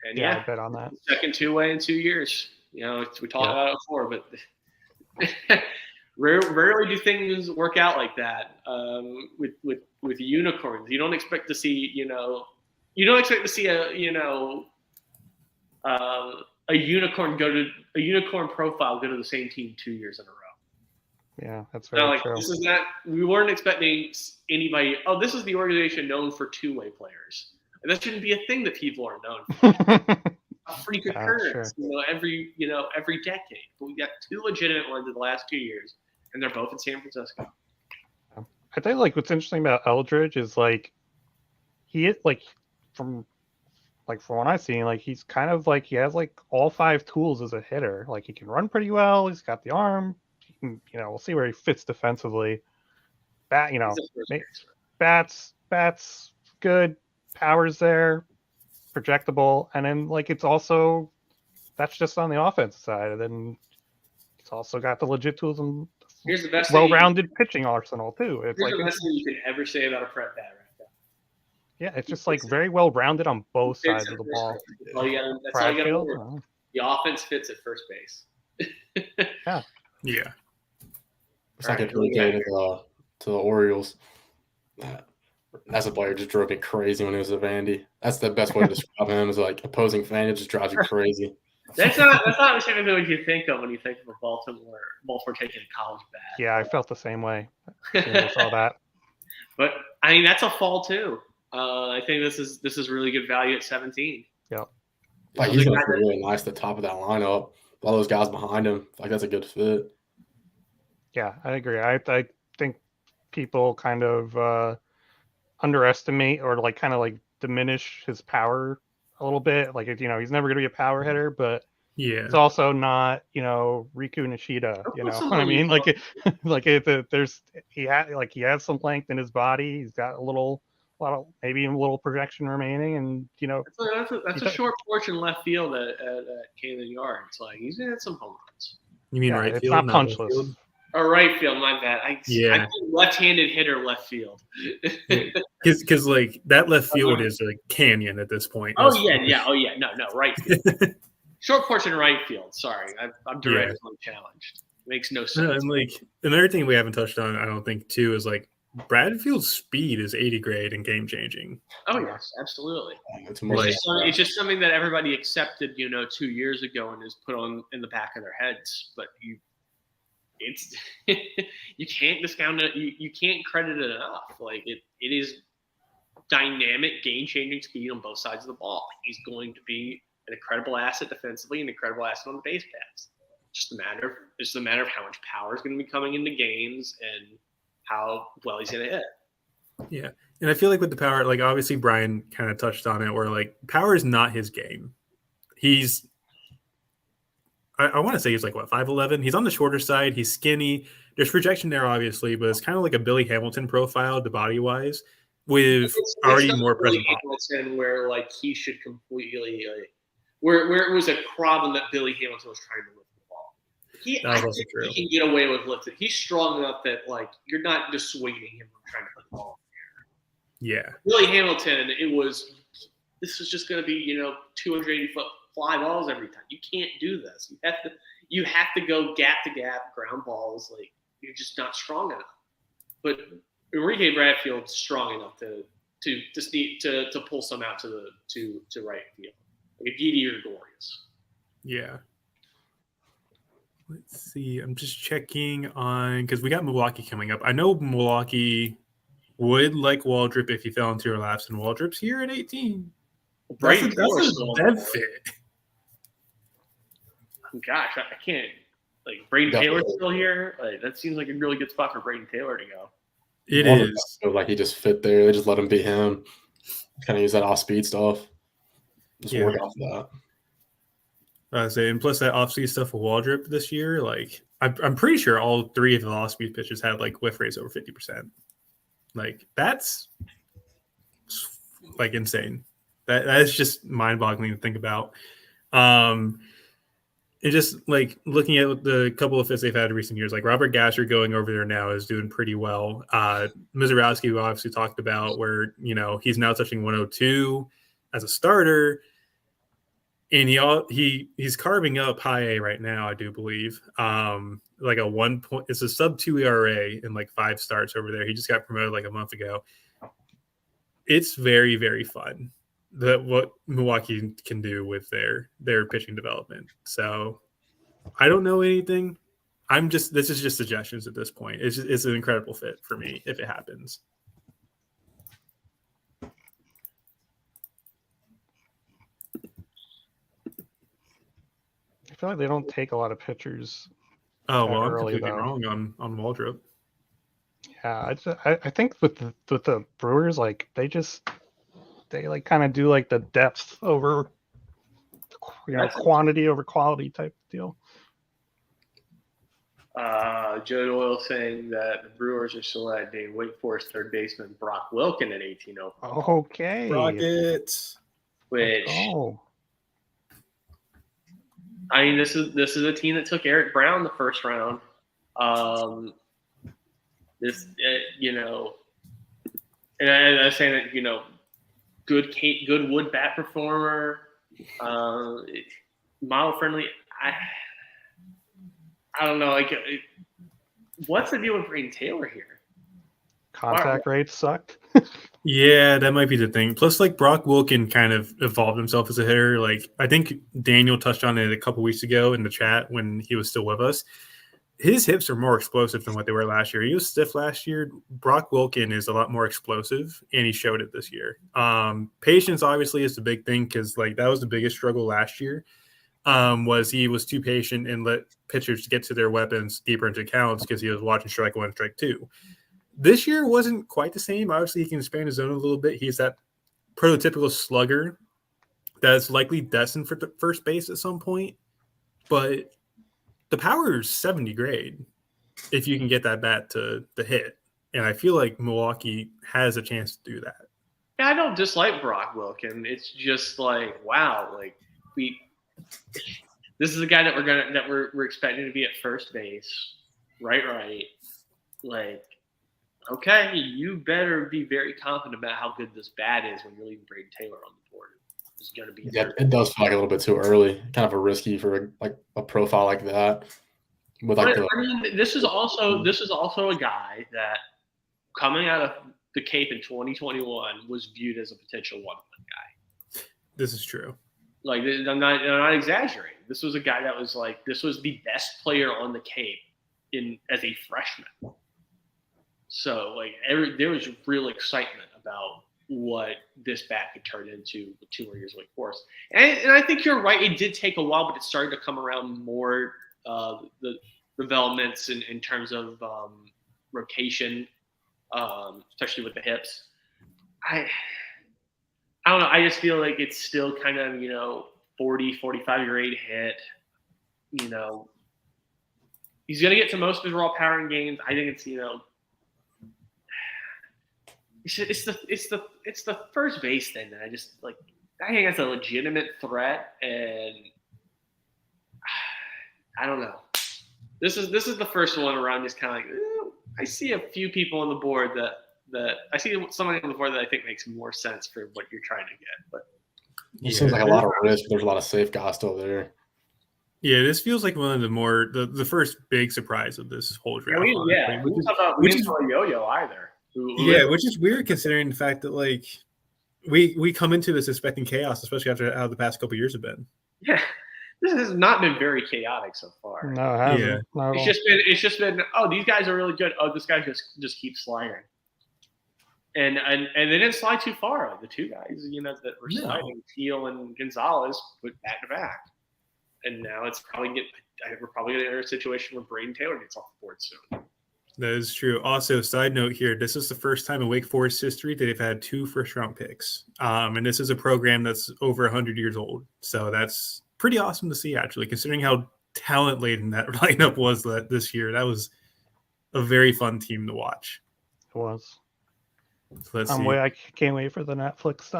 S2: And
S4: I bet on that.
S2: Second two-way in 2 years. We talked about it before, but rarely do things work out like that with unicorns. You don't expect to see a unicorn profile go to the same team 2 years in a row.
S4: Yeah, that's very true.
S2: This is not. We weren't expecting anybody. Oh, this is the organization known for two-way players. And that shouldn't be a thing that people are known for. A freak occurrence, sure. Every decade. But we got two legitimate ones in the last 2 years, and they're both in San Francisco.
S4: I think what's interesting about Eldridge is he from what I've seen, he's kind of he has all 5 tools as a hitter. He can run pretty well. He's got the arm. He can, we'll see where he fits defensively. Bats good. Power's there, projectable, and then it's also that's just on the offensive side, and then it's also got the legit tools and
S2: here's the best
S4: well-rounded pitching arsenal too. It's
S2: the best thing you can ever say about a prep bat right now.
S4: Yeah, it's just very well-rounded on both sides of the ball.
S2: That's all you got to work. The offense fits at first base.
S1: Yeah.
S5: It's like it really gave to the Orioles. As a player, just drove me crazy when he was at Vandy. That's the best way to describe him. Is opposing fan. It just drives you crazy.
S2: That's not typically what you think of when you think of a Baltimore taking a college bat.
S4: Yeah, I felt the same way. I saw that.
S2: But that's a fall too. I think this is really good value at 17.
S4: Yep.
S5: He's gonna be really nice at the top of that lineup. All those guys behind him. That's a good fit.
S4: Yeah, I agree. I think people kind of underestimate or diminish his power a little bit. He's never going to be a power hitter, but it's also not Riku Nishida. You know what I mean? He has some length in his body. He's got maybe a little projection remaining, and
S2: that's a short porch in left field at Kalen Yards. He's gonna hit some home runs.
S1: You mean right
S4: it's
S1: field?
S4: Not punchless.
S2: Or right field, my bad. I think left-handed hitter left field.
S1: Because that left field is a canyon at this point.
S2: Oh yeah. No, right field. Short porch in right field. Sorry, I'm directly challenged. Makes no sense.
S1: And another thing we haven't touched on, I don't think too, is Bradfield's speed is 80 grade and game changing.
S2: Oh yes, absolutely.
S5: It's
S2: just something that everybody accepted, 2 years ago and is put on in the back of their heads, but you can't discount it. You can't credit it enough. It is dynamic, game-changing speed on both sides of the ball. He's going to be an incredible asset defensively, an incredible asset on the base paths. Just a matter of how much power is going to be coming into games and how well he's going to hit. Yeah,
S1: and I feel with the power, obviously Brian kind of touched on it, where power is not his game. He's I want to say he's 5'11". He's on the shorter side. He's skinny. There's projection there, obviously, but it's kind of like a Billy Hamilton profile, the body wise, with already more present.
S2: Hamilton, where he should completely where it was a problem that Billy Hamilton was trying to lift the ball. He can get away with lifting. He's strong enough that you're not dissuading him from trying to put the ball in the air.
S1: Yeah,
S2: Billy Hamilton, this was just going to be 280-foot fly balls every time. You can't do this. You have to go gap to gap ground balls. You're just not strong enough. But Enrique Bradfield's strong enough to pull some out to right field. Like a Didi or Gorius.
S1: Yeah. Let's see. I'm just checking on because we got Milwaukee coming up. I know Milwaukee would like Waldrop if he fell into your laps, and Waldrop's here at 18. That's a dead fit.
S2: Gosh, I can't. Braden Taylor's still here. That seems like a really good spot for Braden Taylor to go.
S1: It is.
S5: He just fit there. They just let him be him. Kind of use that off-speed stuff. Just work off that.
S1: And plus that off-speed stuff with Waldrop this year, like I'm pretty sure all 3 of the off-speed pitches had like whiff rates over 50%. Like that's like insane. That's just mind-boggling to think about. It just like looking at the couple of fits they've had in recent years, like Robert Gasser going over there now is doing pretty well. Mizorowski, we obviously talked about, where he's now touching 102 as a starter. And he's carving up high A right now, I do believe. Like a 1 point, it's a sub-2 ERA in like 5 starts over there. He just got promoted like a month ago. It's very, very fun what Milwaukee can do with their pitching development. So I don't know anything. This is just suggestions at this point. It's an incredible fit for me if it happens.
S4: I feel like they don't take a lot of pitchers.
S1: Oh well, I'm
S4: early,
S1: completely
S4: though.
S1: wrong on Waldrop.
S4: Yeah, I think with the Brewers, like they like kind of do like the depth over quantity over quality type deal.
S2: Joe Doyle saying that the Brewers are selecting Wake Forest third baseman Brock Wilken at 1805.
S4: Okay.
S1: Rockets.
S2: Which
S4: Oh.
S2: I mean, this is a team that took Eric Brown the first round. And I was saying that good wood bat performer, model friendly. I don't know. Like, what's the deal with Braden Taylor here?
S4: Contact rates suck.
S1: Yeah, that might be the thing. Plus, like Brock Wilken kind of evolved himself as a hitter. Like I think Daniel touched on it a couple weeks ago in the chat when he was still with us. His hips are more explosive than what they were last year. He was stiff last year. Brock Wilken is a lot more explosive, and he showed it this year. Patience obviously is the big thing, because like that was the biggest struggle last year. Was he was too patient and let pitchers get to their weapons deeper into counts because he was watching strike 1, strike 2. This year wasn't quite the same. Obviously, he can expand his zone a little bit. He's that prototypical slugger that's likely destined for first base at some point. But the power is 70 grade if you can get that bat to hit. And I feel like Milwaukee has a chance to do that.
S2: Yeah, I don't dislike Brock Wilken. It's just like, wow, like this is a guy that we're expecting to be at first base. Right. Like, okay, you better be very confident about how good this bat is when you're leaving Braden Taylor on the board. It's going to be
S5: it does feel like a little bit too early, kind of a risky for a profile like that. With
S2: this is also a guy that coming out of the Cape in 2021 was viewed as a potential 1-1 guy.
S1: This is true.
S2: Like, I'm not exaggerating. This was a guy that was like, this was the best player on the Cape as a freshman. So, like, there was real excitement about what this bat could turn into with 2 more years of Wake Forest. And I think you're right. It did take a while, but it started to come around more, the developments in terms of rotation, especially with the hips. I don't know. I just feel like it's still kind of, 40, 45 grade hit. He's going to get to most of his raw power in games. I think it's, it's the first base thing that I just like. I think that's a legitimate threat, and I don't know. This is the first one where I'm just kind of like, I see a few people on the board that I see somebody on the board that I think makes more sense for what you're trying to get. But
S5: it seems like a lot of risk. There's a lot of safe guys still there.
S1: Yeah, this feels like one of the first big surprise of this whole draft.
S2: We didn't talk about Yo-Yo either.
S1: Which is weird considering the fact that like we come into this expecting chaos, especially after how the past couple of years have been.
S2: Yeah, this has not been very chaotic so far.
S4: No, it hasn't.
S1: Yeah.
S2: It's just been these guys are really good. Oh, this guy just keeps sliding. And they didn't slide too far. Like the 2 guys, that were sliding, Teal and Gonzalez, put back to back. And now we're probably going to enter a situation where Braden Taylor gets off the board soon.
S1: That is true. Also, side note here, this is the first time in Wake Forest history that they've had 2 first-round picks. And this is a program that's over 100 years old. So that's pretty awesome to see, actually, considering how talent laden that lineup was this year. That was a very fun team to watch.
S4: It was.
S1: So let's see.
S4: I can't wait for the Netflix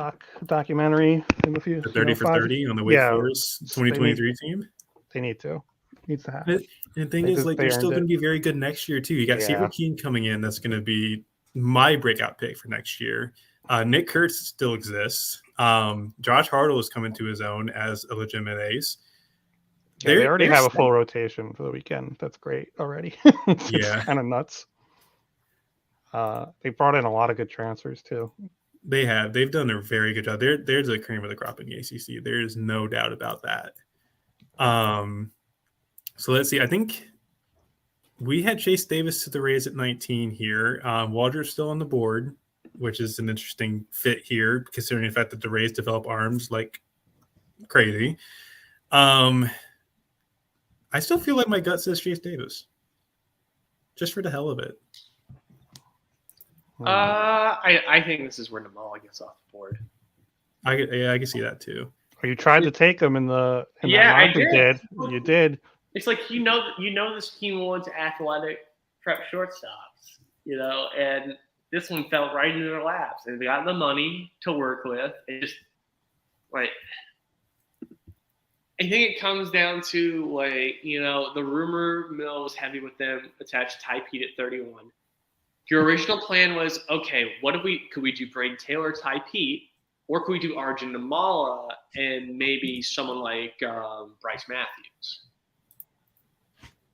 S4: documentary in the future.
S1: The 30 for 30 on the Wake Forest 2023 team.
S4: They need to. Needs to happen.
S1: And the thing is, like, they're still going to be very good next year too. You got Seaver Keen coming in. That's going to be my breakout pick for next year. Nick Kurtz still exists. Josh Hartle is coming to his own as a legitimate ace.
S4: Yeah, they already have a full rotation for the weekend. That's great already. It's kind of nuts. They brought in a lot of good transfers too.
S1: They have. They've done a very good job. There's a cream of the crop in the ACC. There's no doubt about that. So let's see. I think we had Chase Davis to the Rays at 19 here. Waldrop's still on the board, which is an interesting fit here, considering the fact that the Rays develop arms like crazy. I still feel like my gut says Chase Davis, just for the hell of it.
S2: I think this is where Namal gets off the board.
S1: I can see that too.
S4: Oh, you tried to take him in the
S2: I did.
S4: You did.
S2: It's like you know this team wants athletic prep shortstops, and this one fell right into their laps. And they got the money to work with. It just like I think it comes down to the rumor mill was heavy with them attached Ty Pete at 31. Your original plan was, okay, could we do Braden Taylor, Ty Pete, or could we do Arjun Namala and maybe someone like Bryce Matthews?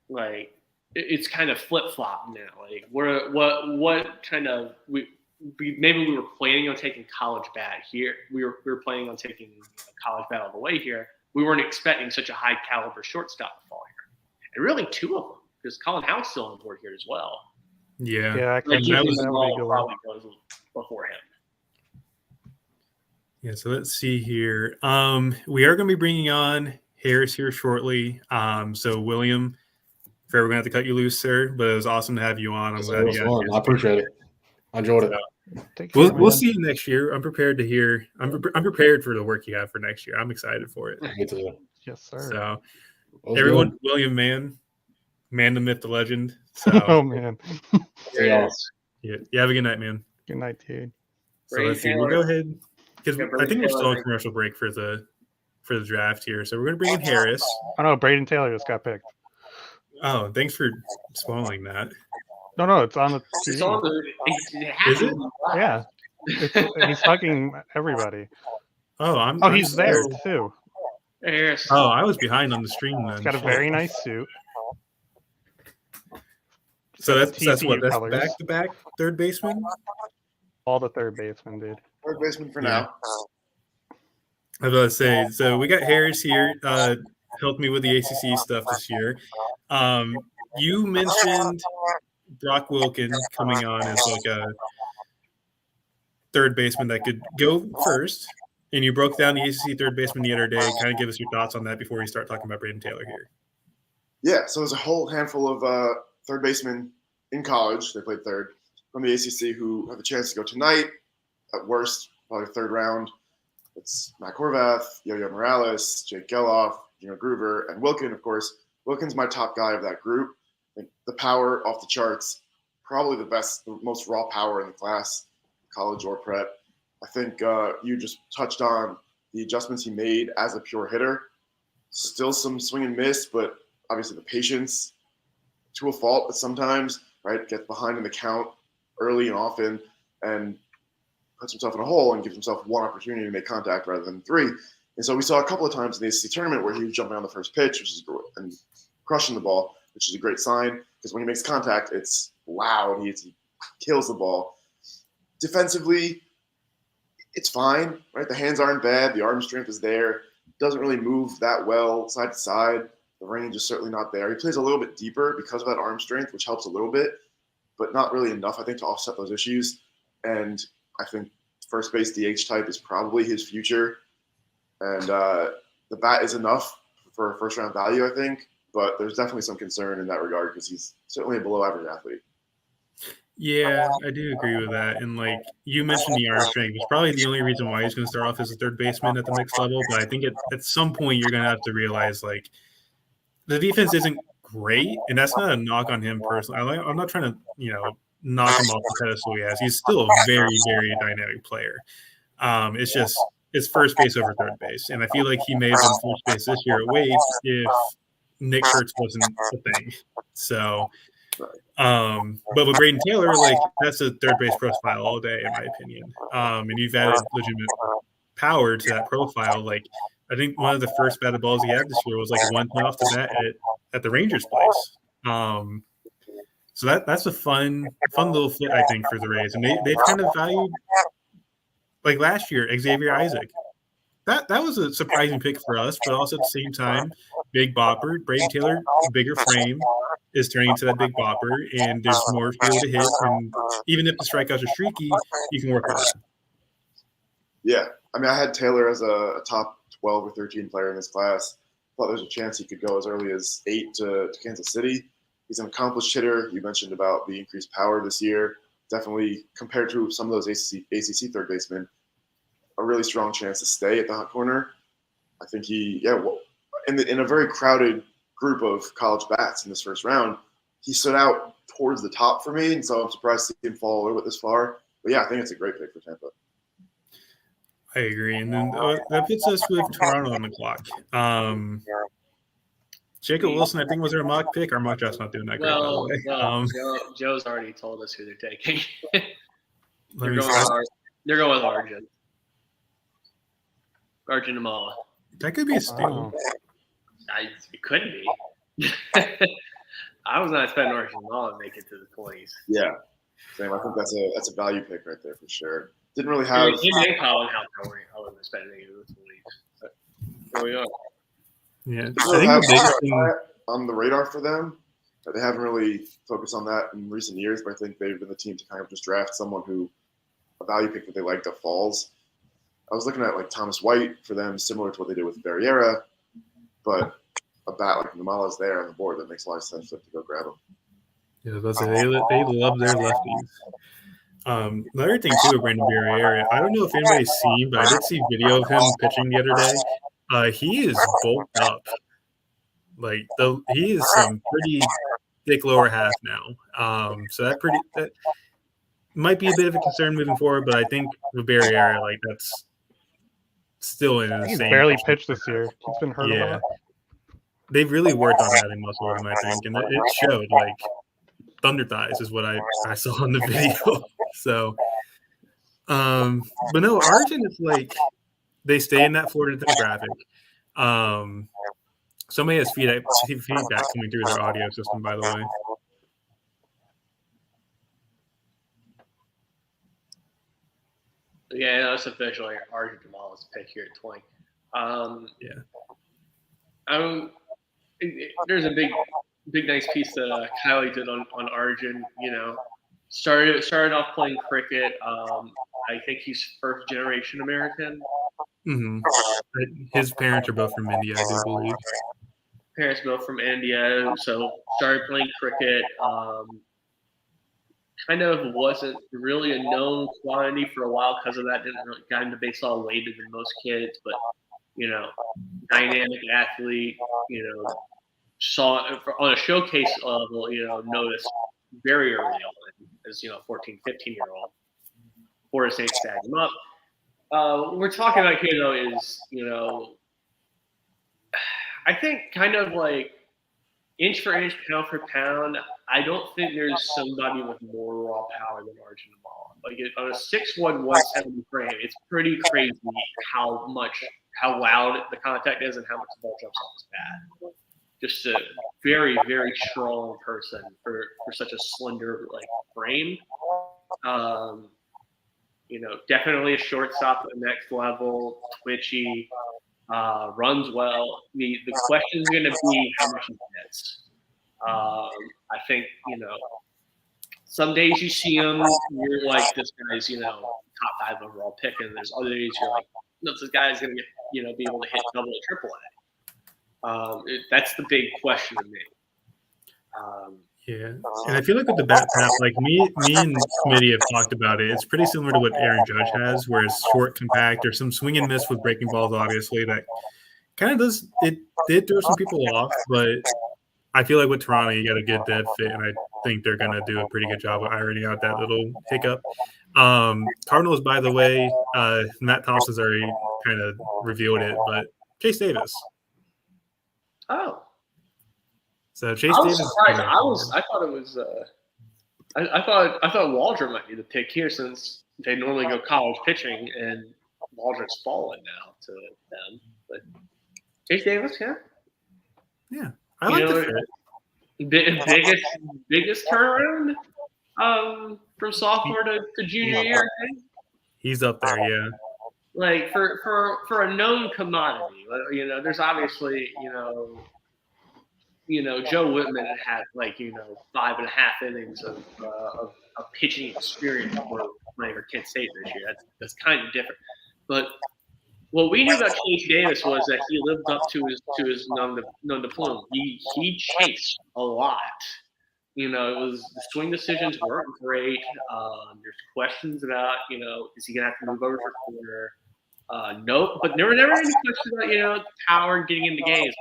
S2: Like, it's kind of flip-flop now. Like, what kind of maybe we were planning on taking college bat here. We were planning on taking college bat all the way here. We weren't expecting such a high caliber shortstop to fall here, and really two of them because Colin Howell's still on board here as well.
S1: Yeah,
S4: I think that
S2: probably goes before him.
S1: Yeah, so let's see here. We are going to be bringing on Harris here shortly. So William, fair, we're going to have to cut you loose, sir, but it was awesome to have you on. I'm glad you got
S5: I appreciate it. I enjoyed it.
S1: We'll see you next year. I'm prepared to hear. I'm prepared for the work you have for next year. I'm excited for it.
S5: Me too.
S4: Yes, sir.
S1: So everyone, good. William, man, the myth, the legend. So,
S4: oh man.
S1: Yeah. You have a good night, man.
S4: Good night, dude.
S1: So let's see. We'll go ahead because I think we're still on commercial break for the draft here. So we're going to bring in Harris.
S4: Oh no, Braden Taylor just got picked.
S1: Oh, thanks for spoiling that.
S4: No, it's on the TV.
S1: Is it?
S4: Yeah. He's hugging everybody.
S1: Oh,
S4: he's there too.
S2: Harris.
S1: Oh, I was behind on the stream then.
S4: He's got a very nice suit.
S1: So that's what? That's back-to-back third baseman?
S4: All the third baseman, dude.
S6: Third baseman for now.
S1: I was about to say, so we got Harris here, helped me with the ACC stuff this year. You mentioned Brock Wilkins coming on as like a third baseman that could go first, and you broke down the ACC third baseman the other day. Kind of give us your thoughts on that before we start talking about Braden Taylor here.
S6: Yeah, so there's a whole handful of third basemen in college. They played third from the ACC who have a chance to go tonight. At worst, probably third round. It's Matt Horvath, Yo-Yo Morales, Jake Geloff, Gino Groover, and Wilkin, of course. Wilkin's my top guy of that group. I think the power off the charts, probably the most raw power in the class, college or prep. I think you just touched on the adjustments he made as a pure hitter. Still some swing and miss, but obviously the patience to a fault sometimes, right? Gets behind in the count early and often and puts himself in a hole and gives himself one opportunity to make contact rather than three. And so we saw a couple of times in the ACC tournament where he was jumping on the first pitch, and crushing the ball, which is a great sign because when he makes contact, it's loud. He kills the ball. Defensively, it's fine, right? The hands aren't bad. The arm strength is there. Doesn't really move that well side to side. The range is certainly not there. He plays a little bit deeper because of that arm strength, which helps a little bit, but not really enough, I think, to offset those issues. And I think first base DH type is probably his future. And the bat is enough for a first-round value, I think. But there's definitely some concern in that regard because he's certainly a below-average athlete.
S1: Yeah, I do agree with that. And like you mentioned, the arm strength is probably the only reason why he's going to start off as a third baseman at the next level. But I think at some point you're going to have to realize like the defense isn't great, and that's not a knock on him personally. I'm not trying to knock him off the pedestal he has. He's still a very very dynamic player. It's just it's first base over third base, and I feel like he may have been first base this year at Wade if Nick Kurtz wasn't a thing. So. But with Braden Taylor, like that's a third base profile all day, in my opinion. And you've added legitimate power to that profile. Like I think one of the first batted balls he had this year was like one point off the bat at the Rangers place. So that's a fun little fit, I think, for the Rays. And they've kind of valued like last year, Xavier Isaac. That was a surprising pick for us, but also at the same time, big bopper. Braden Taylor, bigger frame, is turning into that big bopper, and there's more field to hit. And even if the strikeouts are streaky, you can work with that.
S6: Yeah, I mean, I had Taylor as a top 12 or 13 player in this class. Thought there's a chance he could go as early as 8 to Kansas City. He's an accomplished hitter. You mentioned about the increased power this year. Definitely, compared to some of those ACC third basemen, a really strong chance to stay at the hot corner. I think in a very crowded group of college bats in this first round, he stood out towards the top for me, and so I'm surprised to see him fall a little bit this far. But yeah, I think it's a great pick for Tampa.
S1: I agree, and then that puts us with Toronto on the clock. Jacob Wilson, I think, was our mock pick. Our mock draft's not doing that great, by the way.
S2: Well, Joe's already told us who they're taking. They're going with Arjun. Arjun Amala.
S1: That could be a steal.
S2: It could be. I was not expecting Arjun Amala to make it to the 20s.
S6: Yeah, same. I think that's a value pick right there for sure. Didn't really have.
S2: Him and Colin Halcón, I wasn't expecting any of the 20s. But here we are.
S1: Yeah,
S6: I think the biggest thing on the radar for them. They haven't really focused on that in recent years, but I think they've been the team to kind of just draft someone who a value pick that they like that falls. I was looking at like Thomas White for them, similar to what they did with Barriera, but a bat like Namala's there on the board that makes a lot of sense for them to go grab him.
S1: Yeah, they love their lefties. Another thing too with Brandon Barriera, I don't know if anybody's seen, but I did see video of him pitching the other day. He is bulked up. Like he is some pretty thick lower half now. So that might be a bit of a concern moving forward, but I think with Barriera, like that's still in the
S4: He's
S1: same.
S4: barely pitched this year. He's been hurt a lot.
S1: They've really worked on adding muscle to him, I think, and it showed. Like thunder thighs is what I saw in the video. So, but no, Arjun is like they stay in that Florida demographic. Somebody has feedback coming through their audio system, by the way.
S2: Yeah, no, it's officially Arjun Jamala's pick here at 20. There's a big nice piece that Kylie did on Arjun. You know, started off playing cricket. I think he's first generation American.
S1: Mm-hmm. His parents are both from India, I do believe.
S2: Parents both from India, so started playing cricket. Kind of wasn't really a known quantity for a while because of that. Didn't really got into baseball later than most kids, but you know, dynamic athlete. You know, saw on a showcase level. You know, noticed very early on as 14, 15-year-old. Florida State snagged him up. What we're talking about here though is I think kind of like inch for inch, pound for pound. I don't think there's somebody with more raw power than Arjun Amala. Like on a 6'1", 170 frame, it's pretty crazy how loud the contact is and how much the ball jumps off his bat. Just a very, very strong person for such a slender frame. Definitely a shortstop at the next level, twitchy, runs well. The question is going to be how much he hits. I think, some days you see him, you're like, this guy's, top 5 overall pick, and there's other days you're like, no, this guy's going to get, be able to hit double or triple A. That's the big question to me.
S1: Yeah, and I feel like with the bat tap, like me and Smitty have talked about it. It's pretty similar to what Aaron Judge has, where it's short, compact. There's some swing and miss with breaking balls, obviously. That kind of does it. Did throw some people off, but I feel like with Toronto, you got a good dead fit, and I think they're gonna do a pretty good job of ironing out that little hiccup. Cardinals, by the way, Matt Thompson's already kind of revealed it, but Chase Davis.
S2: Oh,
S1: So Chase
S2: I was
S1: Davis.
S2: surprised. I thought it was. I thought Waldron might be the pick here since they normally go college pitching, and Waldron's fallen now to them. But Chase Davis, yeah.
S1: Yeah, I like the fit.
S2: Biggest turnaround from sophomore to junior year. I think.
S1: He's up there, yeah.
S2: Like for a known commodity, there's obviously Joe Whitman had 5.5 innings of pitching experience for playing for Kent State this year. That's kind of different. But what we knew about Chase Davis was that he lived up to his nom de plume. He chased a lot. It was the swing decisions weren't great. There's questions about is he gonna have to move over to corner? Nope. But there were never any questions about power and getting into games.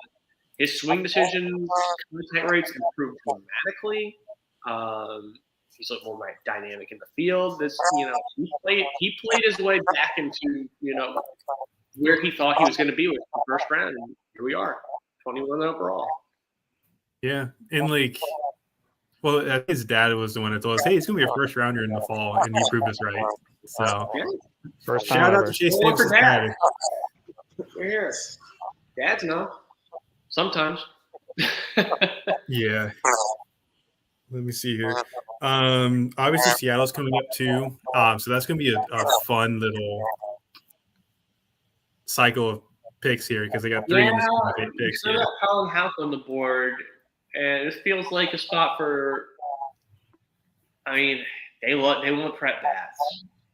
S2: His swing decisions, contact rates improved dramatically. He's a little more dynamic in the field. He played his way back into where he thought he was going to be with the first round, and here we are, 21 overall.
S1: Yeah, and I think his dad was the one that told us, "Hey, he's going to be a first rounder in the fall," and he proved us right. So,
S4: First time
S1: shout out
S4: ever.
S1: to Chase Davis' dad.
S2: Here, dads know. Sometimes.
S1: Yeah. Let me see here. Obviously, Seattle's coming up too. So that's going to be a fun little cycle of picks here because they got 3 in the picks
S2: here. Got Colin Houck on the board, and this feels like a spot for. I mean, they want prep bats,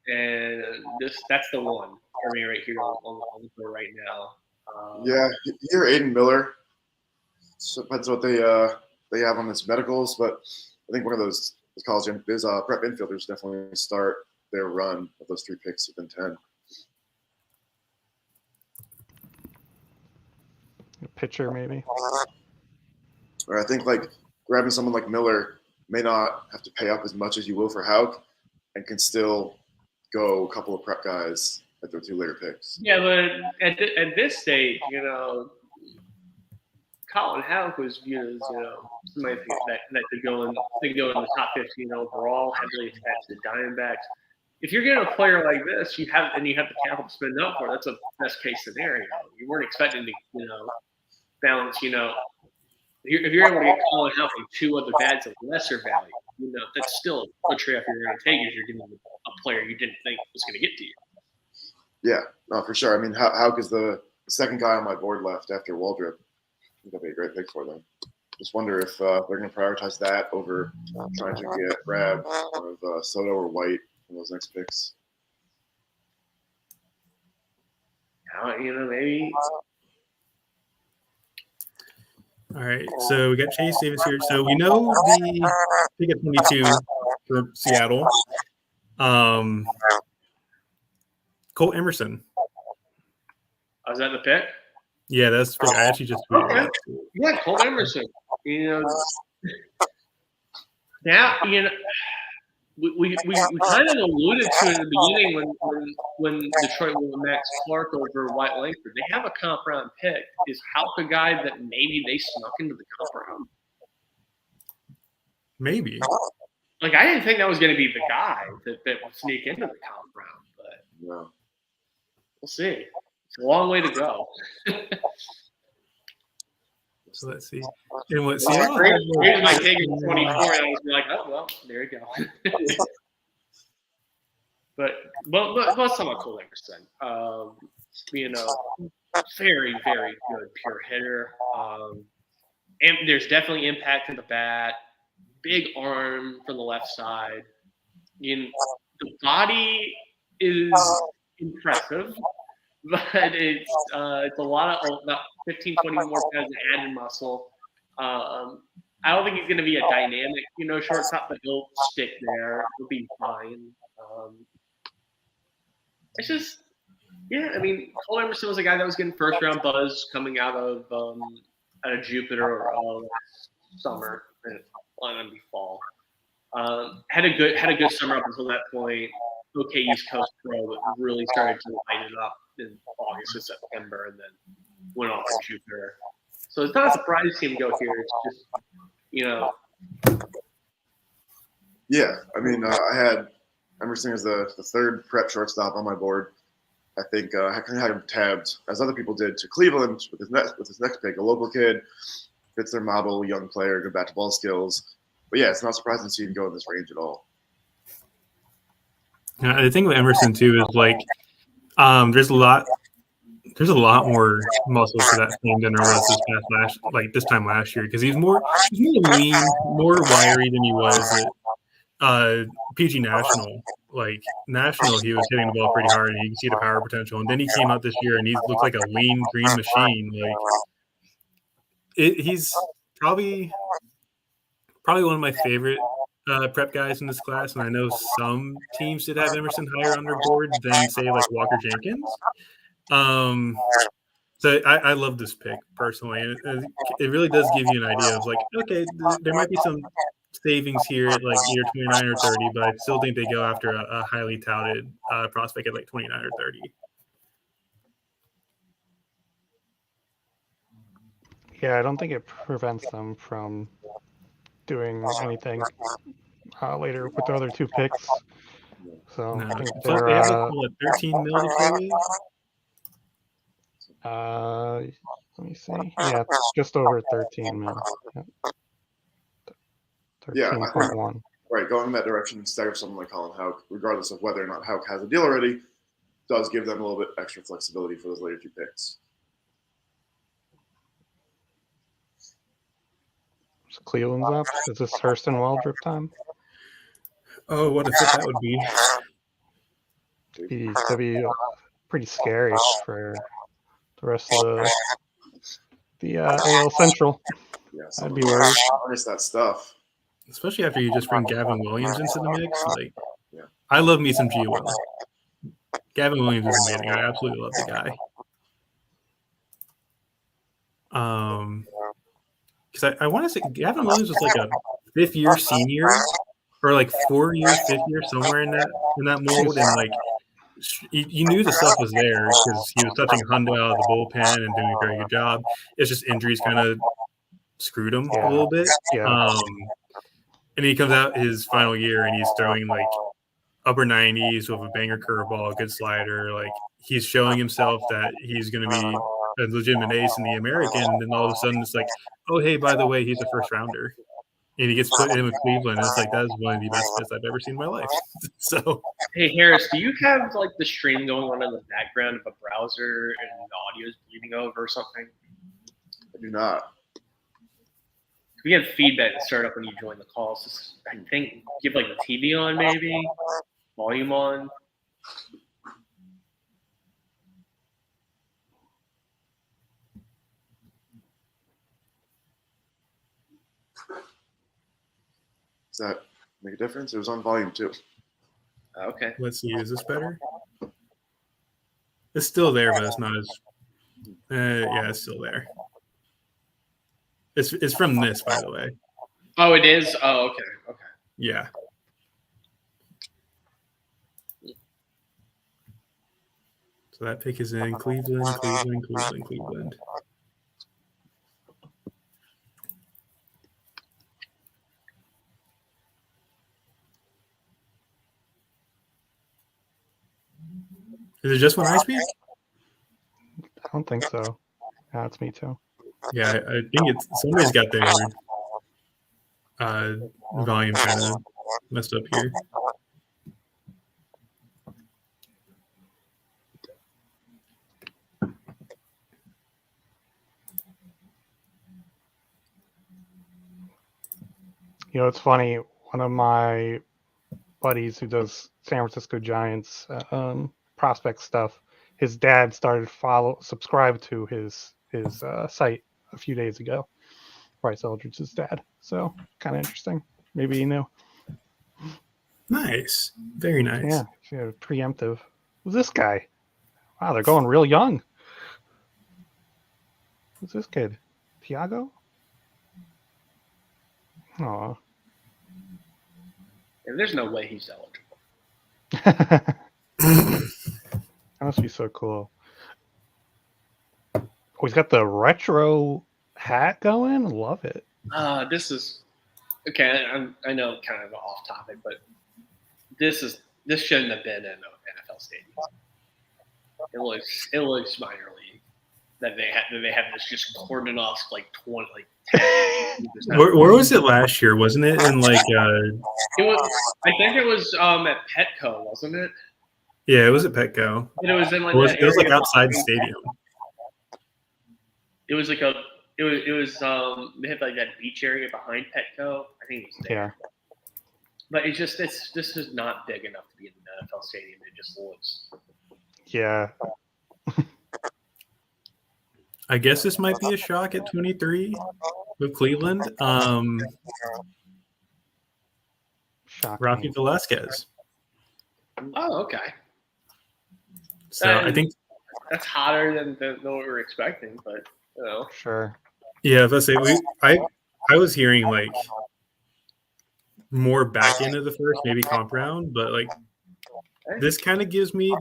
S2: and that's the one for me right here on the board right now.
S6: Yeah, you're Aiden Miller. So depends what they have on his medicals, but I think one of those college prep infielders definitely start their run of those 3 picks within 10.
S4: A pitcher, maybe.
S6: Or I think grabbing someone like Miller may not have to pay up as much as you will for Houck, and can still go a couple of prep guys at their 2 later picks.
S2: Yeah, but at this stage, Colin Houck was viewed as somebody that could go in the top 15 overall, heavily attached to the Diamondbacks. If you're getting a player like this, you have the capital to spend up for. That's a best case scenario. You weren't expecting to balance. If you're able to get Colin Houck and 2 other bats of lesser value, that's still a trade-off you're going to take if you're getting a player you didn't think was going to get to you.
S6: Yeah, no, for sure. I mean, Houck is the second guy on my board left after Waldrop. I think that'd be a great pick for them. Just wonder if they're going to prioritize that over trying to grab one of Soto or White in those next picks.
S2: Maybe.
S1: All right, so we got Chase Davis here. So we know the pick at 22 for Seattle. Cole Emerson.
S2: Was that the pick?
S1: Yeah, that's the pick. I actually just
S2: tweeted that. Yeah, Cole Emerson. Now we kind of alluded to it in the beginning when Detroit went with Max Clark over White Langford. They have a comp round pick. Is Houck a guy that maybe they snuck into the comp round?
S1: Maybe.
S2: I didn't think that was going to be the guy that would sneak into the comp round, but
S6: no.
S2: We'll see. It's a long way to go.
S1: So let's see. And what
S2: Seattle my take is 24, and I was like, oh well, there you go. but let's talk about Cole Emerson. Very, very good pure hitter. And there's definitely impact in the bat. Big arm from the left side. The body is impressive, but it's a lot of about 15, 20 more pounds of added muscle. I don't think he's going to be a dynamic, shortstop, but he'll stick there. He'll be fine. It's just, yeah. I mean, Cole Emerson was a guy that was getting first round buzz coming out of Jupiter last summer and on the fall. Had a good summer up until that point. Okay, East Coast pro, but really started to light it up in August or September, and then went off to Jupiter. So it's not a surprise to see him go here. It's just,
S6: Yeah, I mean, I had Emerson as the third prep shortstop on my board. I think I kind of had him tabbed, as other people did, to Cleveland with his next pick, a local kid, fits their model, young player, good bat to ball skills. But yeah, it's not surprising to see him go in this range at all.
S1: Yeah, the thing with Emerson too is like, there's a lot more muscle to that frame than there was this time last year, because he's more lean, more wiry than he was at PG National. Like National, he was hitting the ball pretty hard, and you can see the power potential. And then he came out this year, and he looks like a lean green machine. Like he's probably one of my favorite prep guys in this class, and I know some teams did have Emerson higher on their board than say like Walker Jenkins. So I love this pick personally, and it really does give you an idea of like, okay, there might be some savings here at like either 29 or 30, but I still think they go after a highly touted prospect at like 29 or 30.
S4: Yeah, I don't think it prevents them from doing anything later with the other two picks. So
S1: No.
S4: I think
S1: So
S4: they're
S1: they have like 13 mil to play with.
S4: let me see. Yeah, it's just over 13 mil.
S6: Yeah,
S4: 13.1.
S6: Right, going in that direction instead of someone like Colin Houck, regardless of whether or not Houck has a deal already, does give them a little bit extra flexibility for those later two picks.
S4: So Cleveland's up. Is this Hurston Waldrop time?
S1: Oh, what a fit that would be.
S4: That'd be pretty scary for the rest of the AL Central.
S6: Yeah,
S4: I'd be worried.
S6: Harness that stuff.
S1: Especially after you just bring Gavin Williams into the mix. Like,
S6: Yeah.
S1: I love me some G. Will. Gavin Williams is amazing. I absolutely love the guy. Because I want to say Gavin Williams was like a fifth-year senior, or like 4 years, fifth year, somewhere in that mold, and like you knew the stuff was there because he was touching Hundo out of the bullpen and doing a very good job. It's just injuries kind of screwed him a little bit.
S4: Yeah.
S1: And he comes out his final year and he's throwing like upper 90s with a banger curveball, a good slider. Like he's showing himself that he's going to be a legitimate ace in the American. And then all of a sudden it's like, oh, hey, by the way, he's a first rounder. And he gets put in with Cleveland. And it's like, that is one of the best fits I've ever seen in my life. So,
S2: hey, Harris, do you have like the stream going on in the background of a browser and the audio is bleeding over or something?
S6: I do not.
S2: We have feedback to start up when you join the call. So I think give like the TV on, maybe volume on.
S6: Does that make a difference? It was on volume 2.
S2: Okay.
S1: let's see. Is this better? It's still there, but it's not as. Yeah, it's still there. It's from this, by the way.
S2: Oh, it is? Oh, okay. Okay.
S1: Yeah. So that pick is in Cleveland. Is it just when I speak?
S4: I don't think so. Yeah, it's me too.
S1: Yeah, I think it's somebody's got their volume kind of messed up here.
S4: You know, it's funny. One of my buddies who does San Francisco Giants prospect stuff, his dad started subscribe to his site a few days ago, Bryce Eldridge's dad. So kind of interesting. Maybe he knew.
S1: Nice. Very nice.
S4: Yeah, preemptive. Who's this guy? Wow, they're going real young. Who's this kid? Tiago? Oh.
S2: And there's no way he's eligible.
S4: That must be so cool. Oh, he's got the retro hat going. Love it.
S2: This is okay. I know kind of off topic, but this shouldn't have been in an NFL stadium. It looks minor league that they have this just cordoned off like 20 like 10.
S1: Where was it last year? Wasn't it in like?
S2: It was. I think it was at Petco, wasn't it?
S1: Yeah, it was at Petco.
S2: And it was in like
S1: It was like outside the stadium.
S2: It was like it was they had like that beach area behind Petco. I think it was there.
S4: Yeah.
S2: But it's just this is not big enough to be in the NFL stadium. It just looks.
S4: Yeah.
S1: I guess this might be a shock at 23 with Cleveland.
S4: Shocking.
S1: Rafi Velasquez.
S2: Oh, okay.
S1: So I think
S2: that's hotter than what we were expecting, but you know.
S4: Sure.
S1: yeah. Let's say I was hearing like more back end of the first, maybe comp round, but like this kind of gives me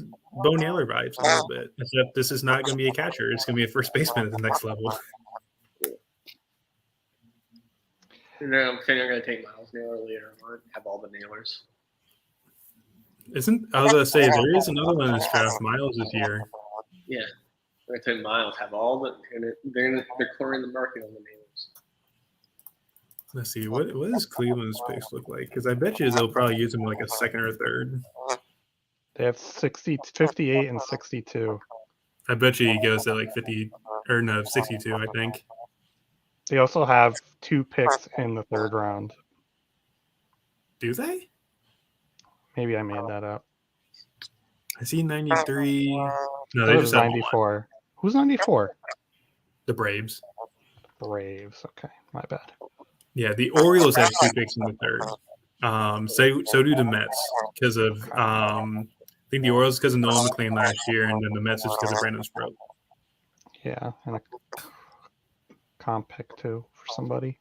S1: Bo Naylor vibes a little bit. Except this is not going to be a catcher; it's going to be a first baseman at the next level.
S2: And then I'm thinking they're going to take Miles Naylor later on, have all the Nailers.
S1: I was going to say there is another one in this draft, Miles this year.
S2: Yeah, they're going to take Miles, have all the, and they're cornering the market on the Nailers.
S1: Let's see what does Cleveland's picks look like? Because I bet you they'll probably use them like a second or third.
S4: They have 58 and 62.
S1: I bet you he goes to like 50 or no 62. I think.
S4: They also have 2 picks in the 3rd round.
S1: Do they?
S4: Maybe I made that up.
S1: I see 93. No,
S4: That
S1: they
S4: was
S1: just have
S4: 94.
S1: one.
S4: Who's 94?
S1: The Braves.
S4: Braves. Okay, my bad.
S1: Yeah, the Orioles have 2 picks in the 3rd. So do the Mets because of I think the Orioles because of Nolan McLean last year, and then the Mets is because of Brandon Sproat.
S4: Yeah, and a comp pick too for somebody.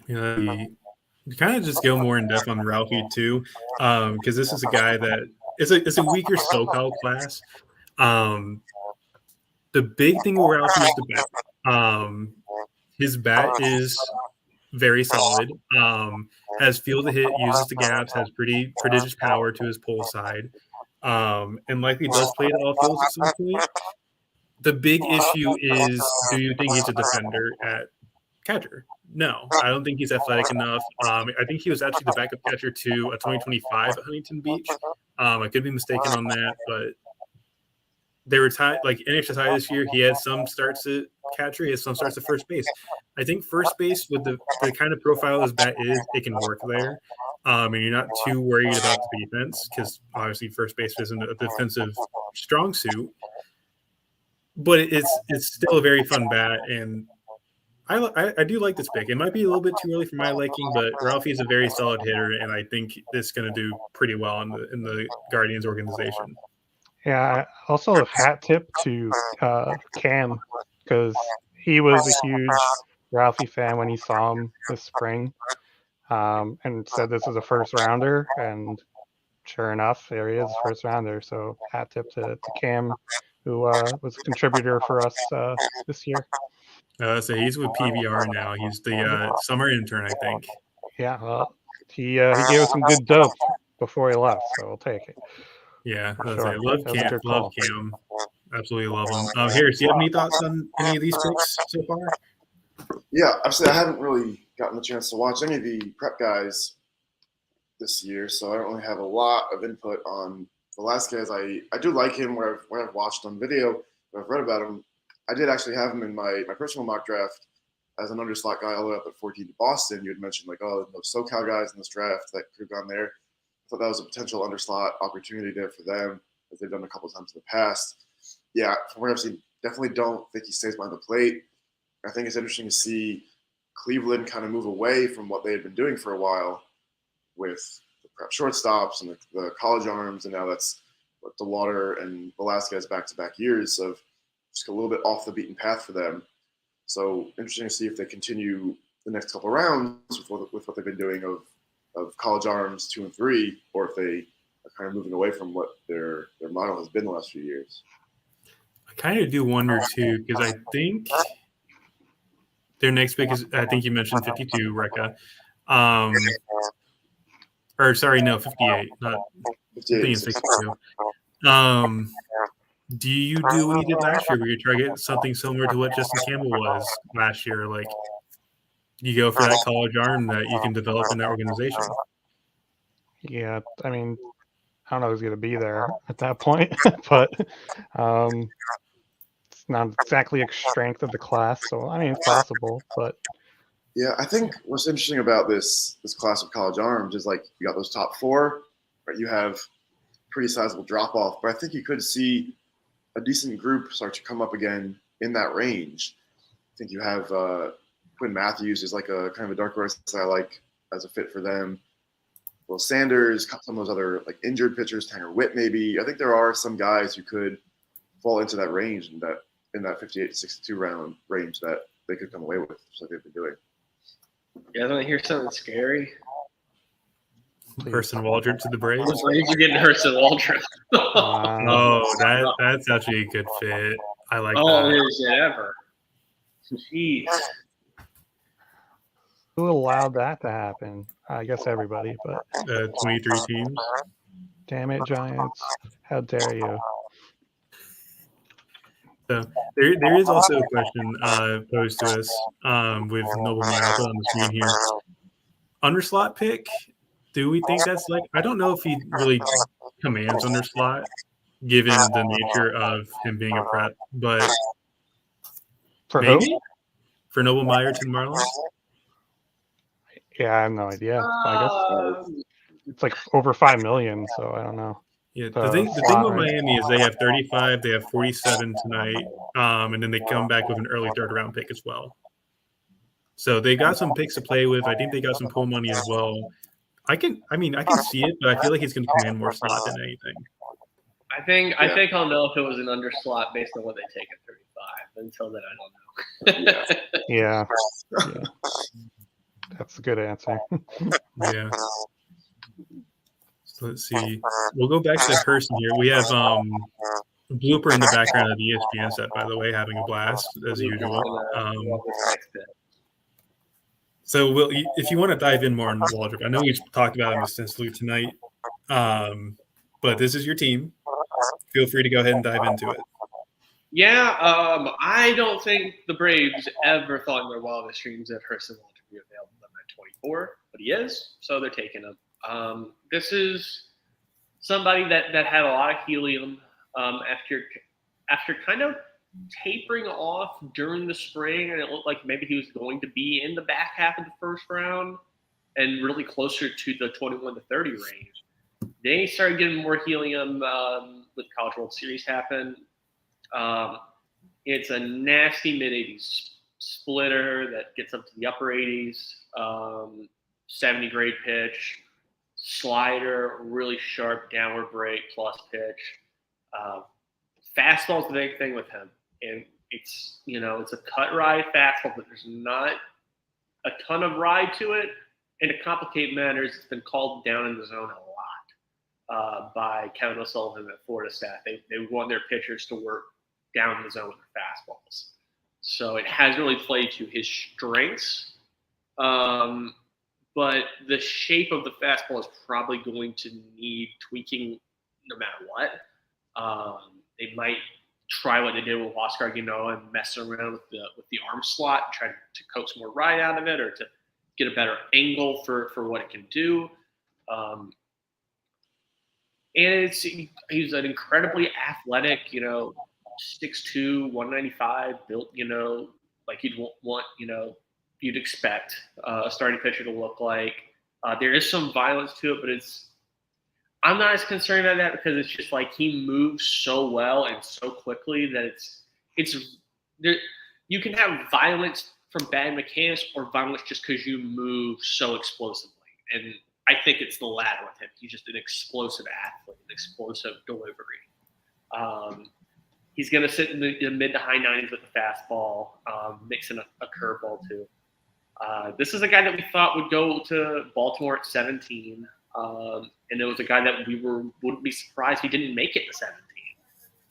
S1: You kind of just go more in depth on Ralphie too, because this is a guy that it's a weaker SoCal class. The big thing with Ralphie is the bat. His bat is very solid. Has field to hit, uses the gaps, has pretty prodigious power to his pull side, and likely does play to all fields at some point. The big issue is, do you think he's a defender at catcher? No, I don't think he's athletic enough. I think he was actually the backup catcher to a 2025 at Huntington Beach. I could be mistaken on that, but they were tied. Like NHSI this year, he had some starts at catcher, he has some starts at first base. I think first base with the kind of profile his bat is, it can work there. And you're not too worried about the defense because obviously first base isn't a defensive strong suit. But it's still a very fun bat, and I do like this pick. It might be a little bit too early for my liking, but Ralphie is a very solid hitter, and I think it's going to do pretty well in the Guardians organization.
S4: Yeah, also a hat tip to Cam, because he was a huge Ralphie fan when he saw him this spring, and said this is a first rounder, and sure enough, there he is, first rounder. So hat tip to Cam, who was a contributor for us this year.
S1: So he's with PBR now. He's the summer intern, I think.
S4: Yeah, well, he gave us some good dope before he left, so we'll take it.
S1: Yeah,
S4: Sure.
S1: I love
S4: That was a
S1: Cam.
S4: good
S1: Love
S4: call.
S1: Cam. Absolutely love him. Harris, do you have any thoughts on any of these picks so far?
S6: Yeah, actually, I haven't really gotten a chance to watch any of the prep guys this year, so I don't really have a lot of input on Velasquez. I do like him where I've watched on video. I've read about him. I did actually have him in my personal mock draft as an underslot guy all the way up at 14 to Boston. You had mentioned like, oh, no SoCal guys in this draft that could have gone there. I thought that was a potential underslot opportunity there for them, as they've done a couple of times in the past. Yeah, from what I've seen, definitely don't think he stays behind the plate. I think it's interesting to see Cleveland kind of move away from what they had been doing for a while with the prep shortstops and the college arms, and now that's what DeWater and Velasquez back-to-back years of just a little bit off the beaten path for them. So interesting to see if they continue the next couple of rounds with what they've been doing of college arms 2 and 3, or if they are kind of moving away from what their model has been the last few years.
S1: I kind of do wonder too, because I think their next pick is, I think you mentioned 52, Rekka. Or sorry, no, 58, not 58, 62. Do you do what you did last year, where you try to get something similar to what Justin Campbell was last year? Like, you go for that college arm that you can develop in that organization.
S4: Yeah, I mean, I don't know who's going to be there at that point, but it's not exactly a strength of the class. So, I mean, it's possible, but.
S6: Yeah, I think what's interesting about this class of college arms is like you got those top 4, right? You have pretty sizable drop off, but I think you could see a decent group start to come up again in that range. I think you have Quinn Matthews is like a kind of a dark horse that I like as a fit for them. Will Sanders, some of those other like injured pitchers, Tanner Witt maybe. I think there are some guys who could fall into that range in that 58 to 62 round range that they could come away with, just like they've been doing.
S2: You guys want to hear something scary?
S1: Hurston Waldrop to the Braves.
S2: The Braves are getting Hurston Waldrop.
S1: Oh, that's actually a good fit. I like that.
S2: Oh, is it ever? Jeez.
S4: Who allowed that to happen? I guess everybody, but
S1: 23 teams.
S4: Damn it, Giants. How dare you?
S1: So there is also a question posed to us with Noble Meyer put on the screen here. Underslot pick, do we think that's like – I don't know if he really commands underslot given the nature of him being a prep, but
S4: For
S1: maybe
S4: who?
S1: for Noble Meyer to the Marlins?
S4: Yeah, I have no idea. I guess it's like over $5 million, so I don't know.
S1: Yeah, the thing with Miami is they have 35, they have 47 tonight, and then they come back with an early third-round pick as well. So they got some picks to play with. I think they got some pool money as well. I can see it, but I feel like he's going to command more slot than anything.
S2: I think I'll know if it was an underslot based on what they take at 35. Until then, I don't know.
S4: Yeah. That's a good answer.
S1: Yeah. So let's see. We'll go back to Hurston here. We have a blooper in the background of the ESPN set, by the way, having a blast as usual. So, if you want to dive in more on Waldrop, I know we've talked about him extensively tonight, but this is your team. Feel free to go ahead and dive into it.
S2: Yeah, I don't think the Braves ever thought in their wildest dreams that Hurston Waldrop would be available to them at 24, but he is, so they're taking him. This is somebody that had a lot of helium after kind of tapering off during the spring, and it looked like maybe he was going to be in the back half of the first round and really closer to the 21 to 30 range. They started getting more helium with College World Series happen. It's a nasty mid-80s splitter that gets up to the upper 80s, 70 grade pitch. Slider, really sharp downward break plus pitch. Fastball's the big thing with him. And it's a cut ride fastball, but there's not a ton of ride to it. And to complicate matters, it's been called down in the zone a lot by Kevin O'Sullivan at Florida staff. They want their pitchers to work down in the zone with their fastballs. So it hasn't really played to his strengths. But the shape of the fastball is probably going to need tweaking no matter what. They might try what they did with Oscar Guinoa and mess around with the arm slot and try to coax more ride out of it or to get a better angle for what it can do. And he's an incredibly athletic, 6'2", 195, built, like you'd want, you'd expect a starting pitcher to look like. There is some violence to it, but I'm not as concerned about that because it's just like he moves so well and so quickly that it's there. You can have violence from bad mechanics or violence just because you move so explosively. And I think it's the latter with him. He's just an explosive athlete, an explosive delivery. He's going to sit in the mid to high 90s with the fastball, mixing a curveball too. This is a guy that we thought would go to Baltimore at 17. And it was a guy that wouldn't be surprised he didn't make it to 17.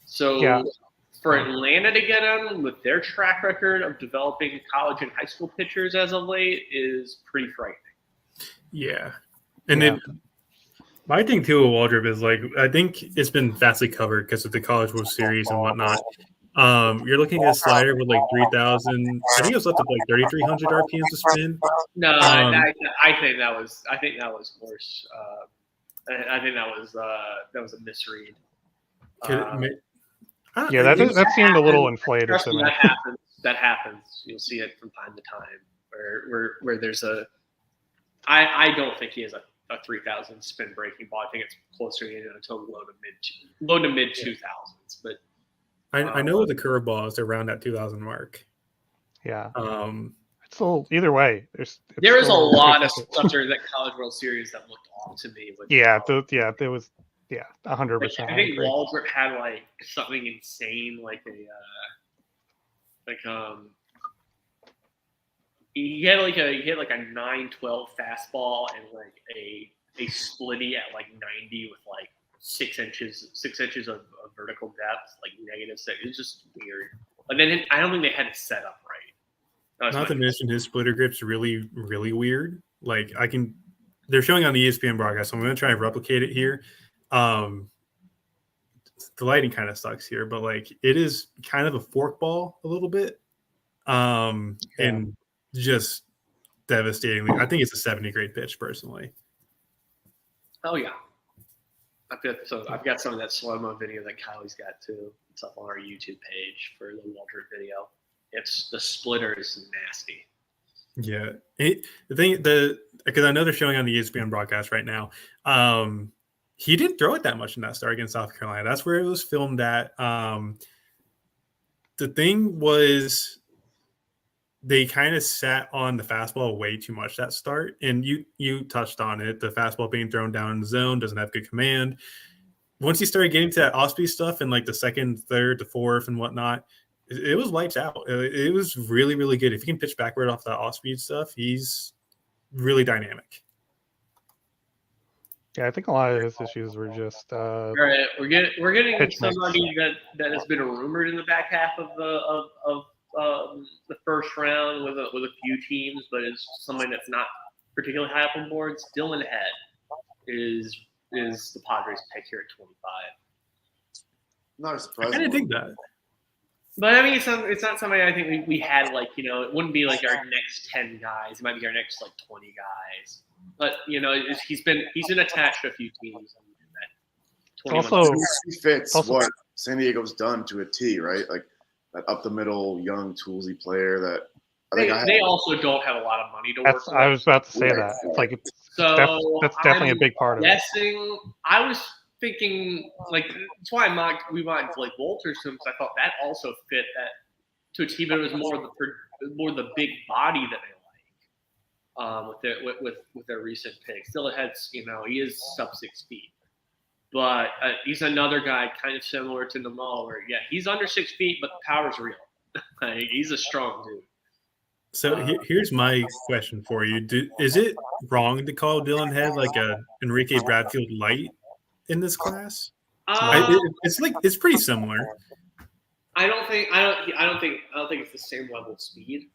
S2: So for Atlanta to get him with their track record of developing college and high school pitchers as of late is pretty frightening.
S1: Yeah. And my thing too with Waldrop is like, I think it's been vastly covered because of the College World Series and whatnot. You're looking at a slider with like 3,000. I think it was up to like 3,300 RPMs to spin.
S2: No, I think that was worse. I think that was a misread.
S4: That seemed a little inflated to me.
S2: That happens. You'll see it from time to time where there's a. I don't think he has a 3,000 spin breaking ball. I think it's closer to low to mid 2,000s. But
S1: I know the curveball is around that 2,000 mark.
S4: Yeah. So either way,
S2: there is a lot of stuff during that College World Series that looked off to me.
S4: There was 100%.
S2: I think Waldrop had like something insane, he had like a 9-12 fastball and like a splitty at like 90 with like 6 inches of vertical depth, like -6. It was just weird. But then I don't think they had it set up right.
S1: Not to mention his splitter grip's really, really weird. Like they're showing on the ESPN broadcast, so I'm going to try and replicate it here. The lighting kind of sucks here, but like it is kind of a forkball a little bit, and just devastatingly. I think it's a 70 grade pitch personally.
S2: Oh yeah, I've got some of that slow mo video that Kylie's got too. It's up on our YouTube page for the Waldrop video. It's the splitter is nasty.
S1: Yeah, because I know they're showing on the ESPN broadcast right now. He didn't throw it that much in that start against South Carolina. That's where it was filmed at. The thing was, they kind of sat on the fastball way too much that start. And you touched on it. The fastball being thrown down in the zone, doesn't have good command. Once he started getting to that off-speed stuff and like the second, third, the fourth and whatnot, it was lights out. It was really, really good. If he can pitch backward off that off-speed stuff, he's really dynamic.
S4: Yeah, I think a lot of his issues were just.
S2: All right, we're getting somebody that has been rumored in the back half of the first round with a few teams, but is somebody that's not particularly high up on boards. Dylan Head is the Padres pick here at 25.
S6: Not a surprise.
S1: I kind of think that.
S2: But I mean, it's not somebody I think we had like, it wouldn't be like our next 10 guys. It might be our next like 20 guys. But he's been attached to a few teams.
S4: Also,
S6: he fits what San Diego's done to a T, right? Like that up the middle, young, toolsy player that
S2: they also don't have a lot of money to work with.
S4: I was about to say that. It's like that's definitely a big part of it.
S2: I was thinking like that's why we mocked like Walters because I thought that also fit that to a team, but it was more the big body that they like with their recent picks. Still ahead's he is sub 6 feet, but he's another guy kind of similar to Namal where he's under 6 feet, but the power's real. Like, he's a strong dude.
S1: So here's my question for you: is it wrong to call Dylan Head like a Enrique Bradfield light in this class? It's pretty similar.
S2: I don't think it's the same level of speed.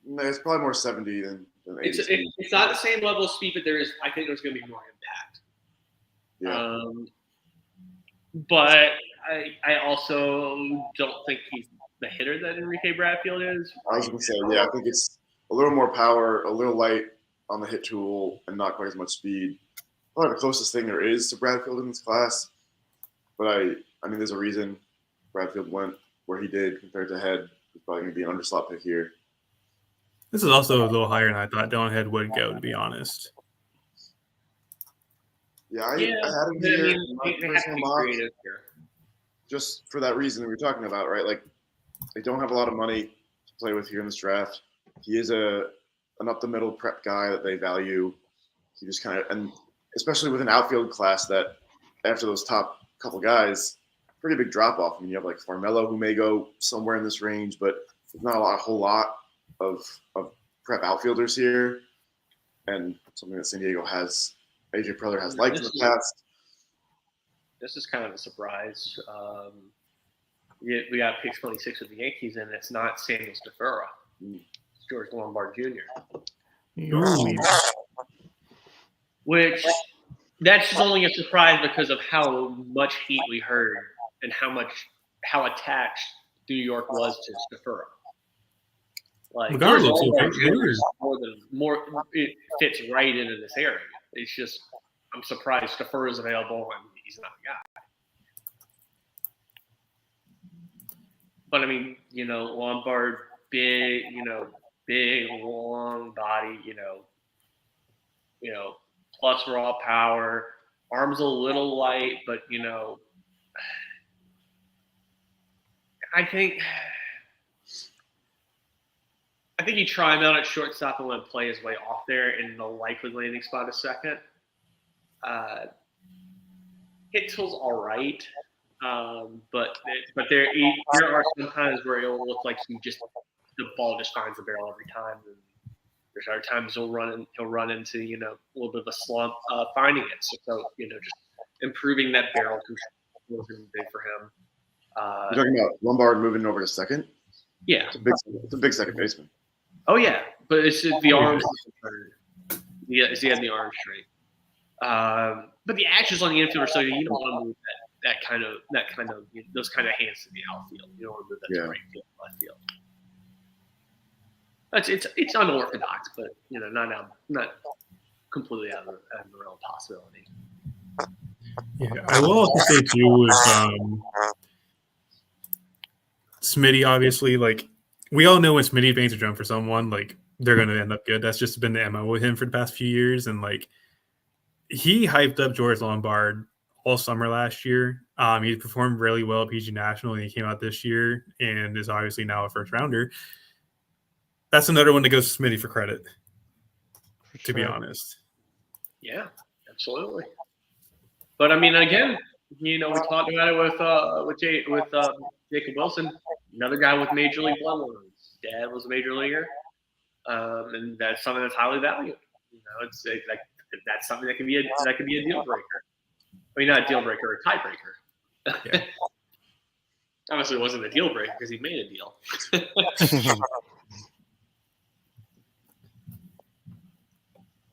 S6: No, it's probably more 70 than 80.
S2: It's not the same level of speed, but I think there's going to be more impact.
S6: Yeah.
S2: But I also don't think he's the hitter that Enrique Bradfield is.
S6: I was going to say, I think it's a little more power, a little light on the hit tool, and not quite as much speed. Probably the closest thing there is to Bradfield in this class. But I mean, there's a reason Bradfield went where he did compared to Head, he's probably going to be an underslot pick here.
S1: This is also a little higher than I thought Dylan Head would go, to be honest.
S6: Yeah, I had him here.
S2: I mean, they have to be creative here.
S6: Just for that reason that we were talking about, right? Like, they don't have a lot of money to play with here in this draft. He is an up-the-middle prep guy that they value. He just kind of, and especially with an outfield class that after those top couple guys, pretty big drop-off. I mean, you have like Farmello who may go somewhere in this range, but there's not a whole lot of prep outfielders here, and something that San Diego has, AJ Preller has liked in the past.
S2: This is kind of a surprise. We got pick 26 with the Yankees, and it's not Samuel Stafura. It's George Lombard Jr. Which that's only a surprise because of how much heat we heard and how attached New York was to Stafura. Like George Lombard Jr. is more it fits right into this area. It's just I'm surprised Stafura is available and he's not a guy. But I mean, Lombard, big, long body, plus raw power, arms a little light, but I think you try him out at shortstop and let him play his way off there, and the likely landing spot is second. Hit tool's all right, but there are some times where it'll look like the ball just finds the barrel every time. And there's other times he'll run into a little bit of a slump finding it. So just improving that barrel control was really big for him.
S6: You're talking about Lombard moving over to second?
S2: Yeah,
S6: it's a big second baseman.
S2: Oh yeah, but it's the arms. Yeah, he had the arm straight. But the actions on the infield are so you don't want to move that kind of those kind of hands to the outfield. You don't want to move that to right field, left field. It's unorthodox, but not completely out of the realm of possibility.
S1: Yeah, I will also say too with Smitty, obviously, like we all know when Smitty bangs a drum for someone, like they're going to end up good. That's just been the MO with him for the past few years, and like he hyped up George Lombard all summer last year. He performed really well at PG National, and he came out this year and is obviously now a first rounder. That's another one that goes to Smitty for credit, to be honest.
S2: Yeah, absolutely. But I mean, again, we talked about it with Jacob Wilson, another guy with major league bloodlines. Dad was a major leaguer, and that's something that's highly valued. It's like that's something that can be a deal breaker. I mean, not a deal breaker, a tiebreaker.
S1: Yeah.
S2: Obviously, it wasn't a deal breaker because he made a deal.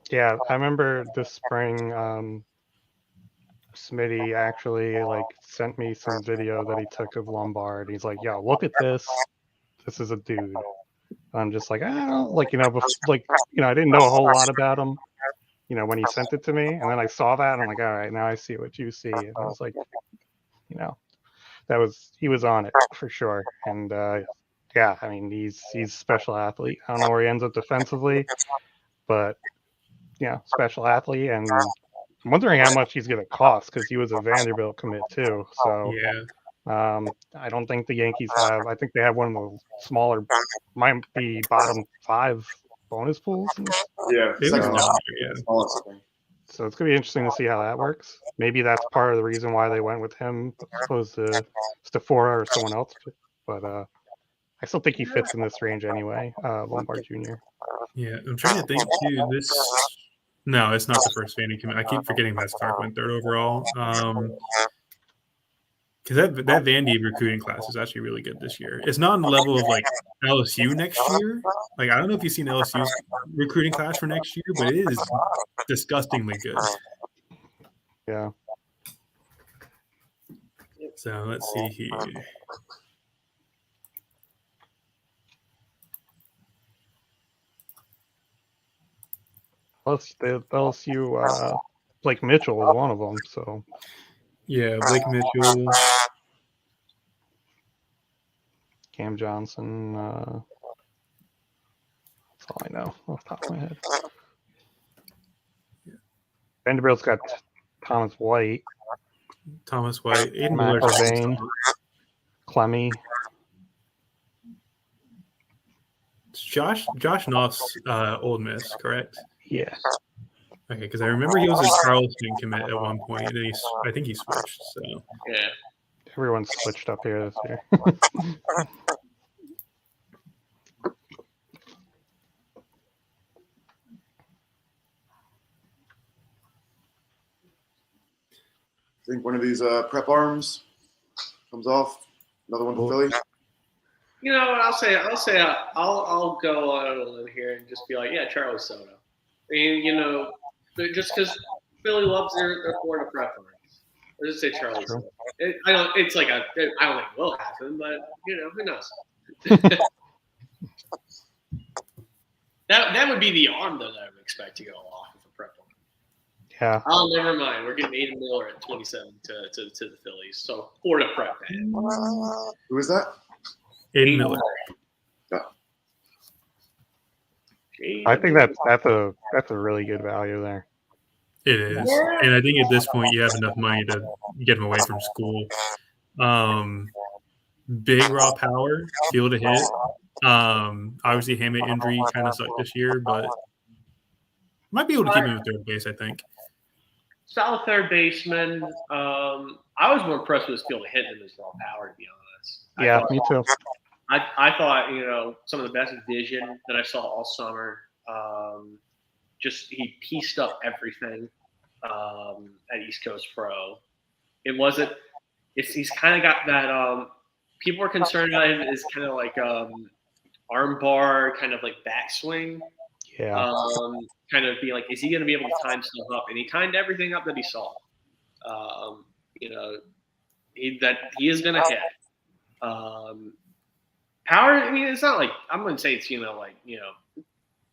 S4: Yeah, I remember this spring, Smitty actually sent me some video that he took of Lombard. He's like, "Yo, look at this. This is a dude." I'm just like, I don't I didn't know a whole lot about him, when he sent it to me, and then I saw that, and I'm like, all right, now I see what you see. And I was like, he was on it for sure. And yeah, I mean, he's a special athlete. I don't know where he ends up defensively, but special athlete, and I'm wondering how much he's going to cost because he was a Vanderbilt commit too. So
S1: yeah,
S4: I don't think the Yankees have. I think they have one of the smaller, might be bottom 5 bonus pools.
S6: Yeah,
S4: so it's gonna be interesting to see how that works. Maybe that's part of the reason why they went with him as opposed to Stafura or someone else. But I still think he fits in this range anyway. Lombard Jr.
S1: Yeah, I'm trying to think too. No, it's not the first Vandy commit. I keep forgetting Matt Clark went 3rd overall. Because that Vandy recruiting class is actually really good this year. It's not on the level of LSU next year. I don't know if you've seen LSU's recruiting class for next year, but it is disgustingly good.
S4: Yeah.
S1: So let's see here.
S4: Plus, the LSU, Blake Mitchell was one of them. So
S1: yeah, Blake Mitchell.
S4: Cam Johnson. That's all I know off the top of my head. Vanderbilt's got Thomas White,
S1: Aiden
S4: Matt
S1: Miller's
S4: Levain, Clemmy.
S1: It's Josh Knopf's Old Miss, correct?
S4: Yeah.
S1: Okay, because I remember he was a Charleston commit at one point, and then I think he switched. So
S2: Yeah.
S4: Everyone's switched up here this year.
S6: I think one of these prep arms comes off. Another one for Philly.
S2: You know what? I'll go on a limb here and just be like, yeah, Charlie Soto. I mean, you know, just because Philly loves their Florida prep arms. I'll just say Charlie Soto. I don't think it will happen, but you know, who knows? That would be the arm that I would expect to go off of a prep arm.
S4: Yeah.
S2: Oh, never mind. We're getting Aiden Miller at 27 to the Phillies. So Florida prep fan.
S6: Who is that?
S1: Aiden Miller.
S4: I think that's a really good value there.
S1: It is, and I think at this point you have enough money to get him away from school. Big raw power, field to hit. Obviously, hamate injury kind of sucked this year, but might be able to keep him at third base. I think.
S2: Solid third baseman. I was more impressed with his field to hit than his raw power, to be honest.
S4: Me too.
S2: I thought, you know, some of the best vision that I saw all summer. Just he pieced up everything at East Coast Pro. It wasn't. He's kind of got that. People were concerned about him as kind of like arm bar, kind of like backswing.
S4: Yeah.
S2: Kind of be like, is he going to be able to time stuff up? And he timed everything up that he saw. You know, he is going to hit. Power. I mean, it's not like I'm going to say it's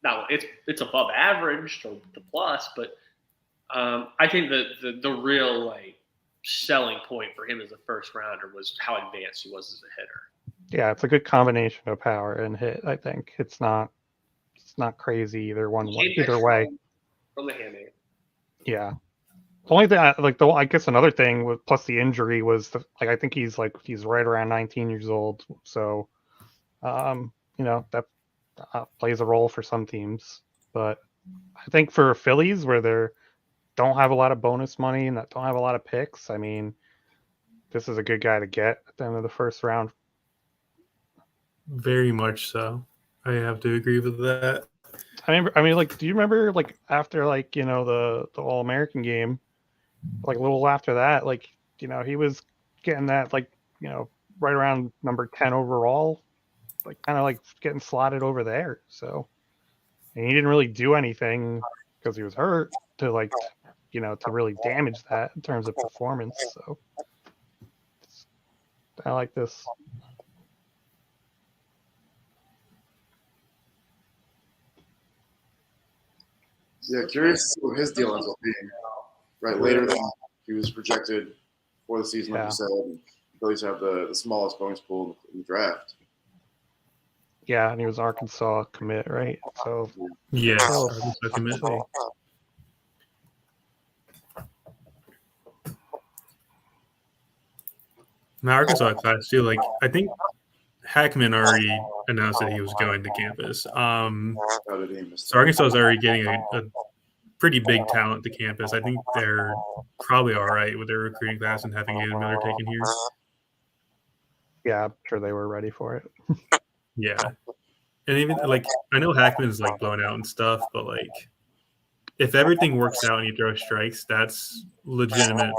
S2: not it's above average or the plus, but I think the real like selling point for him as a first rounder was how advanced he was as a hitter.
S4: Yeah, it's a good combination of power and hit. I think it's not crazy either way.
S2: From the hand.
S4: Yeah. The only thing, I guess another thing with plus the injury was I think he's right around 19 years old, so that plays a role for some teams. But I think for Phillies where they don't have a lot of bonus money and that don't have a lot of picks, I mean, this is a good guy to get at the end of the first round.
S1: Very much so. I have to agree with that.
S4: I mean, do you remember after the All American game, a little after that, he was getting that right around number 10 overall, kind of getting slotted over there. So, and he didn't really do anything because he was hurt to to really damage that in terms of performance. So, I like this.
S6: Yeah, curious to see what his deal ends up being. Right, later than he was projected for the season, like you said. And Phillies have the smallest bonus pool in the draft.
S4: Yeah, and he was Arkansas commit, right? So
S1: yes, Arkansas commit. My Arkansas class too. I think Hackman already announced that he was going to campus. So Arkansas is already getting a pretty big talent to campus. I think they're probably all right with their recruiting class and having Aiden Miller taken here.
S4: Yeah, I'm sure they were ready for it.
S1: Yeah. And even I know Hackman's blown out and stuff, but if everything works out and he throws strikes, that's legitimate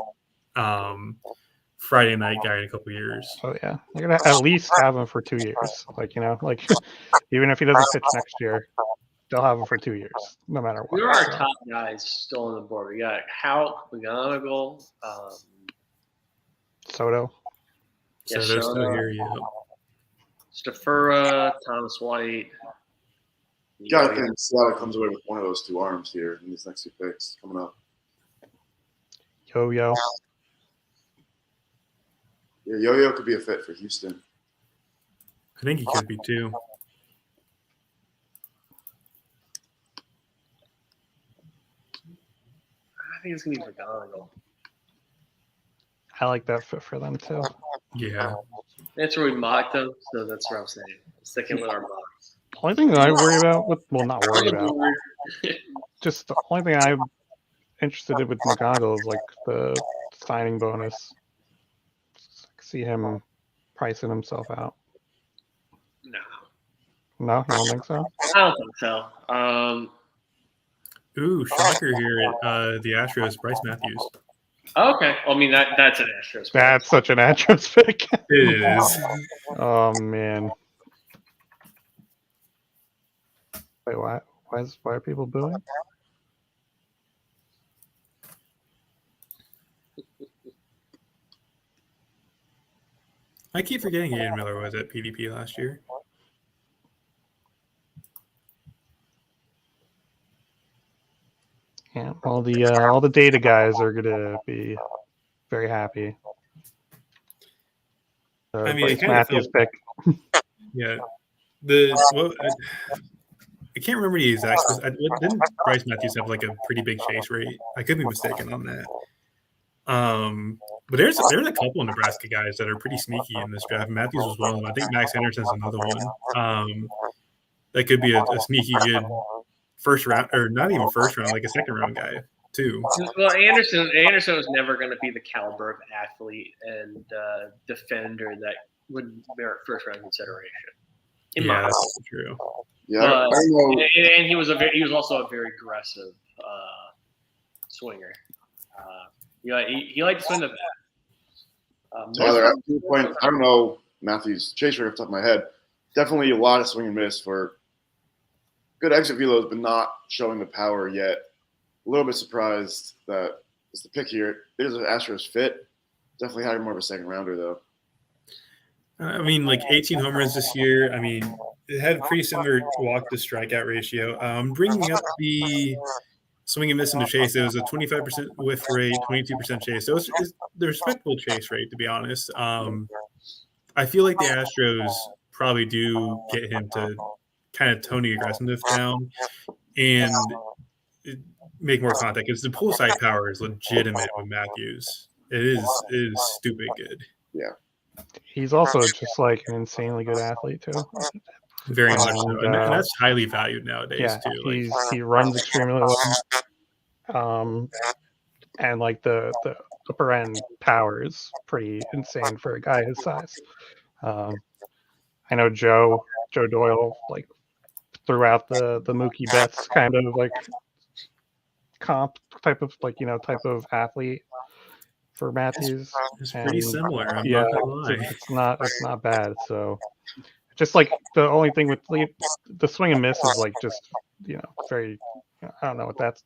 S1: Friday night guy in a couple years.
S4: Oh yeah, they're gonna at least have him for 2 years. Even if he doesn't pitch next year, they'll have him for 2 years, no matter what.
S2: There are top guys still on the board. We got Houck, McGonigal,
S4: Soto.
S2: Yeah,
S1: Soto's still here, yeah.
S2: Stafura, Thomas White.
S6: You gotta think Seattle comes away with one of those two arms here in these next two picks coming up.
S4: Yo-Yo.
S6: Yeah, Yo-Yo could be a fit for Houston.
S1: I think he could be too.
S2: I think it's gonna be McGonagall.
S4: I like that fit for them too.
S1: Yeah.
S2: That's where we mocked them, so that's what I'm saying. Sticking with our mocks.
S4: The only thing that I worry about not worry about, just the only thing I'm interested in with McGonagall is like the signing bonus. See him pricing himself out.
S2: No,
S4: No, you don't think so?
S2: I don't think so.
S1: Ooh, shocker here at the Astros, Bryce Matthews.
S2: Okay. Well, I mean that's an Astros.
S4: That's such an Astros pick.
S1: It is.
S4: Oh man. Wait, why are people booing?
S1: I keep forgetting Ian Miller was at PDP last year.
S4: Yeah, all the data guys are gonna be very happy.
S1: I mean, it
S4: Bryce
S1: kinda
S4: Matthews pick.
S1: Yeah. I can't remember the exact. Didn't Bryce Matthews have like a pretty big chase rate? I could be mistaken on that. But there's a couple of Nebraska guys that are pretty sneaky in this draft. Matthews was one of them. I think Max Henderson's another one. That could be a sneaky good first round, or not even first round, like a second round guy too.
S2: Well, Anderson was never going to be the caliber of athlete and defender that would merit first round consideration.
S1: Yeah, that's true.
S6: Yeah,
S2: But,
S6: I don't know.
S2: and he was also a very aggressive swinger. He liked to swing the bat.
S6: Tyler, to your point, I don't know Matthews' chase rate off the top of my head. Definitely a lot of swing and miss for good exit velos, but not showing the power yet. A little bit surprised that it's the pick here. It is an Astros fit. Definitely had more of a second rounder, though.
S1: I mean, like 18 home runs this year. I mean, it had a pretty similar walk to strikeout ratio. Bringing up the swing and miss into chase, it was a 25% whiff rate, 22% chase. So it's the respectable chase rate, to be honest. I feel like the Astros probably do get him to kind of tone the aggressiveness down and make more contact, because the pull side power is legitimate with Matthews. It is stupid good.
S6: Yeah.
S4: He's also just like an insanely good athlete too.
S1: Very much so, and that's highly valued nowadays too.
S4: He runs extremely well. And like the upper end power is pretty insane for a guy his size. I know Joe Doyle like threw out the Mookie Betts kind of like comp type of athlete for Matthews.
S1: It's pretty similar. I'm
S4: yeah,
S1: not gonna lie.
S4: it's not bad. So just like the only thing with the swing and miss is like just very, I don't know what that's,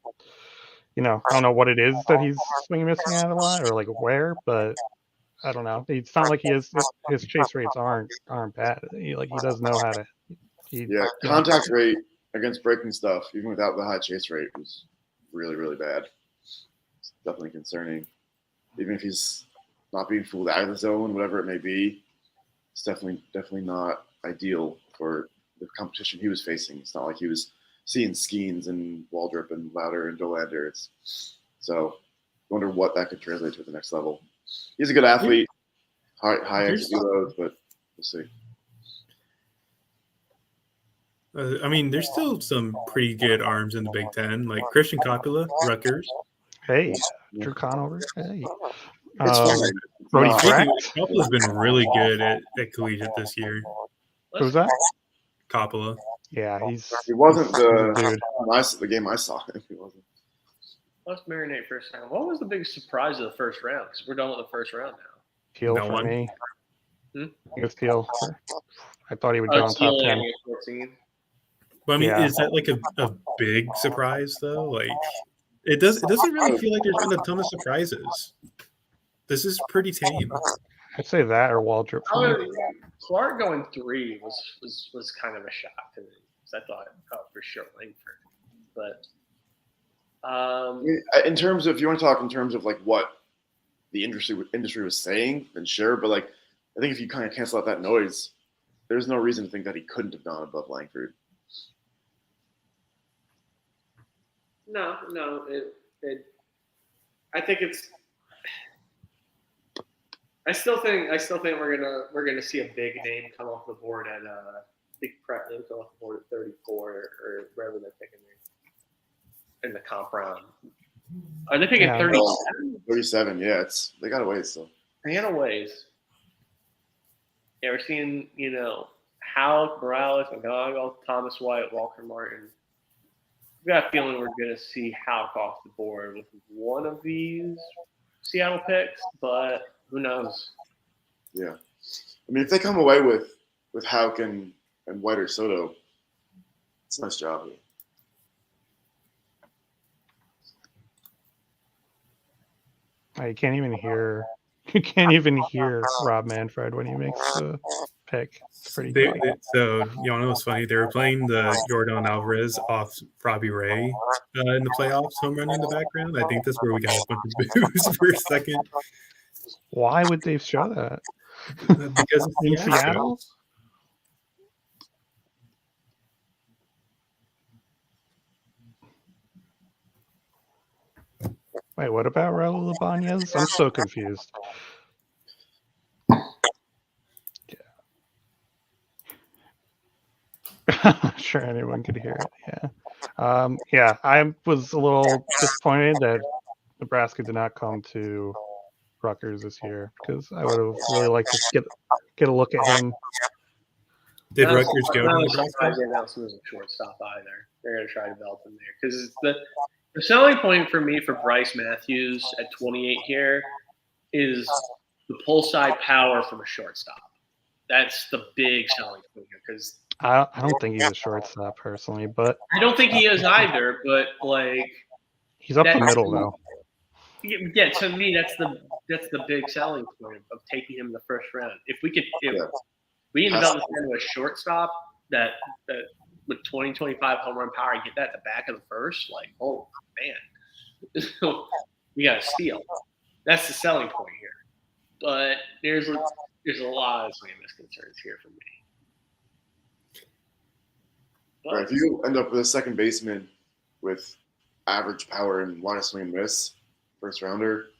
S4: I don't know what it is that he's swing and missing at a lot, or like where, but I don't know. It's not like his chase rates aren't bad. He does know how to.
S6: Contact rate against breaking stuff, even without the high chase rate, was really, really bad. It's definitely concerning. Even if he's not being fooled out of the zone, whatever it may be, it's definitely not ideal for the competition he was facing. It's not like he was seeing Skenes and Waldrop and Louder and Dolander. So I wonder what that could translate to at the next level. He's a good athlete, high exit loads, but we'll see.
S1: I mean, there's still some pretty good arms in the Big Ten, like Christian Coppola, Rutgers.
S4: Hey, Drew Conover. Hey.
S6: It's fun.
S4: Brody Brecht.
S1: Coppola's been really good at collegiate this year.
S4: Who's that?
S1: Coppola.
S4: Yeah,
S6: He wasn't
S4: dude.
S6: the game I saw. He wasn't.
S2: Let's marinate for a second. What was the biggest surprise of the first round? Because we're done with the first round now.
S4: Teal
S1: No
S4: for
S1: one.
S4: me.
S2: Hmm?
S4: It was Teal. I thought he would go on top 10.
S2: 14.
S1: But I mean,
S4: Yeah.
S1: is that like a big surprise though? Like, it doesn't really feel like there's been a ton of surprises. This is pretty tame.
S4: I'd say that or Waldrop. For me.
S2: Clark going 3 was kind of a shock to me, because I thought, for sure Langford. But
S6: In terms of, if you want to talk in terms of like what the industry was saying, then sure. But like, I think if you kind of cancel out that noise, there's no reason to think that he couldn't have gone above Langford.
S2: No. I think it's. I still think we're gonna see a big name come off the board at big prep name come off the board at 34 or wherever they're picking in the comp round. Are they picking 37?
S6: 37, yeah. They got a ways still.
S2: They got a ways. Yeah, we're seeing, Howell, Morales, McGonigal, Thomas White, Walker Martin. I've got a feeling we're going to see Houck off the board with one of these Seattle picks, but who knows?
S6: Yeah. I mean, if they come away with Houck and White or Soto, it's a nice job.
S4: You can't even hear. You can't even hear Rob Manfred when he makes the pick. It's pretty good.
S1: So, you know what's funny? They were playing the Jordan Alvarez off Robbie Ray in the playoffs home run in the background. I think that's where we got a bunch of boos for a second.
S4: Why would they show that?
S1: Because it's
S4: in Seattle? Wait, what about Raul Ibanez? I'm so confused. Yeah. Sure, anyone could hear it. Yeah. I was a little disappointed that Nebraska did not come to Rutgers this year because I would have really liked to get a look at him.
S1: Did Rutgers go to
S2: Nebraska? They announced him as a shortstop either. They're going to try to develop him there because the selling point for me for Bryce Matthews at 28 here is the pull side power from a shortstop. That's the big selling point here because
S4: I don't think he's a shortstop personally, but
S2: I don't think he is either. But
S4: he's up the middle though.
S2: Yeah, to me that's the big selling point of taking him in the first round. If we can develop this into a shortstop that with 20-25 home run power, get that at the back of the first, oh man, we got a steal. That's the selling point here. But there's a lot of swing and miss concerns here for me. But,
S6: right, if you end up with a second baseman with average power and want to swing and miss, first rounder,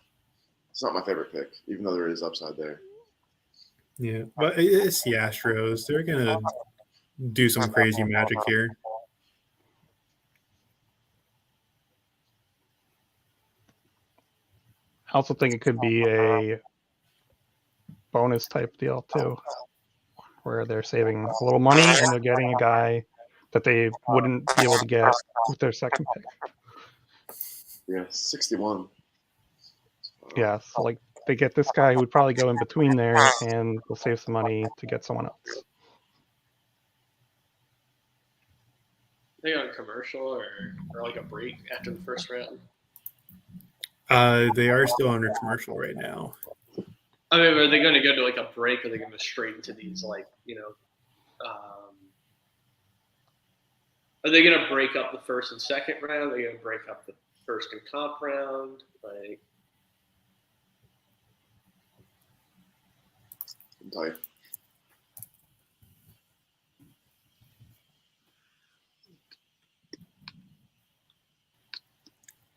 S6: it's not my favorite pick, even though there is upside there.
S1: Yeah, but it's the Astros. They're gonna do some crazy magic here.
S4: I also think it could be a bonus type deal too, where they're saving a little money and they're getting a guy that they wouldn't be able to get with their second pick.
S6: Yeah, 61.
S4: Yeah, so they get this guy who would probably go in between there, and they'll save some money to get someone else.
S2: They on commercial or a break after the first round?
S1: They are still under commercial right now.
S2: I mean, are they going to go to a break, or are they going to go straight into these are they going to break up the first and second round? Are they going to break up the first and comp round?
S6: I'm tight.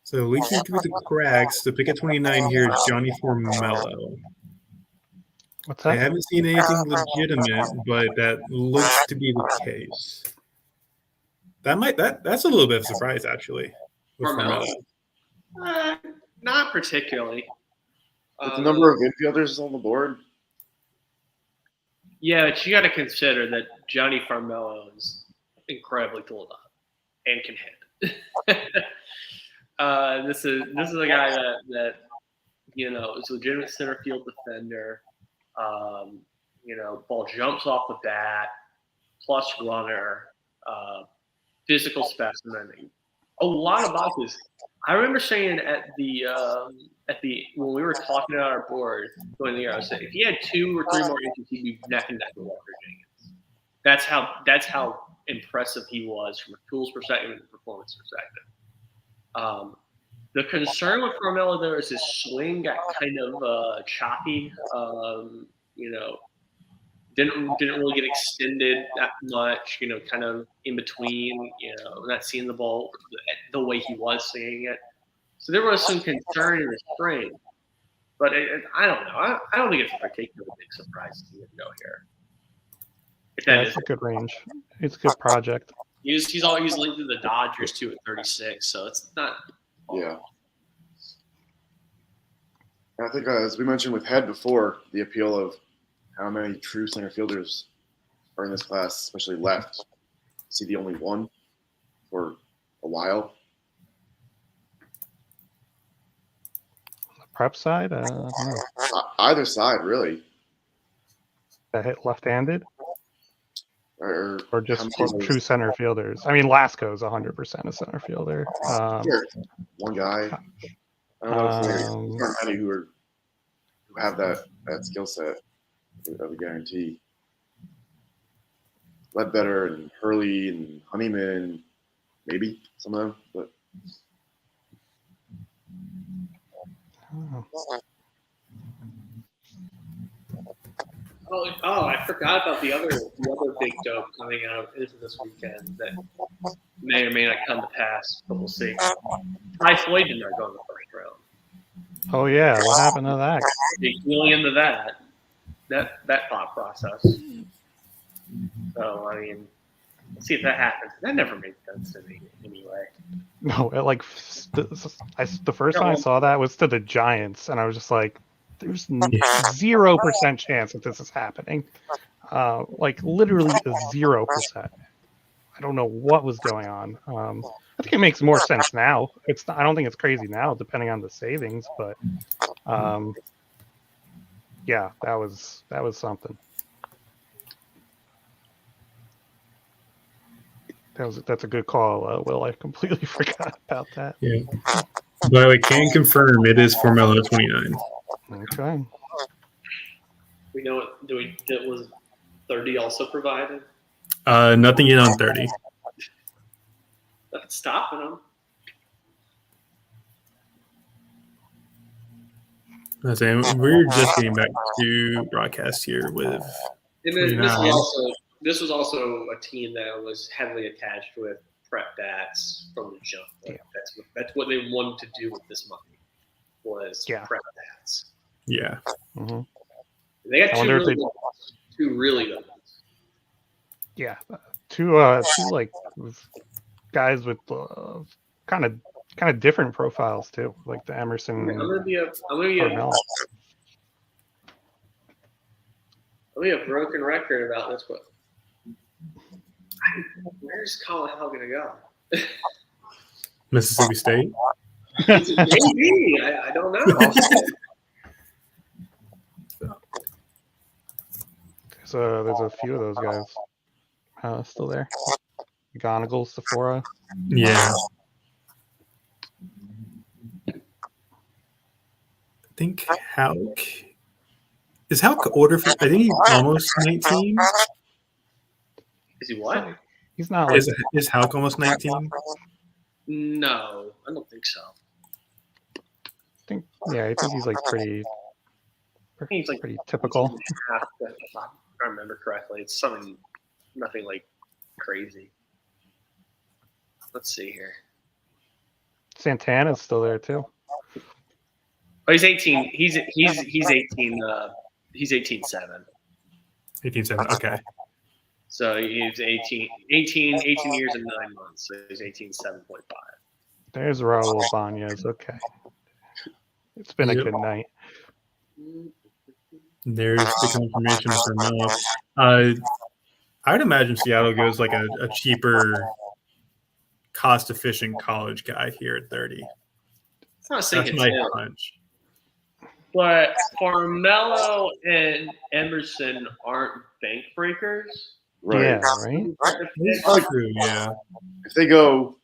S1: So leaking through the cracks, the pick at 29 here is Johnny Formello.
S4: What's that?
S1: I haven't seen anything legitimate, but that looks to be the case. That's a little bit of a surprise actually.
S2: Formello? Not particularly.
S6: With the number of infielders on the board.
S2: Yeah, but you got to consider that Johnny Formello is incredibly tooled up and can hit. This is a guy that is a legitimate center field defender. Ball jumps off the bat, plus runner, physical specimen. A lot of boxes. I remember saying at the when we were talking about our board going the year, I was saying if he had 2 or 3 more inches, he'd be neck and neck with Walker Jenkins. That's how impressive he was from a tools perspective and a performance perspective. The concern with Formello there is his swing got kind of choppy. didn't really get extended that much. Kind of in between. Not seeing the ball the way he was seeing it. So there was some concern in the spring, but I don't know. I don't think it's a particularly big surprise to see him go here.
S4: Yeah, it's a good range. It's a good project.
S2: He's always linked to the Dodgers too at 36, so it's not.
S6: Yeah. I think, as we mentioned with Head before, the appeal of how many true center fielders are in this class, especially left. Is he the only one for a while?
S4: Prep side, I don't know.
S6: Either side, really.
S4: That hit left-handed,
S6: Or
S4: just
S6: how
S4: for
S6: many-
S4: true center fielders. I mean, Lasco's 100% a center fielder.
S6: Sure. One guy. I don't know if there aren't many who have that skill set of a guarantee. Ledbetter and Hurley and Honeyman, maybe some of them, but
S2: Oh, I forgot about the other big dope coming out into this weekend that may or may not come to pass, but we'll see. Ty Floyd did not go in the first round.
S4: Oh yeah, what happened to that?
S2: Big really into that thought process. So I mean, let's see if that happens. That never made sense to me anyway.
S4: No, the first time I saw that was to the Giants, and I was just like, "There's 0% chance that this is happening." Like literally 0%. I don't know what was going on. I think it makes more sense now. I don't think it's crazy now, depending on the savings, but yeah, that was something. That's a good call, Will. I completely forgot about that.
S1: Yeah. But I can confirm it is Formella 29.
S4: Okay.
S2: We know it was 30 also provided.
S1: Nothing yet on 30.
S2: That's stopping them.
S1: I was saying, we're just getting back to broadcast here with.
S2: And then this was also a team that was heavily attached with prep bats from the jump. Like, that's what they wanted to do with this money was prep bats.
S1: Yeah.
S4: Mm-hmm.
S2: They got two really good ones.
S4: Yeah, two like guys with kind of different profiles too, like the Emerson.
S2: I'm gonna be a broken record about this, but where's Colin Hell gonna go?
S1: Mississippi State.
S2: Maybe I don't know.
S4: There's a few of those guys still there. McGonagall, Sephora.
S1: Yeah. I think Hauk. Is Hauk order for? I think he's almost 19.
S2: Is he what?
S4: He's not. Like,
S1: is Hauk almost 19?
S2: No, I don't think so.
S4: I think he's like pretty.
S2: He's like
S4: pretty typical.
S2: If I remember correctly, it's nothing like crazy. Let's see here.
S4: Santana's still there too.
S2: Oh, he's 18. He's 18. He's 18.7.
S1: 18.7. Okay.
S2: So he's 18 years and 9 months. So he's 18.7.5.
S4: There's Raul Banez. Okay. It's been a good night.
S1: There's the confirmation for Mel. I would imagine Seattle goes like a cheaper, cost-efficient college guy here at 30.
S2: That's
S1: my hunch.
S2: But Carmelo and Emerson aren't bank breakers.
S6: right.
S4: Yeah, right.
S1: That's true, yeah.
S6: If they go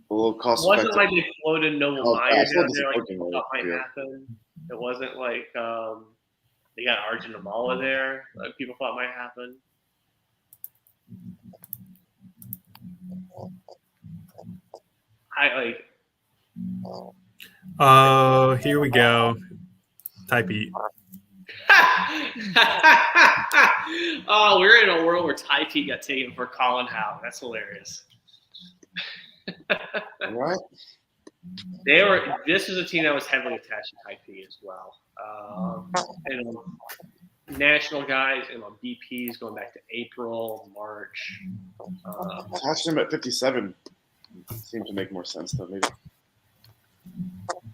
S6: a little cost
S2: It wasn't
S6: effective,
S2: like they floated Noah
S6: Oh,
S2: Meyer
S6: that's
S2: down
S6: what
S2: there like
S6: disappointing,
S2: thought might
S6: yeah.
S2: happen. It wasn't like they got Arjun Amala there like people thought might happen.
S1: Here we go. Type E.
S2: Oh, we're in a world where Ty Pete got taken for Colin Howell. That's hilarious.
S6: All right.
S2: This is a team that was heavily attached to Ty Pete as well. And national guys and on BPs going back to April, March.
S6: Attached him at 57 seemed to make more sense though. Maybe.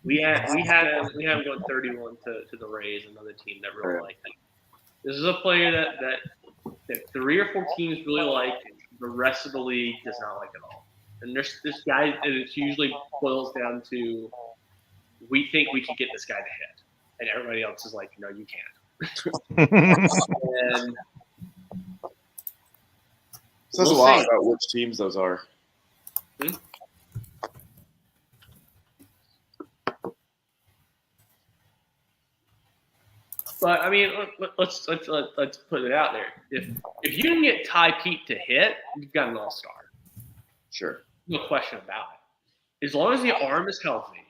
S2: We had him going 31 to the Rays, another team that really liked him. This is a player that 3 or 4 teams really like. The rest of the league does not like at all. And there's this guy, and it usually boils down to, we think we can get this guy to hit, and everybody else is like, no, you can't. And
S6: Says a lot about which teams those are.
S2: But I mean, let's put it out there. If you can get Ty Pete to hit, you've got an all-star.
S6: Sure.
S2: No question about it. As long as the arm is healthy,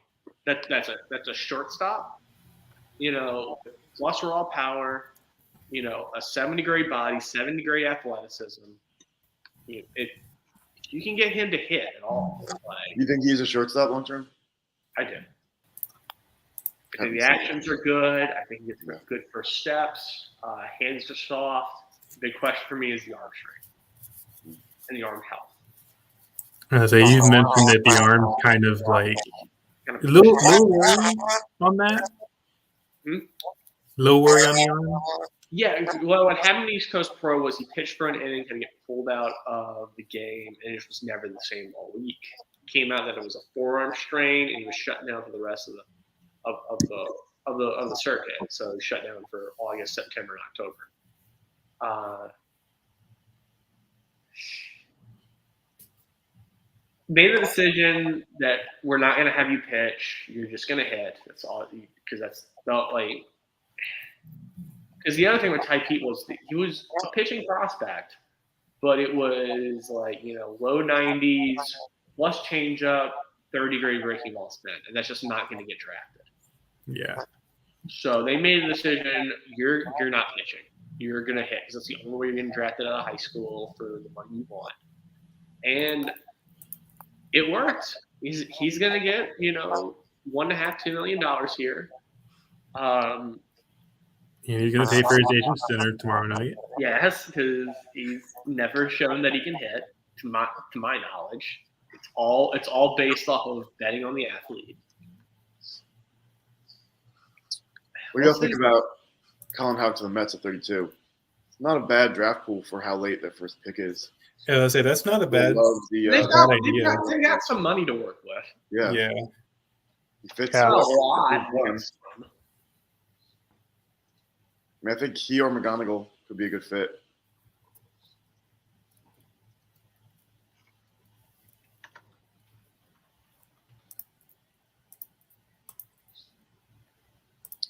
S2: that's a shortstop. Plus raw power. A 70-grade body, 70-grade athleticism. If you can get him to hit at all,
S6: You think he's a shortstop long term?
S2: I do. I think the actions are good. I think he's good first steps. Hands are soft. The big question for me is the arm strength and the arm health.
S1: So you mentioned that the arm kind of like a little worry on that. Little worry on the arm.
S2: Yeah, well, what happened in East Coast Pro was he pitched for an inning, had to get pulled out of the game, and it was never the same all week. It came out that it was a forearm strain, and he was shut down for the rest of the circuit. So he shut down for August, September, and October. Made the decision that we're not going to have you pitch. You're just going to hit. That's all, because that's not like. Because the other thing with Ty Pete was he was a pitching prospect, but it was like low 90s, plus changeup, 30-grade breaking ball spin, and that's just not going to get drafted.
S1: Yeah.
S2: So they made a decision. You're not pitching. You're going to hit because that's the only way you're getting drafted out of high school for the money you want. And it worked. He's going to get $1.5-2 million here.
S1: You're going to pay for his agent's dinner tomorrow night.
S2: Yes, because he's never shown that he can hit, to my knowledge. It's all based off of betting on the athlete.
S6: What do y'all think about Colin Howell to the Mets at 32? It's not a bad draft pool for how late their first pick is.
S1: Yeah, I'll say that's not a bad,
S2: idea. They got some money to work with.
S6: Yeah. He fits
S2: a lot.
S6: I think he or McGonigal could be a good fit.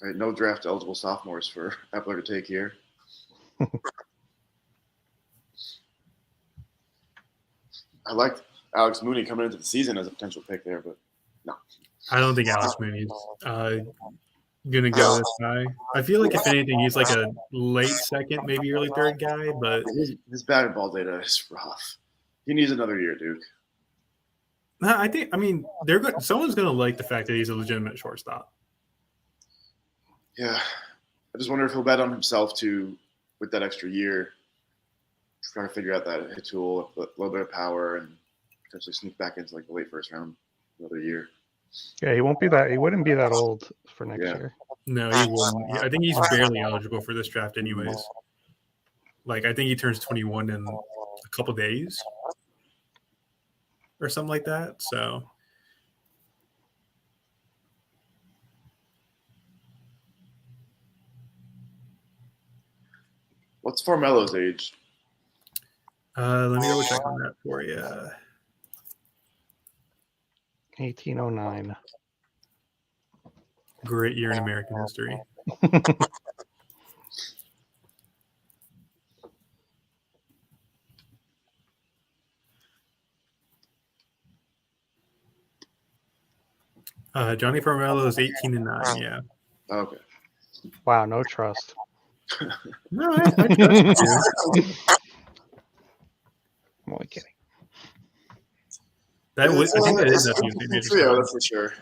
S6: All right, no draft eligible sophomores for Epler to take here. I liked Alex Mooney coming into the season as a potential pick there, but no.
S1: I don't think Alex Mooney's gonna go this high. I feel like if anything, he's like a late second, maybe early third guy. But
S6: his batted ball data is rough. He needs another year, Duke.
S1: I mean, they're good. Someone's gonna like the fact that he's a legitimate shortstop.
S6: Yeah, I just wonder if he'll bet on himself too with that extra year, trying to figure out that hit tool, a little bit of power, and potentially sneak back into like the late first round another year.
S4: Yeah, he wouldn't be that old for next year.
S1: No, he wouldn't. I think he's barely eligible for this draft anyways. Like, I think he turns 21 in a couple days or something like that. So
S6: what's Farmelo's age?
S1: Let me double check on that for you.
S4: 1809.
S1: Great year in American history. Johnny Farmelo is 18-9. Yeah.
S6: Okay.
S4: Wow, no trust.
S1: No, I trust you.
S4: I'm only kidding.
S1: I think that is
S6: it's
S1: definitely a
S6: trio, that's for sure.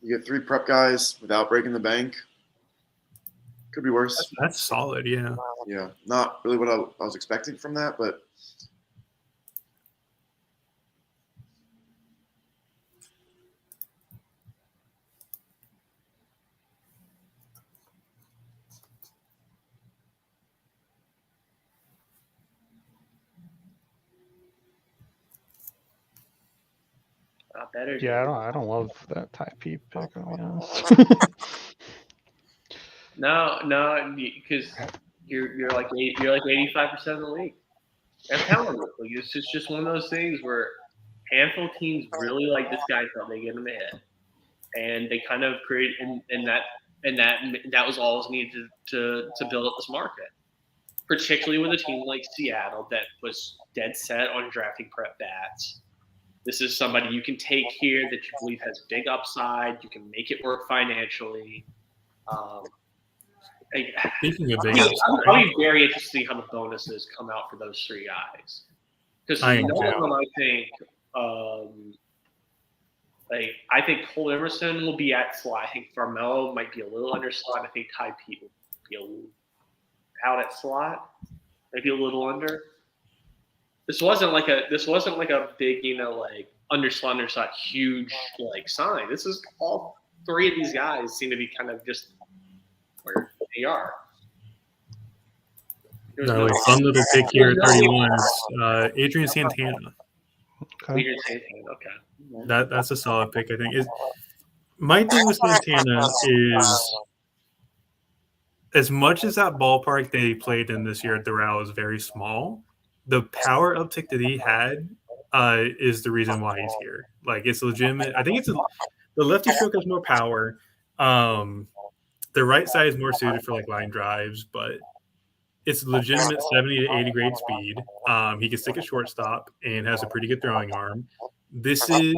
S6: You get 3 prep guys without breaking the bank. Could be worse.
S1: That's solid, yeah.
S6: Yeah, not really what I was expecting from that, but
S2: Not better.
S4: Yeah, I don't love that Ty P pick, I'll be honest.
S2: No, because you're like 85% of the league. I'm telling you, like, it's just one of those things where handful of teams really like this guy until they get him ahead, and they kind of create and that was all needed to build up this market, particularly with a team like Seattle that was dead set on drafting prep bats. This is somebody you can take here that you believe has big upside. You can make it work financially.
S1: Speaking of big
S2: I'll be very interested to see how the bonuses come out for those 3 guys. Because
S1: I
S2: one
S1: am
S2: of them, I think Cole Emerson will be at slot. I think Farmelo might be a little under slot. I think Ty Pete will be a little out at slot, maybe a little under. This wasn't like a big, like under slot, huge like sign. This is all 3 of these guys seem to be kind of just where they are.
S1: No, a fun little pick here at 31 is Adrian Santana.
S4: Okay.
S2: Adrian Santana, okay.
S1: That's a solid pick, I think. My thing with Santana is, as much as that ballpark they played in this year at Doral is very small, the power uptick that he had is the reason why he's here. Like, it's legitimate. I think the lefty stroke has more power. The right side is more suited for like line drives, but it's legitimate 70 to 80 grade speed. He can stick at shortstop and has a pretty good throwing arm. This is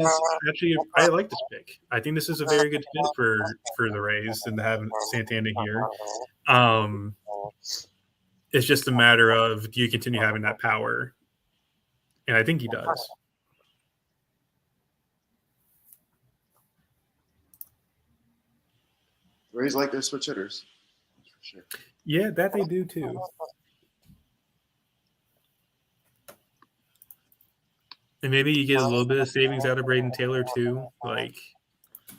S1: actually, I like this pick. I think this is a very good fit for the Rays and to have Santana here. It's just a matter of, do you continue having that power? And I think he does.
S6: Rays like their switch hitters. That's for sure.
S1: Yeah, that they do too. And maybe you get a little bit of savings out of Braden Taylor too, like,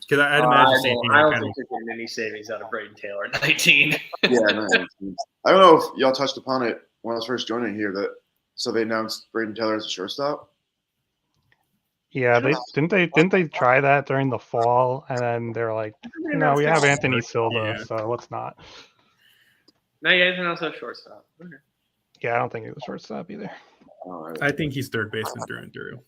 S1: because I'd imagine
S2: I don't think there's any savings out of Braden Taylor at 19.
S6: Yeah, no, I don't know if y'all touched upon it when I was first joining here. So they announced Braden Taylor as a shortstop.
S4: Yeah, didn't they try that during the fall, and then they're like, no, we have Anthony Silva, so let's not.
S2: No, yeah, he's not so shortstop. Okay.
S4: Yeah, I don't think he was shortstop either.
S1: I think he's third baseman through and through.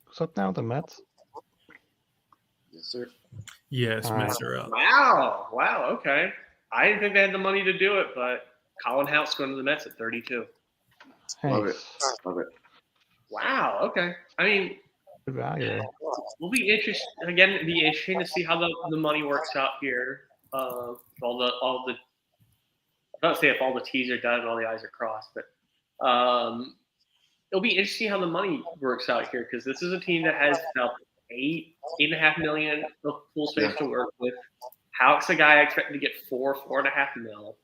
S4: What's up now? The Mets?
S6: Yes, sir.
S1: Yes, Mets are up.
S2: Wow. Okay. I didn't think they had the money to do it, but Colin House going to the Mets at 32.
S6: Love it.
S2: Wow. Okay. I mean,
S4: Good value.
S2: we'll be interested again. It'd be interesting to see how the money works out here. All the. I don't say if all the T's are done and all the I's are crossed, but it'll be interesting how the money works out here because this is a team that has about $8.5 million of full space to work with. Houck's a guy I expect to get $4.5 mil.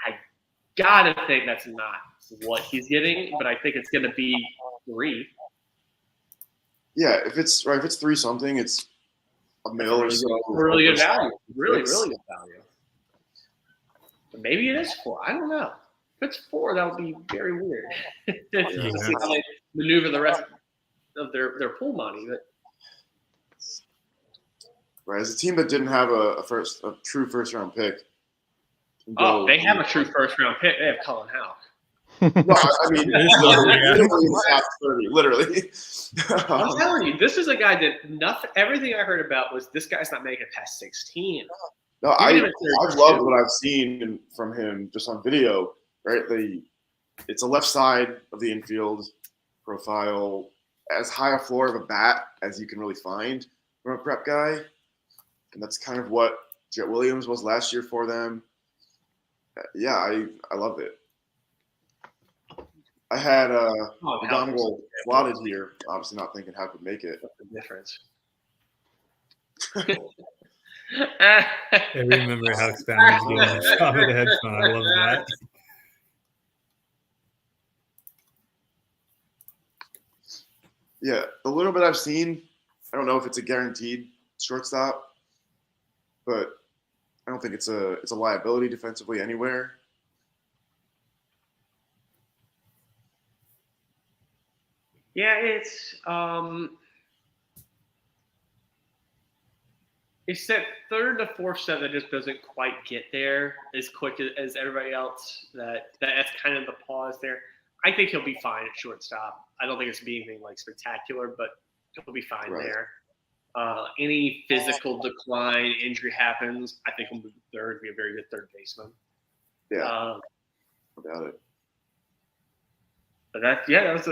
S2: I gotta think that's not what he's getting, but I think it's gonna be 3.
S6: Yeah, if it's 3 something, it's a mil or so.
S2: Really good value. Really good value. But maybe it is 4. I don't know. If it's 4, that would be very weird. To see how they maneuver the rest of their pool money. But
S6: right, as a team that didn't have a true first round pick,
S2: Oh, they have a true first-round pick. They have Colin Howell.
S6: No, I mean, literally top 30, literally.
S2: I'm telling you, this is a guy that everything I heard about was this guy's not making it past 16.
S6: No, I've loved what I've seen from him just on video. Right, it's a left side of the infield profile, as high a floor of a bat as you can really find from a prep guy, and that's kind of what Jet Williams was last year for them. Yeah, I loved it. I had McGonagall slotted here, obviously not thinking how could make it.
S2: What's the difference?
S1: I remember how Skenes was getting the top of the headphone. I love that.
S6: Yeah, the little bit I've seen, I don't know if it's a guaranteed shortstop, but I don't think it's a liability defensively anywhere.
S2: Yeah, it's that third to fourth step that just doesn't quite get there as quick as everybody else. That's kind of the pause there. I think he'll be fine at shortstop. I don't think it's be anything like spectacular, but he'll be fine there. Any physical decline, injury happens, I think he'll move third, be a very good third baseman.
S6: Yeah, about it.
S2: But that was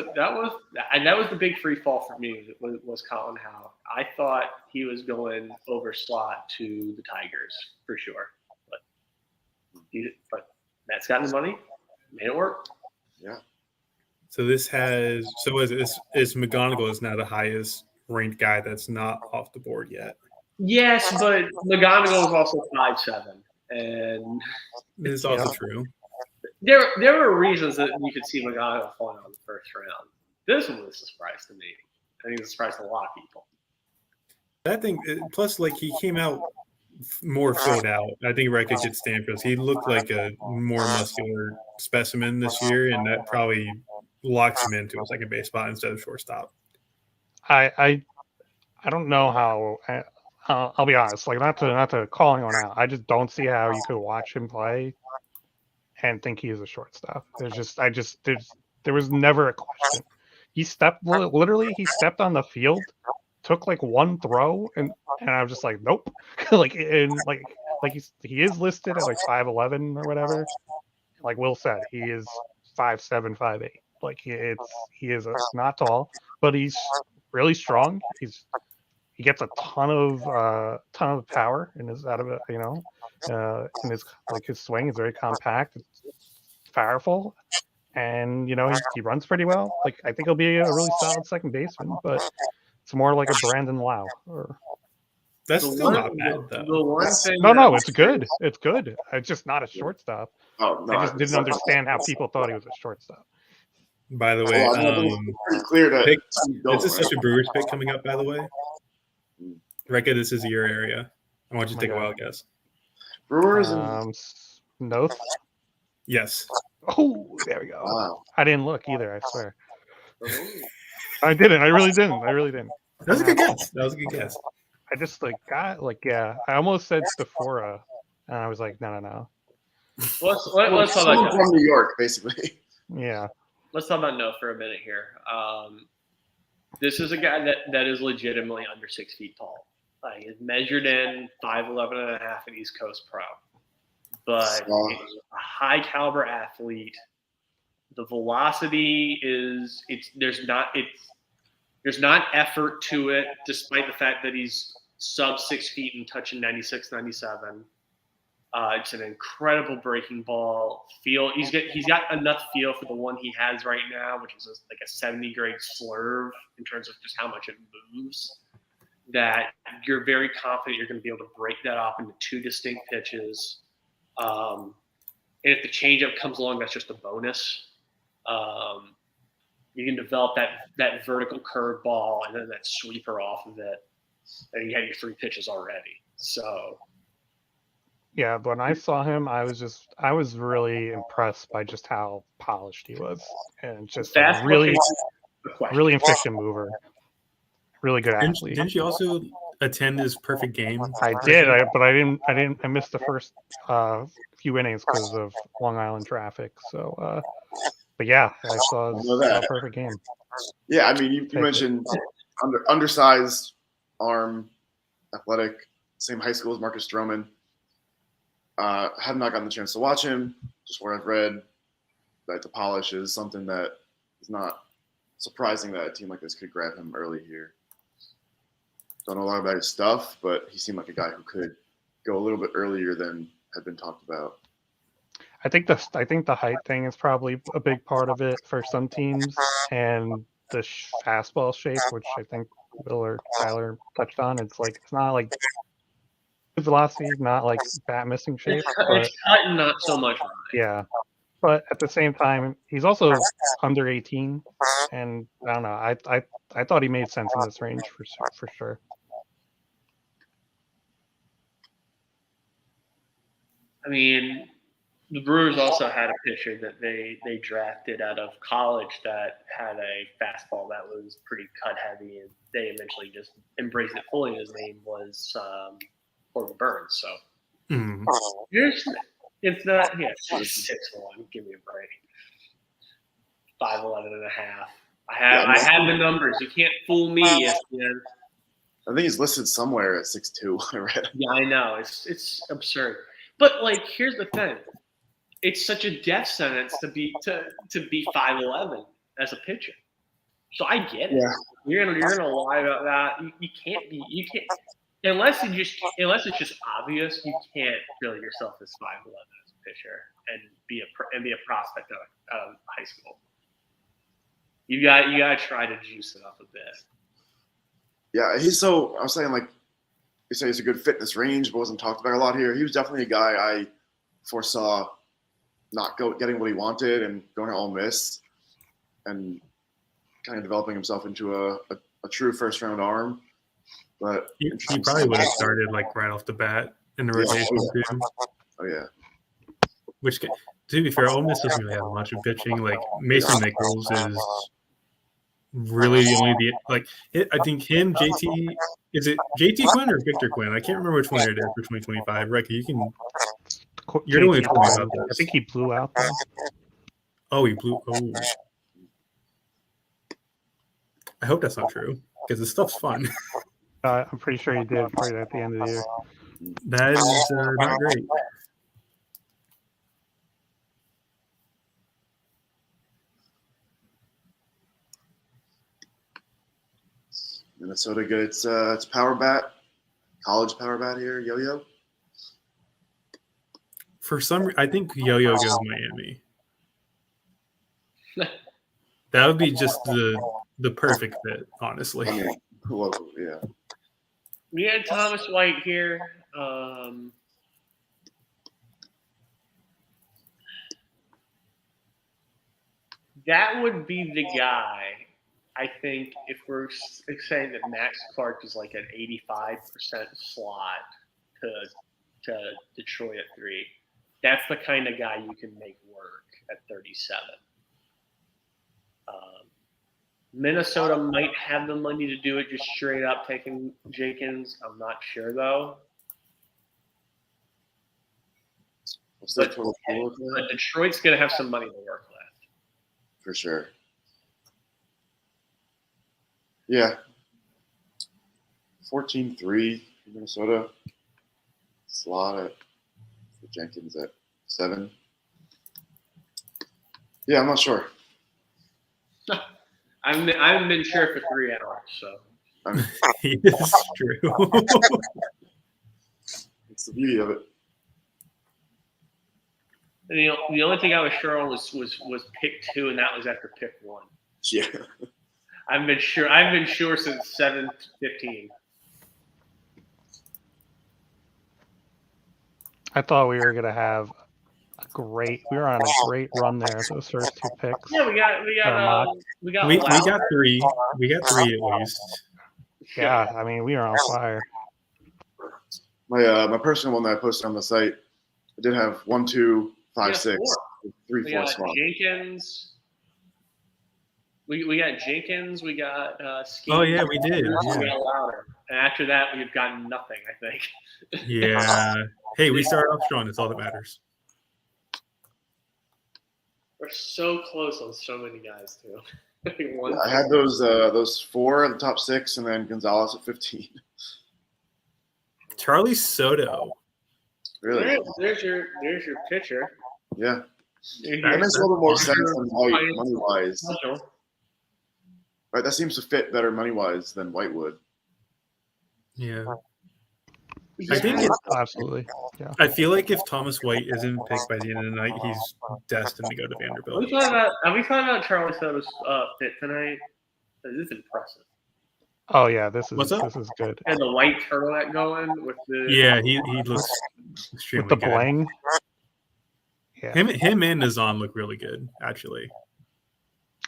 S2: the big free fall for me was Colin Howell. I thought he was going over slot to the Tigers for sure, but Matt's gotten the money, made it work.
S6: Yeah.
S1: So is McGonagall is now the highest ranked guy that's not off the board yet.
S2: Yes, but McGonagall is also 5'7", and
S1: it's also true.
S2: There were reasons that you could see McGonagall falling on the first round. This one was a surprise to me. I think it's a surprise to a lot of people.
S1: That thing, plus, like, he came out more filled out. I think Rekic at Stanford, he looked like a more muscular specimen this year, and that probably locks him into a second base spot instead of shortstop.
S4: I don't know how. I'll be honest, like not to call anyone out. I just don't see how you could watch him play and think he is a shortstop. There was never a question. He stepped he stepped on the field, took like one throw, and I was just like, nope. like he is listed at like 5'11" or whatever. Like Will said, he is 5'7", 5'8". Like he is not tall, but he's really strong. He gets a ton of power in his in his swing is very compact, it's powerful, and he runs pretty well. Like I think he'll be a really solid second baseman, but it's more like a Brandon Lau.
S1: That's still not bad though.
S4: No, it's good. It's good. It's just not a shortstop.
S6: Oh no,
S4: I just didn't understand how people thought he was a shortstop.
S1: By the way,
S6: pretty clear that
S1: this is such a Brewers pick coming up. By the way, Rekka, this is your area. I want you to take a wild guess.
S6: Brewers and
S4: no.
S1: Yes.
S4: Oh, there we go.
S6: Wow.
S4: I didn't look either. I swear. I didn't. I really didn't.
S1: That was a good guess.
S4: I just I almost said Stafora, and I was like, no.
S2: Let's talk about
S6: from New York, basically.
S4: Yeah.
S2: Let's talk about No for a minute here. This is a guy that is legitimately under 6 feet tall. He's measured in 5'11" and a half at East Coast Pro, but he's a high caliber athlete. The velocity there's not effort to it, despite the fact that he's sub 6 feet and touching 96, 97. It's an incredible breaking ball feel. He's got enough feel for the one he has right now, which is like a 70 grade slurve in terms of just how much it moves, that you're very confident you're going to be able to break that off into 2 distinct pitches. And if the changeup comes along, that's just a bonus. You can develop that vertical curve ball and then that sweeper off of it, and you have your 3 pitches already. So.
S4: Yeah, when I saw him, I was really impressed by just how polished he was, and just really efficient mover, really good athlete.
S1: Didn't you also attend his perfect game?
S4: I did, but I didn't. I missed the first few innings because of Long Island traffic. So, but yeah, I saw a perfect game.
S6: Yeah, I mean, you mentioned undersized, arm, athletic, same high school as Marcus Stroman. Have not gotten the chance to watch him. Just what I've read, that the polish is something that is not surprising that a team like this could grab him early here. Don't know a lot about his stuff, but he seemed like a guy who could go a little bit earlier than had been talked about.
S4: I think the height thing is probably a big part of it for some teams, and the fastball shape, which I think Will or Tyler touched on. It's not like velocity, not like bat missing shape, but
S2: It's cut, not so much.
S4: yeah. But at the same time, he's also under 18, and I don't know. I thought he made sense in this range for sure.
S2: I mean, the Brewers also had a pitcher that they drafted out of college that had a fastball that was pretty cut heavy, and they eventually just embraced it fully. His name was Corbin Burns. So it's not 6'1". Give me a break. 5'11" and a half. I have the numbers. You can't fool me, ESPN.
S6: I think he's listed somewhere at 6'2". I read.
S2: Yeah, I know. It's absurd. But like, here's the thing. It's such a death sentence to be 5'11" as a pitcher. So I get it.
S6: Yeah.
S2: You're gonna lie about that. You can't unless it's just obvious. You can't bill yourself as 5'11" as a pitcher and be a prospect out of high school. You got to try to juice it up a bit.
S6: Yeah, I was saying, like, you say he's a good fitness range, but wasn't talked about a lot here. He was definitely a guy I foresaw not getting what he wanted and going to Ole Miss and kind of developing himself into a true first-round arm. But
S1: he probably would have started like right off the bat in the rotation too.
S6: Oh yeah.
S1: Which, to be fair, Ole Miss doesn't really have much of pitching. Like Mason Nichols is really the only I think him, JT. Is it JT Quinn or Victor Quinn? I can't remember which one it is for 2025. Recca, you're the one who told me about this.
S4: I think he blew out though.
S1: Oh, he blew. Oh, I hope that's not true because this stuff's fun.
S4: I'm pretty sure he did right at the end of the year.
S1: That is not great.
S6: Minnesota gets its power bat, college power bat here, Yo-Yo.
S1: For some, I think Yo-Yo goes Miami. That would be just the perfect fit, honestly.
S6: I mean, yeah.
S2: We had Thomas White here. That would be the guy. I think if we're saying that Max Clark is like an 85% slot to Detroit at 3, that's the kind of guy you can make work at 37. Minnesota might have the money to do it just straight up taking Jenkins. I'm not sure though. But Detroit's going to have some money to work with.
S6: For sure. Yeah. 14-3 Minnesota. Slot at Jenkins at 7. Yeah, I'm not sure.
S2: I haven't been sure for 3 hours, so.
S1: It's true.
S6: It's the beauty of it.
S2: And the only thing I was sure on was pick 2, and that was after pick 1.
S6: Yeah.
S2: I've been sure since 7:15.
S4: I thought we were gonna have we were on a great run there. Those first 2 picks.
S2: Yeah, we got
S1: 3. We got 3 at least.
S4: Yeah, I mean we are on fire.
S6: My personal one that I posted on the site, I did have 1, 2, 5, 6, 3, 4 spots.
S2: Jenkins. We got Jenkins. We got Skenes.
S1: Oh yeah, we did.
S2: We
S1: Yeah.
S2: got Louder. And after that, we've gotten nothing, I think.
S1: Yeah. Hey, we started off strong. That's all that matters.
S2: We're so close on so many guys, too.
S6: I had those 4 in the top 6, and then Gonzalez at 15.
S1: Charlie Soto.
S6: Really?
S2: There's your pitcher.
S6: Yeah.
S2: That
S6: That makes a little bit more sense than White money-wise. Right, that seems to fit better money-wise than White would.
S1: Yeah. I think
S4: Absolutely. Yeah.
S1: I feel like if Thomas White isn't picked by the end of the night, he's destined to go to Vanderbilt.
S2: Have we thought about Charlie Soto's fit tonight? This is impressive.
S4: Oh yeah, this
S1: What's
S4: is
S1: up?
S4: this is good.
S2: And the white turtleneck going with the
S1: Yeah, he looks extremely
S4: With the
S1: good.
S4: bling. Yeah,
S1: Him and Nazan look really good, actually.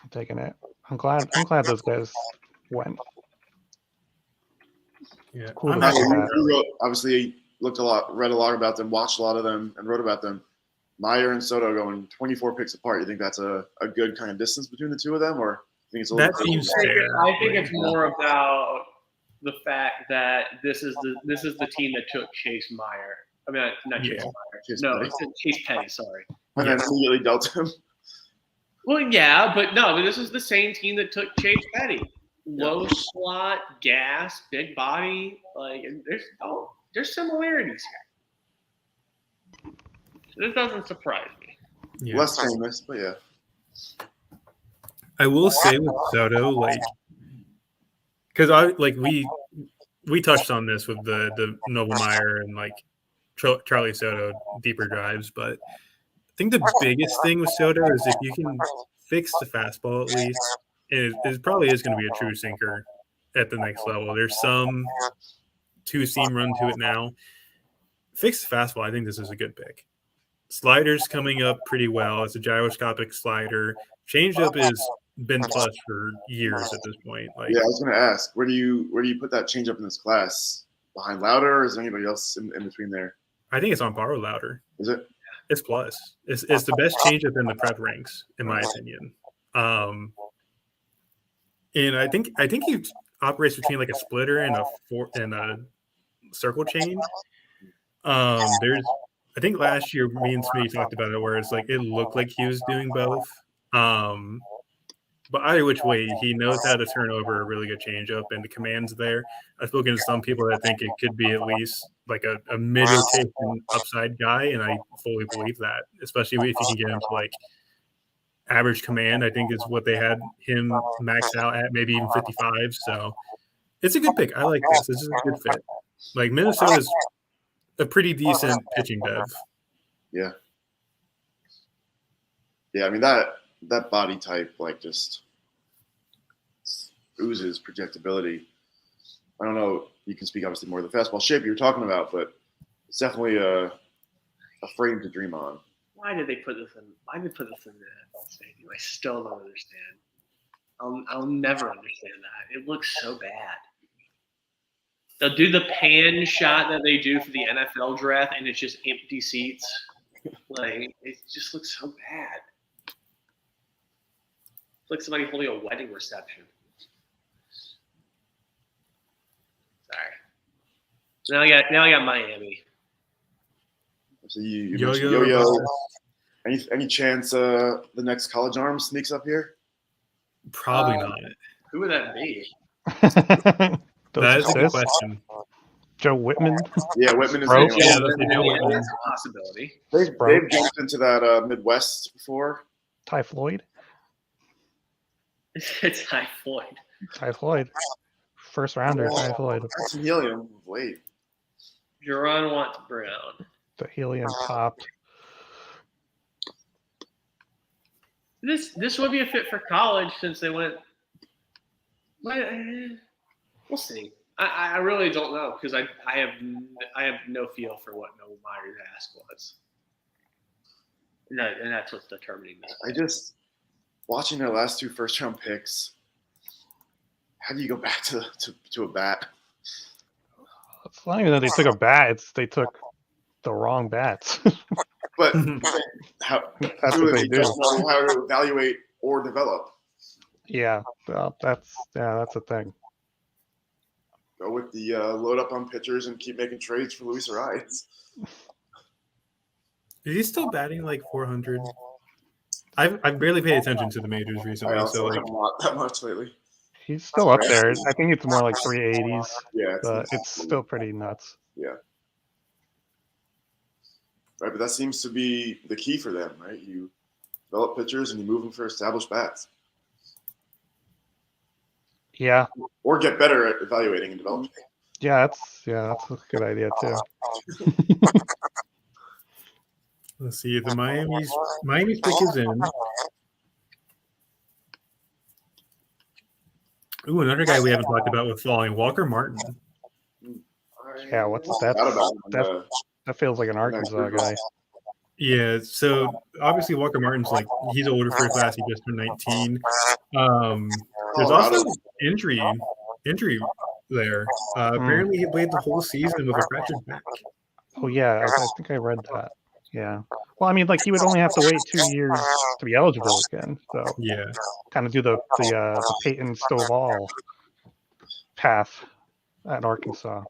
S4: I'm taking it. I'm glad those guys went.
S1: Yeah.
S4: Cool
S1: I'm
S4: to
S1: happy
S4: see
S1: with
S4: that.
S1: that.
S6: You wrote, obviously read a lot about them, watched a lot of them, and wrote about them. Meyer and Soto going 24 picks apart. You think that's a good kind of distance between the two of them, or you think it's a little
S1: That
S6: bit
S1: seems
S6: different?
S1: fair.
S2: I think it's more about the fact that this is the team that took Chase Meyer. I mean, not Chase
S1: Yeah.
S2: Meyer.
S6: Chase
S2: No,
S6: Petty.
S2: it's Chase Petty. Sorry.
S6: And then immediately dealt him.
S2: Well, yeah, but this is the same team that took Chase Petty. Low slot, gas, big body. Like, there's similarities here. This doesn't surprise me.
S1: Yeah.
S6: Less famous, but yeah.
S1: I will say with Soto, like, because we touched on this with the Noble Meyer and like Charlie Soto deeper drives, but I think the biggest thing with Soto is if you can fix the fastball at least, it probably is going to be a true sinker at the next level. There's some two-seam run to it now. Fix the fastball. I think this is a good pick. Slider's coming up pretty well. It's a gyroscopic slider. Changeup has been plus for years at this point. Like,
S6: Yeah, I was going to ask, where do you put that change up in this class? Behind Louder, or is there anybody else in between there?
S1: I think it's on par with Louder.
S6: Is it?
S1: It's plus. It's the best changeup in the prep ranks, in my opinion. And I think he operates between like a splitter and a circle change. I think last year me and Smitty talked about it where it's like it looked like he was doing both. But either which way, he knows how to turn over a really good changeup, and the command's there. I've spoken to some people that think it could be at least like a mid-rotation upside guy, and I fully believe that, especially if you can get him to like average command. I think is what they had him maxed out at, maybe even 55. So it's a good pick. I like this. This is a good fit. Like Minnesota's a pretty decent pitching dev.
S6: Yeah. Yeah, I mean that body type like just oozes projectability. I don't know. You can speak obviously more of the fastball shape you're talking about, but it's definitely a frame to dream on.
S2: Why did they put this in? Why did they put this in the NFL stadium? I still don't understand. I'll never understand that. It looks so bad. They'll do the pan shot that they do for the NFL draft, and it's just empty seats. Like, it just looks so bad. It's like somebody holding a wedding reception. Sorry. Now I got Miami.
S6: So you
S1: Yo-yo.
S6: mentioned Yo-yo. Any chance the next college arm sneaks up here?
S1: Probably not.
S2: Who would that be?
S1: That is a good question.
S4: Joe Whitman.
S6: Yeah, Whitman is
S4: Bro.
S6: the
S1: Yeah,
S6: name.
S1: that's
S2: a possibility.
S6: They've jumped into that Midwest before.
S4: Ty Floyd.
S2: It's Ty Floyd.
S4: Ty Floyd. First rounder, Ty Floyd.
S6: That's some helium. Wait.
S2: Jerron Watts Brown.
S4: The helium popped.
S2: This would be a fit for college since they went. We'll see. I really don't know because I have no feel for what Noble Meyer's ask was. No, and that's what's determining this.
S6: I just watching their last 2 first-round picks. How do you go back to a bat?
S4: It's not even that they took a bat; it's they took the wrong bats.
S6: But how
S4: That's what they do.
S6: just know how to evaluate or develop.
S4: Yeah, well, that's the thing.
S6: go with the load up on pitchers and keep making trades for Luis Arias.
S1: Is he still batting like 400? I've barely paid attention to the majors
S6: I
S1: recently,
S6: also
S1: so like
S6: haven't watched that much lately.
S4: He's still up there. I think it's more like 380s,
S6: Yeah,
S4: but it's still pretty nuts.
S6: yeah. Right, but that seems to be the key for them, right? You develop pitchers and you move them for established bats,
S4: Yeah,
S6: or get better at evaluating and developing.
S4: that's a good idea too.
S1: let's see. The Miami's pick is in. Ooh, another guy we haven't talked about with falling, Walker Martin.
S4: Yeah, what's
S6: Forgot about him.
S4: that feels like an Arkansas guy.
S1: Yeah, so obviously Walker Martin's like he's older for a class. He just turned 19. There's also injury there. Apparently, he played the whole season with a fractured back.
S4: Oh yeah, I think I read that. Yeah. Well, I mean, like he would only have to wait 2 years to be eligible again. So
S1: Yeah,
S4: kind of do the Peyton Stovall path at Arkansas.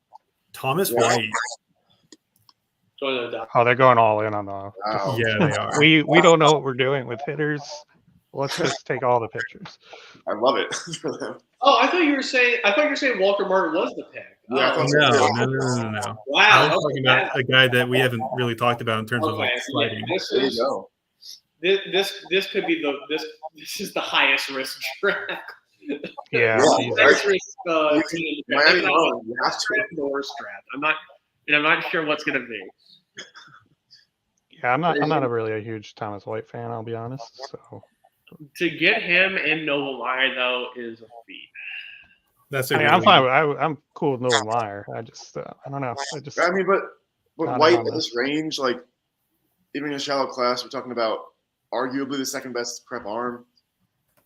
S1: Thomas White.
S4: Oh, they're going all in on the.
S6: Wow.
S1: Yeah, they are.
S4: We don't know what we're doing with hitters. Let's just take all the pitchers.
S6: I love it for them.
S2: Oh, I thought you were saying Walker Martin was the pick.
S6: Yeah, I thought
S1: No.
S6: so.
S1: I
S2: Wow.
S1: was talking about a guy that we haven't really talked about in terms of like
S2: Okay,
S1: sliding.
S6: There you go.
S2: This could be this is the highest risk draft.
S4: Yeah.
S6: Yeah.
S4: Jesus.
S2: Highest risk.
S6: Miami Marlins, you have to.
S2: The worst draft. I'm not sure what's gonna be.
S4: Yeah, I'm not really a huge Thomas White fan. I'll be honest. So
S2: To get him and Noah Meyer though is a feat.
S1: That's
S4: I mean, I'm fine. I'm cool with Noah Meyer. I just I don't know.
S6: I mean, but
S4: Not
S6: White
S4: on
S6: at this range, like even in a shallow class, we're talking about arguably the second best prep arm.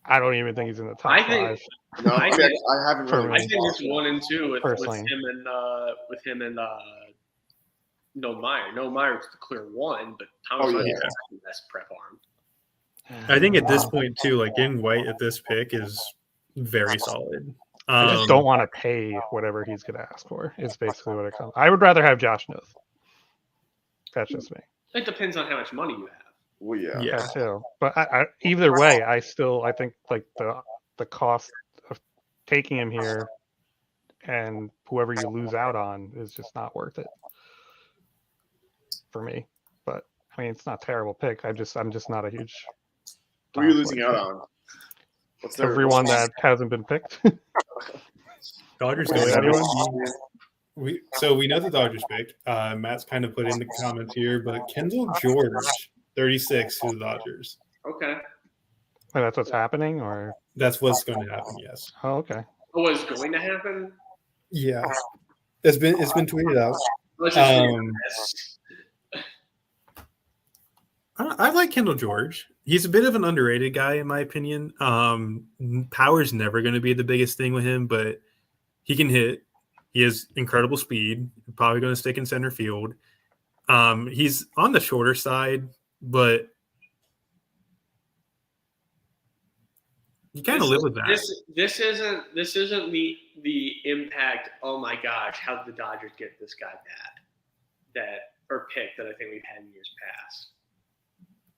S4: I don't even think he's in the top
S2: I think-
S4: five.
S6: No,
S2: I
S6: I,
S2: think-
S6: haven't
S4: For
S6: really.
S4: me.
S2: I think it's 1 and 2 with
S4: Personally.
S2: him and Noah Meyer. Noah Meyer is the clear 1, but Thomas
S6: Oh,
S2: White
S6: yeah.
S2: is the best prep arm.
S1: I think at this point too, like getting White at this pick is very solid.
S4: I just don't want to pay whatever he's going to ask for. Is basically what it comes. I would rather have Josh Nuth. That's just me.
S2: It depends on how much money you have.
S6: Well, yeah.
S1: Yeah.
S4: That too. But I either way, I think like the cost of taking him here and whoever you lose out on is just not worth it for me. But I mean, it's not a terrible pick. I'm just not a huge.
S6: Who are you
S4: Thomas
S6: losing
S4: White
S6: out
S4: fan.
S6: on? What's their
S4: Everyone that hasn't been picked.
S1: Dodgers
S4: Really,
S1: going
S4: anyone?
S1: we know the Dodgers pick. Matt's kind of put in the comments here, but Kendall George, 36, to the Dodgers.
S2: Okay.
S4: Wait, that's what's happening, or
S1: That's what's going to happen. Yes.
S4: oh, okay.
S2: What is going to happen?
S1: Yeah. It's been tweeted out.
S2: Let's just
S1: I like Kendall George. He's a bit of an underrated guy, in my opinion. Power's never going to be the biggest thing with him, but he can hit. He has incredible speed. Probably going to stick in center field. He's on the shorter side, but you kind of live with that.
S2: This isn't the impact. Oh my gosh, how did the Dodgers get this guy or pick that I think we've had in years past,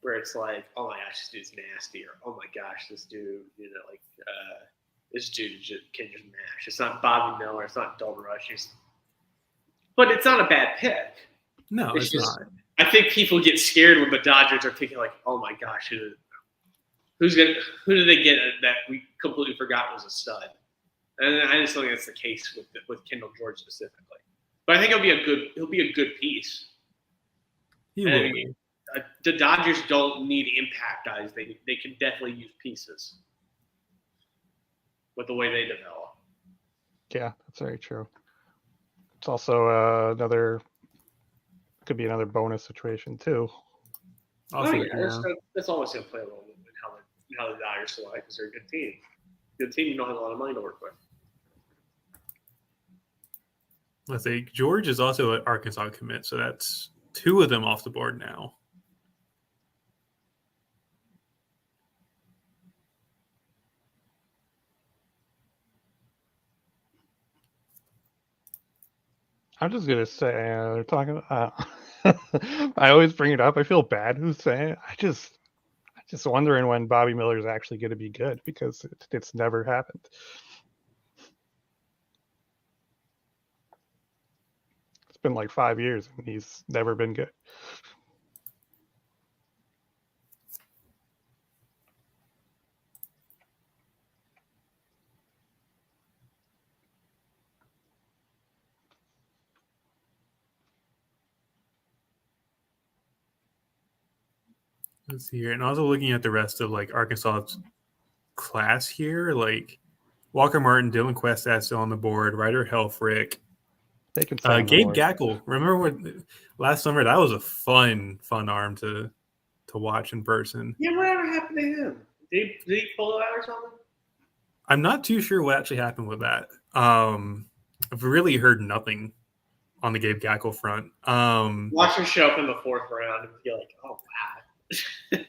S2: where it's like, oh my gosh, this dude's nasty, or oh my gosh, this dude, this dude can just mash. It's not Bobby Miller, it's not Dalton Rush, but it's not a bad pick.
S1: No, it's
S2: just,
S1: not.
S2: I think people get scared when the Dodgers are thinking like, oh my gosh, who did they get that we completely forgot was a stud? And I just don't think that's the case with Kendall George specifically. But I think he'll be a good piece.
S1: He will
S2: And
S1: be.
S2: The Dodgers don't need impact guys. They can definitely use pieces with the way they develop.
S4: Yeah, that's very true. It's also could be another bonus situation too.
S1: Also,
S2: That's always going to play a role in how the Dodgers select because they're a good team. Good team, you don't have a lot of money to work with.
S1: I think George is also an Arkansas commit, so that's 2 of them off the board now.
S4: I'm just gonna say they're talking. I always bring it up. I feel bad who's saying it. I just wondering when Bobby Miller is actually going to be good because it's never happened. It's been like 5 years and he's never been good.
S1: Let's see here. And also looking at the rest of like Arkansas's class here, like Walker Martin, Dylan Questat still on the board, Ryder Helfrich,
S4: They can stay on the
S1: Gabe
S4: board.
S1: Gackle. Remember when last summer that was a fun arm to watch in person.
S2: Yeah, whatever happened to him? Did he pull it out or something?
S1: I'm not too sure what actually happened with that. I've really heard nothing on the Gabe Gackle front.
S2: Watch him show up in the 4th round and feel like, oh wow.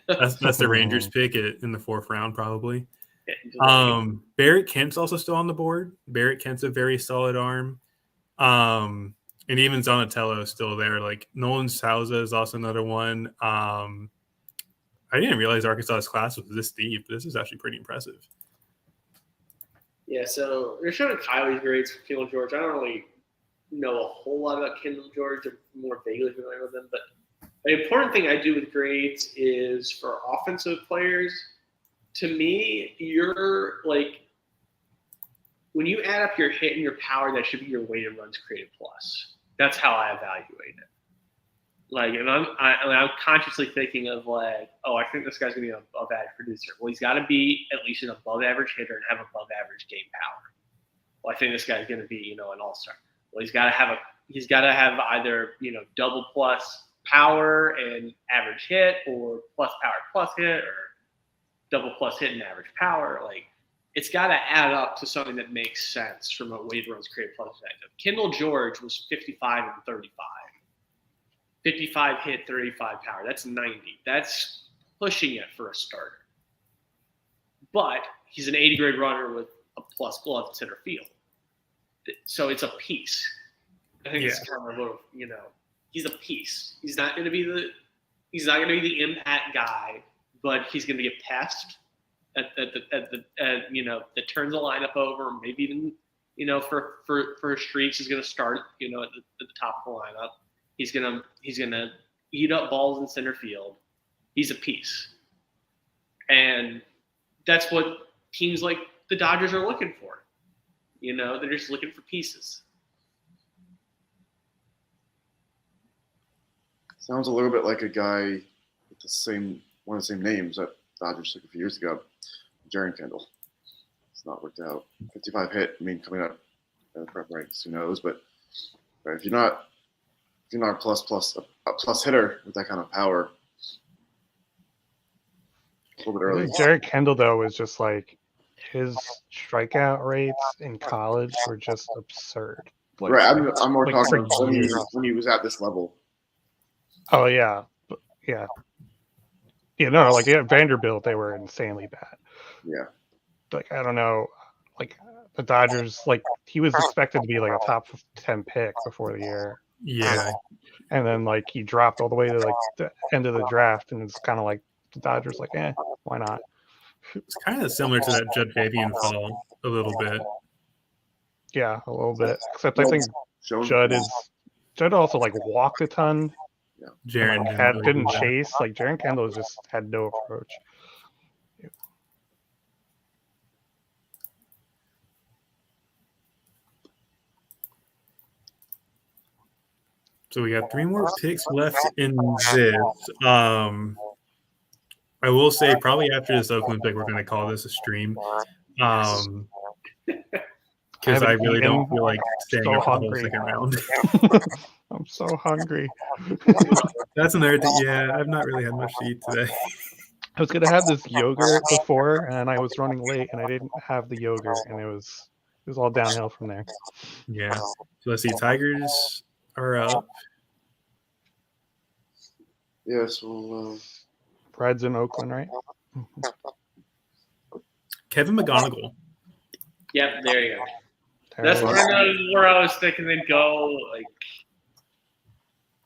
S1: That's the Rangers pick in the 4th round probably.
S2: Yeah,
S1: Barrett Kent's also still on the board. Barrett Kent's a very solid arm. And even Donatello is still there. Like Nolan Souza is also another one. I didn't realize Arkansas's class was this deep. This is actually pretty impressive.
S2: yeah, so they're showing Kylie's grades for Kendall George. I don't really know a whole lot about Kendall George. I'm more vaguely familiar with him. But the important thing I do with grades is for offensive players, to me, you're like, when you add up your hit and your power, that should be your weighted runs created plus. That's how I evaluate it. Like, and I'm consciously thinking of like, oh, I think this guy's gonna be an above average producer. Well, he's got to be at least an above average hitter and have above average game power. Well, I think this guy's gonna be, an all-star. Well, he's got to have either double plus power and average hit, or plus power plus hit, or double plus hit and average power. Like, it's got to add up to something that makes sense from a weighted runs created plus perspective. Kendall George was 55 and 35. 55 hit, 35 power. That's 90. That's pushing it for a starter. But he's an 80 grade runner with a plus glove to center field. So it's a piece. I think it's kind of a little, he's a piece. He's not going to be the impact guy, but he's going to be a pest that turns the lineup over. Maybe even for streaks is going to start at the top of the lineup. He's gonna eat up balls in center field. He's a piece, and that's what teams like the Dodgers are looking for. They're just looking for pieces.
S6: Sounds a little bit like a guy with one of the same names that Dodgers took a few years ago, Jaren Kendall. It's not worked out. 55 hit. Coming up in the prep ranks, who knows? But if you're not a plus hitter with that kind of power, a little bit early.
S4: Jared Kendall though was just like his strikeout rates in college were just absurd. Like,
S6: right. I'm more
S4: like
S6: talking
S4: for years.
S6: when he was at this level.
S4: Oh yeah, yeah. No, like at Vanderbilt they were insanely bad.
S6: Yeah.
S4: Like I don't know, like the Dodgers, like he was expected to be like a top 10 pick before the year.
S1: Yeah.
S4: And then like he dropped all the way to like the end of the draft, and it's kind of like the Dodgers like, why not?
S1: It's kind of similar to that Judd Fabian fall a little bit.
S4: Yeah, a little bit. Except I think Judd also like walked a ton.
S6: Yeah.
S1: Jaren
S4: Like, didn't chase. Like Jaren Kendall just had no approach.
S1: So we got 3 more picks left in this. I will say probably after this Oakland pick, we're going to call this a stream. Because I really don't feel like staying up for the whole second round.
S4: I'm so hungry.
S1: That's another thing. Yeah, I've not really had much to eat today.
S4: I was gonna have this yogurt before, and I was running late, and I didn't have the yogurt, and it was all downhill from there.
S1: Yeah. So let's see. Tigers are up.
S6: Yes. Well.
S4: Reds in Oakland, right?
S1: Kevin McGonigal.
S2: Yep, there you go. That's
S4: There it
S2: kind
S4: is.
S2: of where I was thinking they'd go. Like,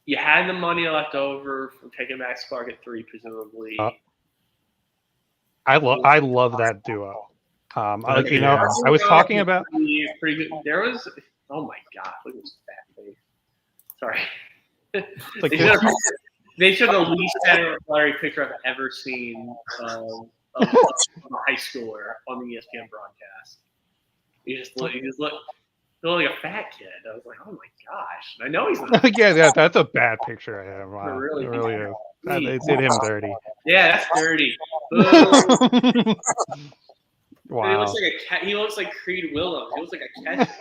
S2: you had the money left over from taking Max Clark at 3, presumably.
S4: I love that duo.
S1: Okay,
S4: You know,
S1: yeah.
S4: I was talking about.
S2: Pretty good. There was. Oh my God! Look at his fat face. Sorry.
S4: Like,
S2: They showed the least blurry picture I've ever seen of a high schooler on the ESPN broadcast. He looked like a fat kid. I was like, oh my gosh! And I know he's not.
S4: yeah, that's a bad picture of him. Wow,
S2: Really
S4: it really is.
S2: bad.
S4: They did him dirty.
S2: Yeah, that's dirty. Boom.
S4: Wow.
S2: He looks like a cat. He looks like Creed Willems. He looks like a catcher.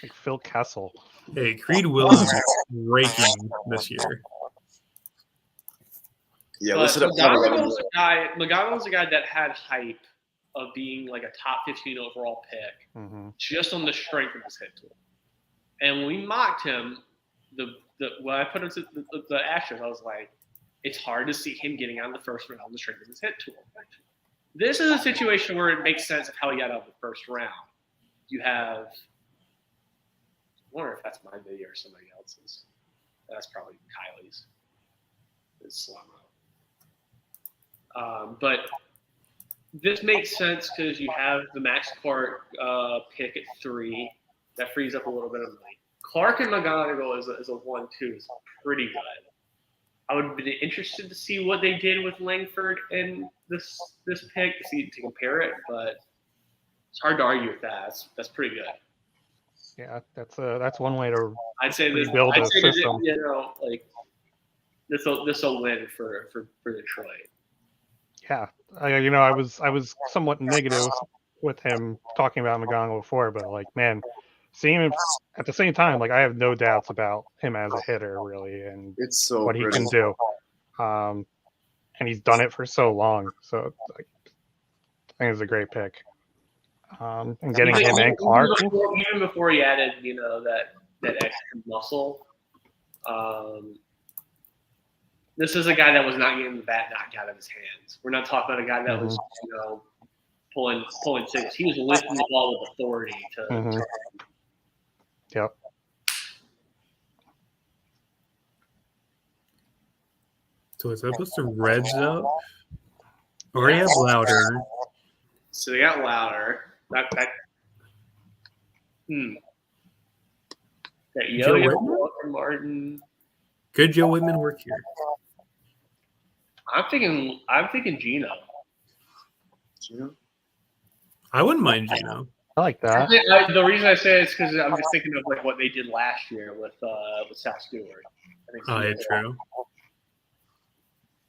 S4: Like Phil Kessel.
S1: Hey, Creed Willems is raking this year.
S6: Yeah,
S2: But
S6: listed up
S2: Magano was a guy that had hype of being like a top 15 overall pick,
S4: Mm-hmm.
S2: just on the strength of his hit tool. And when we mocked him, when I put him to the Astros, I was like, it's hard to see him getting out of the first round on the strength of his hit tool. This is a situation where it makes sense of how he got out of the first round. You have, I wonder if that's my video or somebody else's. That's probably Kylie's. It's slow mo. But this makes sense because you have the Max Clark pick at 3. That frees up a little bit of money. Clark and McGonigal is a 1-2 is pretty good. I would be interested to see what they did with Langford and this pick to compare it, but it's hard to argue with that. That's pretty good.
S4: Yeah, that's one way to
S2: I'd say this.
S4: rebuild
S2: I'd
S4: a
S2: say
S4: system.
S2: like this will win for Detroit.
S4: Yeah, I was somewhat negative with him talking about McGonigal before, but like, man, seeing him at the same time, like, I have no doubts about him as a hitter, really, and
S6: It's so
S4: what he
S6: pretty.
S4: can do. And he's done it for so long, so like, I think it's a great pick. And getting him and Clark.
S2: Even before he added, that extra muscle. This is a guy that was not getting the bat knocked out of his hands. We're not talking about a guy that was, pulling six. He was lifting the ball with authority to.
S4: Yep.
S1: So is that supposed to Reds up? Already have Louder.
S2: So they got Louder. That
S1: Joe
S2: Yo-Yo,
S1: Whitman?
S2: Walker Martin.
S1: Could Joe Whitman work here?
S2: I'm thinking Gino.
S6: Gino?
S1: I wouldn't mind Gino.
S4: I like that.
S2: The reason I say it is because I'm just thinking of like what they did last year with Sal Stewart. I think
S1: Oh, yeah, true.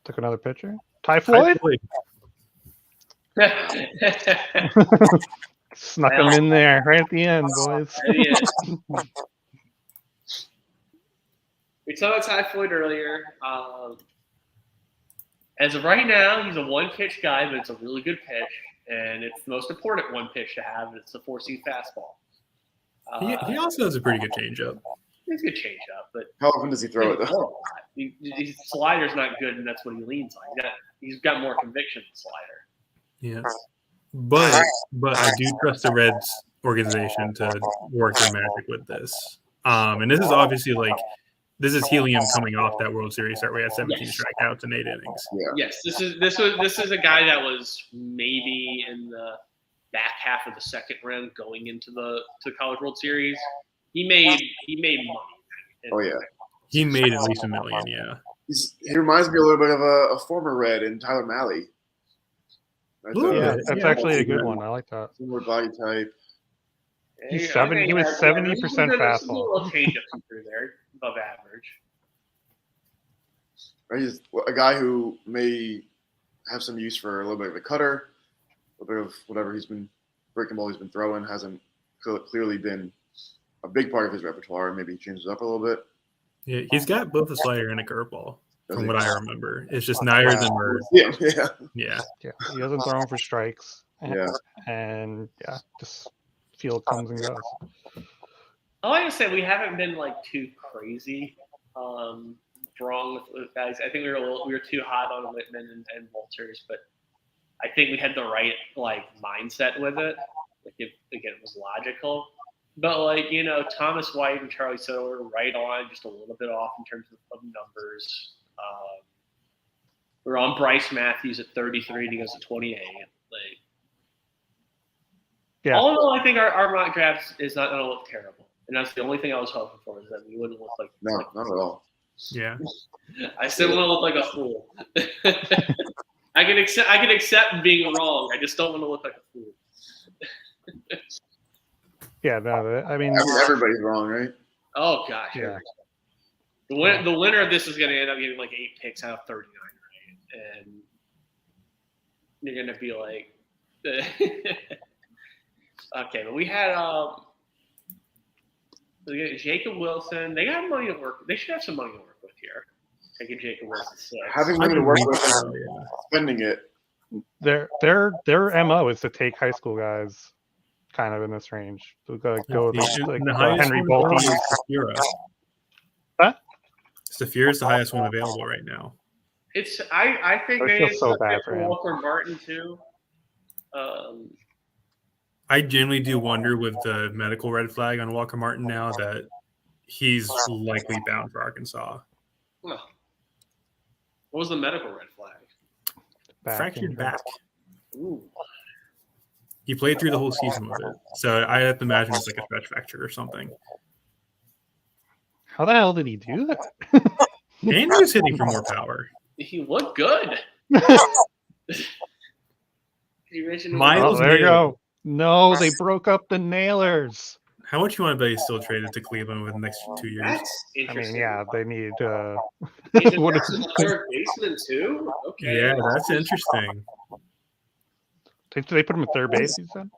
S4: Took another pitcher. Ty Floyd? Snuck him in there right at the end, boys.
S2: We talked about Ty Floyd earlier. As of right now, he's a one-pitch guy, but it's a really good pitch, and it's the most important one pitch to have. It's the 4-seam fastball.
S1: He also has a pretty good changeup.
S2: It's a good changeup, but
S6: How often does he throw it, though?
S2: His slider's not good, and that's what he leans on. He's got more conviction than slider.
S1: Yes. But I do trust the Reds organization to work their magic with this. And this is obviously this is helium coming off that World Series start. We had 17 strikeouts in 8 innings.
S6: Yeah.
S2: Yes, this is a guy that was maybe in the back half of the second round going into the College World Series. He made money.
S6: Oh, yeah.
S1: He made at least $1 million, yeah.
S6: He reminds me a little bit of a former Red in Tyler Malley.
S4: Yeah, that's actually a good one. I like that.
S6: Similar body type.
S4: He was 70% fastball.
S2: A little change up through there, above average.
S6: He's a guy who may have some use for a little bit of a cutter, a little bit of whatever breaking ball he's been throwing hasn't clearly been a big part of his repertoire. Maybe he changes up a little bit.
S1: Yeah, he's got both a slider and a curveball, from what I remember. It's just neither of them are.
S6: Yeah.
S1: Yeah.
S4: He hasn't thrown for strikes.
S6: Yeah.
S4: And just field comes and goes.
S2: I like to say we haven't been too crazy wrong with guys. I think we were too hot on Whitman and Walters, but I think we had the right mindset with it. It was logical. But like, Thomas White and Charlie Soto are right on, just a little bit off in terms of numbers. We're on Bryce Matthews at 33 and he goes to 28. Like,
S4: Yeah.
S2: all in all, I think our mock draft is not going to look terrible, and that's the only thing I was hoping for, is that we wouldn't look like
S6: No, not at all.
S1: Yeah.
S2: I still want to look like a fool. I can accept being wrong. I just don't want to look like a fool.
S4: Yeah, no, I mean,
S6: Everybody's wrong, right?
S2: Oh gosh.
S4: Yeah.
S2: The winner of this is going to end up getting like 8 picks out of 39, right? And you're going to be like, okay, but we had Jacob Wilson. They got money to work. They should have some money to work with here. Taking Jacob Wilson 6.
S6: Having money to work with and spending it.
S4: their MO is to take high school guys kind of in this range. So go with
S1: The highest
S4: Henry
S1: one available
S4: Bolte.
S1: is Safira.
S4: Huh?
S1: Safira is the highest one available right now.
S2: It's I think
S4: I
S2: they
S4: feel
S2: need
S4: so
S2: to
S4: bad
S2: pick
S4: for him.
S2: Walker Martin too.
S1: I genuinely do wonder with the medical red flag on Walker Martin now that he's likely bound for Arkansas.
S2: What was the medical red flag?
S1: Fractured
S4: injury.
S1: back.
S2: Ooh.
S1: He played through the whole season with it. So I have to imagine it's like a stretch fracture or something.
S4: How the hell did he do that?
S1: And he was hitting for more power.
S2: He looked good. You mentioned
S1: Miles
S4: Oh, there you
S1: Naylor.
S4: go. No, they broke up the nailers.
S1: How much you want to bet he's still traded to Cleveland within the next 2 years?
S2: That's
S4: I
S2: interesting.
S4: mean, yeah, they need.
S2: What
S4: what is
S2: third baseman too? Okay.
S1: Yeah, that's interesting.
S4: they put him at third base? You said.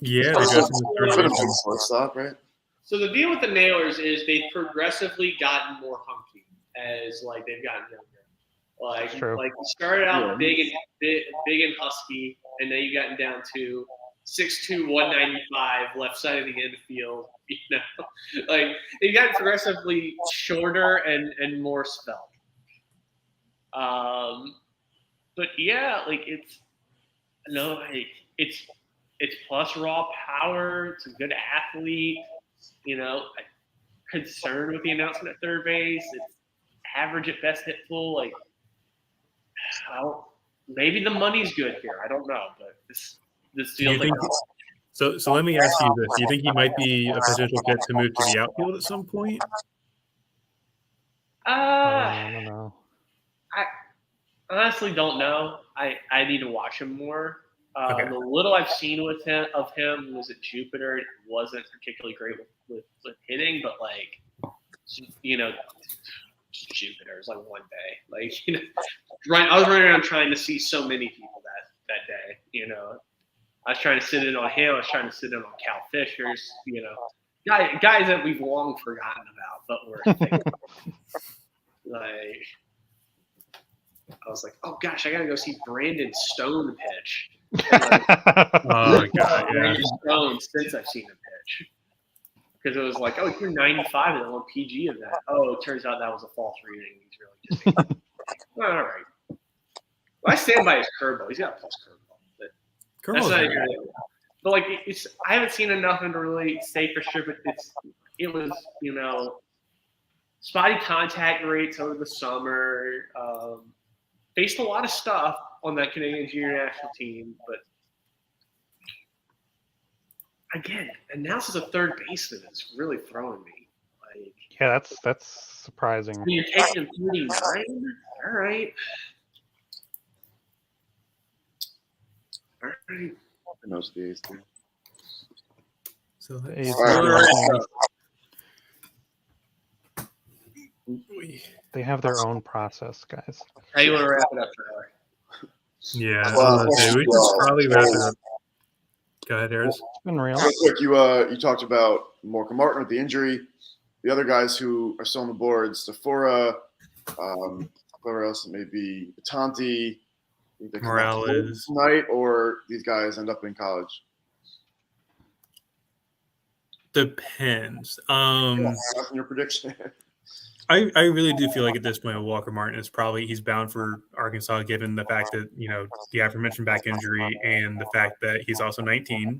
S1: Yeah, they
S6: Also,
S1: got some
S6: put
S1: third
S6: him
S1: baseman.
S6: in shortstop, right?
S2: So the deal with the Nailers is they've progressively gotten more hunky as like they've gotten younger. Like
S4: That's true.
S2: you started out
S6: Yeah.
S2: big and husky, and then you gotten down to 6'2", 195, left side of the infield. Like they've gotten progressively shorter and more svelte. But yeah, like it's plus raw power. It's a good athlete. Concerned with the announcement at third base. It's average at best hit full. Like, maybe the money's good here. I don't know, but this
S1: Do
S2: feels
S1: you
S2: like
S1: think so let me ask you this. Do you think he might be a potential fit to move to the outfield at some point?
S4: I don't know.
S2: I honestly don't know. I need to watch him more.
S1: Okay.
S2: The little I've seen of him was at Jupiter. It wasn't particularly great with hitting, but Jupiter is like one day. I was running around trying to see so many people that day. I was trying to sit in on him. I was trying to sit in on Cal Fisher's. Guys that we've long forgotten about, but we're thinking. I was like, oh gosh, I gotta go see Brandon Stone pitch.
S1: Oh my god, yeah.
S2: Brandon Stone since I've seen him pitch. Because it was like, oh, you're 95 and on PG of that. Oh, it turns out that was a false reading. He's really just all right. Well, I stand by his curveball. He's got a plus curveball. But
S1: Curl's
S2: that's not
S1: great.
S2: even, but I haven't seen enough to really say for sure. But it was spotty contact rates over the summer. Faced a lot of stuff on that Canadian junior national team, but again, announced as a third baseman is really throwing me.
S4: Yeah, that's surprising.
S2: You're taking him 39? All right.
S6: Who knows the ace too?
S1: So
S4: He's
S6: All
S4: They have their own process, guys.
S2: How you want to wrap it up, Tyler?
S1: yeah,
S6: Well,
S1: we should probably wrap it up. Go ahead, Harris.
S4: It's been real.
S6: Real quick, you talked about Walker Martin with the injury. The other guys who are still on the board, Stafora, whoever else it may be, Tanti,
S1: Morales.
S6: tonight, or these guys end up in college.
S1: Depends.
S6: That's your prediction.
S1: I really do feel like at this point, Walker Martin is he's bound for Arkansas, given the fact that the aforementioned back injury and the fact that he's also 19.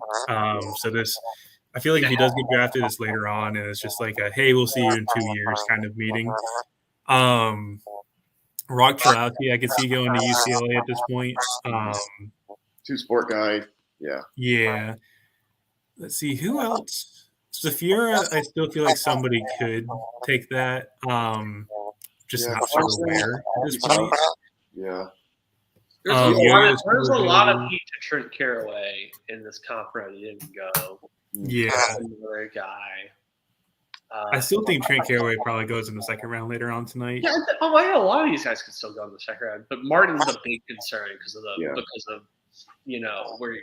S1: So I feel like if he does get drafted, it's later on, and it's just like a hey, we'll see you in 2 years kind of meeting. Rock Trowski, I could see going to UCLA at this point.
S6: Two-sport guy. Yeah.
S1: Yeah. Let's see who else. Zafira, I still feel like somebody could take that. Just not sure where at this point.
S6: Yeah.
S2: There's a lot of heat to Trent Caraway in this comp round. He didn't go.
S1: Yeah.
S2: Another guy.
S1: I still think Trent Caraway probably goes in the second round later on tonight.
S2: Yeah, a lot of these guys could still go in the second round, but Martin's a big concern because of where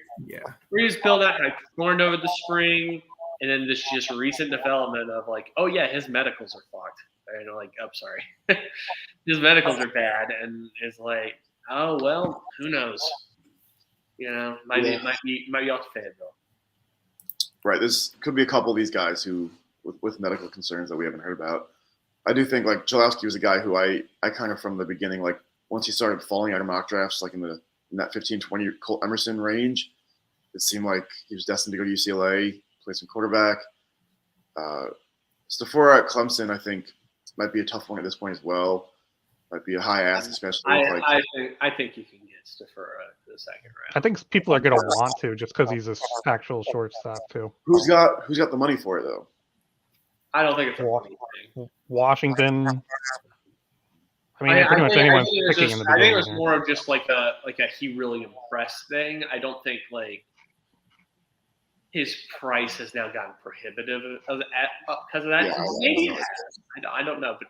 S2: he's built out, like performed over the spring, and then this just recent development of like, oh yeah, his medicals are fucked. And like, I'm sorry, his medicals are bad, and it's like, oh well, who knows? Might be off the Fayetteville.
S6: Right. This could be a couple of these guys who. With medical concerns that we haven't heard about. I do think like Cholowski was a guy who I kind of from the beginning, like once he started falling out of mock drafts, like in that 15-20 Colt Emerson range, it seemed like he was destined to go to UCLA, play some quarterback. Stafora at Clemson, I think, might be a tough one at this point as well. Might be a high ask, especially.
S2: I think you can get Stafora to the second round.
S4: I think people are going to want to just because he's an actual shortstop too.
S6: Who's got the money for it though?
S2: I don't think it's a funny thing.
S4: Washington. I mean, pretty much anyone's picking in the beginning.
S2: I think it was more of just like a he really impressed thing. I don't think like his price has now gotten prohibitive because of that.
S6: Yeah,
S2: maybe it has. I don't know, but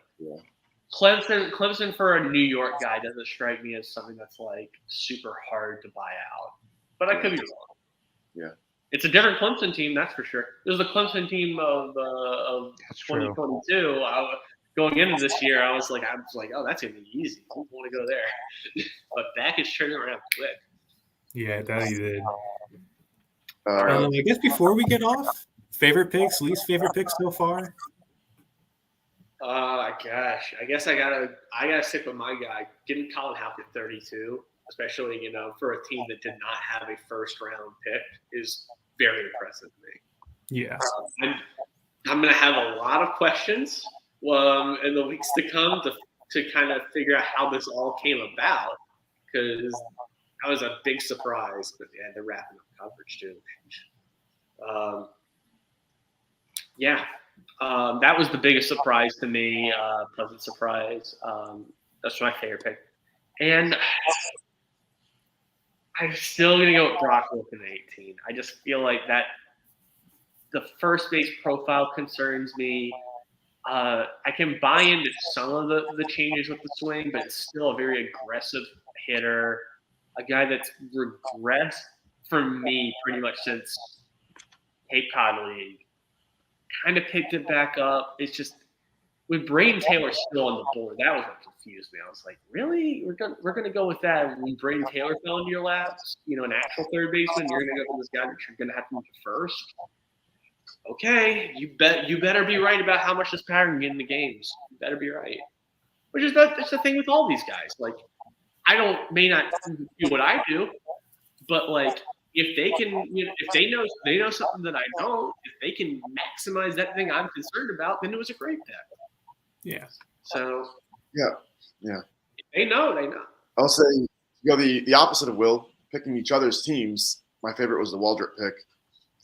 S2: Clemson for a New York guy doesn't strike me as something that's like super hard to buy out. But I could be wrong.
S6: Yeah.
S2: It's a different Clemson team, that's for sure. It was the Clemson team of 2022. Going into this year, I was like, oh, that's gonna be easy. I don't want to go there. But back is turning around quick.
S1: Yeah, that he did. I guess before we get off, favorite picks, least favorite picks so far.
S2: Gosh, I guess I gotta stick with my guy. Getting Colin Houck at 32. Especially, for a team that did not have a first-round pick, is very impressive to me.
S1: Yeah.
S2: I'm going to have a lot of questions in the weeks to come to kind of figure out how this all came about, because that was a big surprise. But yeah, they're wrapping up coverage too. That was the biggest surprise to me. Pleasant surprise. That's my favorite pick, and I'm still going to go with Brock Wilken at 18. I just feel like that the first base profile concerns me. I can buy into some of the changes with the swing, but it's still a very aggressive hitter, a guy that's regressed for me pretty much since Cape Cod League. Kind of picked it back up. It's just with Braden Taylor still on the board, that was what confused me. I was like, really? We're gonna go with that when Braden Taylor fell into your laps? An actual third baseman, you're gonna go for this guy that you're gonna have to move to first? Okay, you better be right about how much this power can get in the games. You better be right. Which is that's the thing with all these guys. Like, may not do what I do, but like if they can, if they know something that I don't, if they can maximize that thing I'm concerned about, then it was a great pick.
S1: Yeah.
S2: So.
S6: Yeah.
S2: If they know, they know.
S6: I'll say, the opposite of Will, picking each other's teams. My favorite was the Waldrop pick.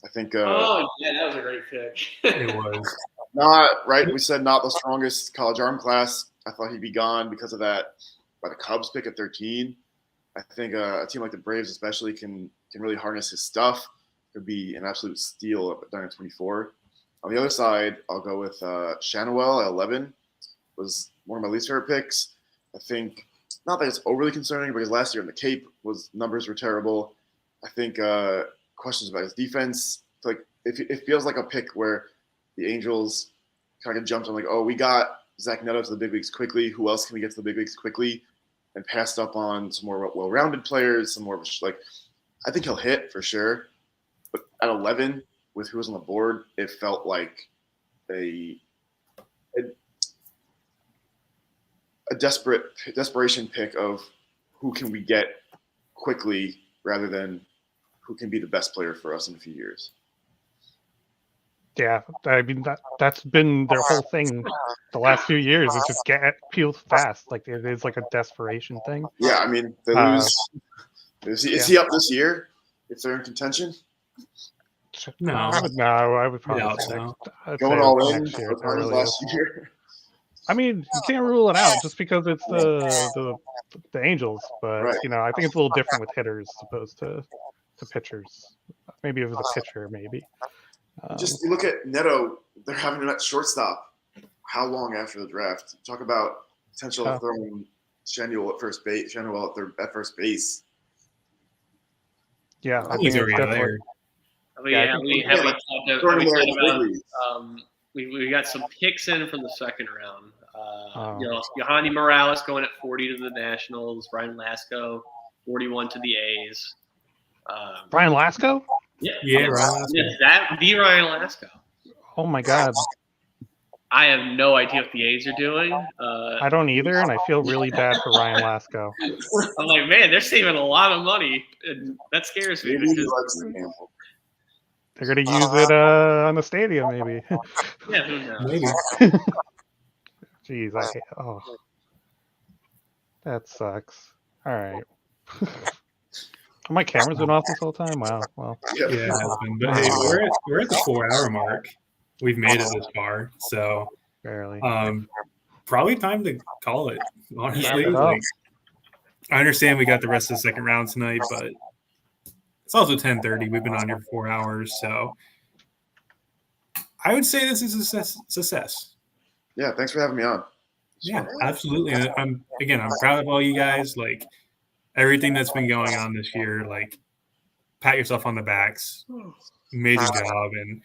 S6: I think.
S2: Oh yeah, that was a great pick.
S1: It was.
S6: Not right. We said not the strongest college arm class. I thought he'd be gone because of that. By the Cubs pick at 13. I think a team like the Braves especially can really harness his stuff. Could be an absolute steal down at 24. On the other side, I'll go with Shanawell at 11. Was one of my least favorite picks. I think not that it's overly concerning because last year in the Cape numbers were terrible. I think questions about his defense. Like it feels like a pick where the Angels kind of jumped on like, oh, we got Zach Neto to the big leagues quickly. Who else can we get to the big leagues quickly? And passed up on some more well-rounded players, some more like I think he'll hit for sure. But at 11, with who was on the board, it felt like a desperation pick of who can we get quickly rather than who can be the best player for us in a few years.
S4: Yeah, I mean that's been their whole thing the last few years is just get peeled fast. Like it is like a desperation thing.
S6: Yeah, I mean, they
S4: Uh,
S6: lose. Is he up this year if they're in contention?
S1: No.
S4: I would probably
S1: doubt
S4: say
S1: so.
S4: I'd
S6: Going
S4: say
S6: all in
S4: next year
S6: for
S4: at the
S6: Cardinals
S4: earliest.
S6: last year.
S4: I mean, you can't rule it out just because it's the Angels, but
S6: Right.
S4: I think it's a little different with hitters as opposed to pitchers. Maybe it was a pitcher, maybe.
S6: Just you look at Neto, they're having him at shortstop. How long after the draft? Talk about potential of throwing Shanuel at first base. Shanuel at first base.
S4: Yeah, I
S1: He's
S4: think it's
S1: already
S4: definitely.
S1: there.
S2: We got some picks in from the second round.
S4: Oh.
S2: Yohani Morales going at 40 to the Nationals. Brian Lasco, 41 to the A's.
S4: Brian Lasco?
S1: Yeah, Ryan Lasco.
S2: The Ryan Lasco.
S4: Oh my God,
S2: I have no idea what the A's are doing.
S4: I don't either, and I feel really bad for Ryan Lasco.
S2: I'm like, man, they're saving a lot of money, and that scares me.
S6: Maybe he
S2: Because,
S6: likes the gamble.
S4: They're gonna use it on the stadium, maybe.
S2: yeah, who knows?
S1: Maybe.
S4: Jeez, I hate. Oh, that sucks. All right. My camera's been off this whole time. Wow. Well,
S1: Yeah, it has been. But hey, we're at the 4-hour mark. We've made it this far, so
S4: barely.
S1: probably time to call it. Honestly,
S4: Wrap it up.
S1: I understand we got the rest of the second round tonight, but it's also 10:30. We've been on here for 4 hours, so I would say this is a success.
S6: Yeah, thanks for having me on.
S1: Yeah, absolutely. And I'm proud of all you guys. Like everything that's been going on this year. Like pat yourself on the backs. Amazing job, and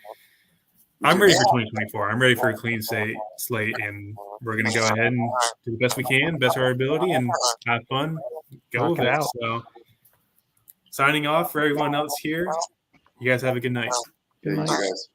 S1: I'm ready for 2024. I'm ready for a clean slate, and we're going to go ahead and do the best we can, best of our ability, and have fun. Go with it. So, signing off for everyone else here. You guys have a good night.
S6: Yeah, you too, guys.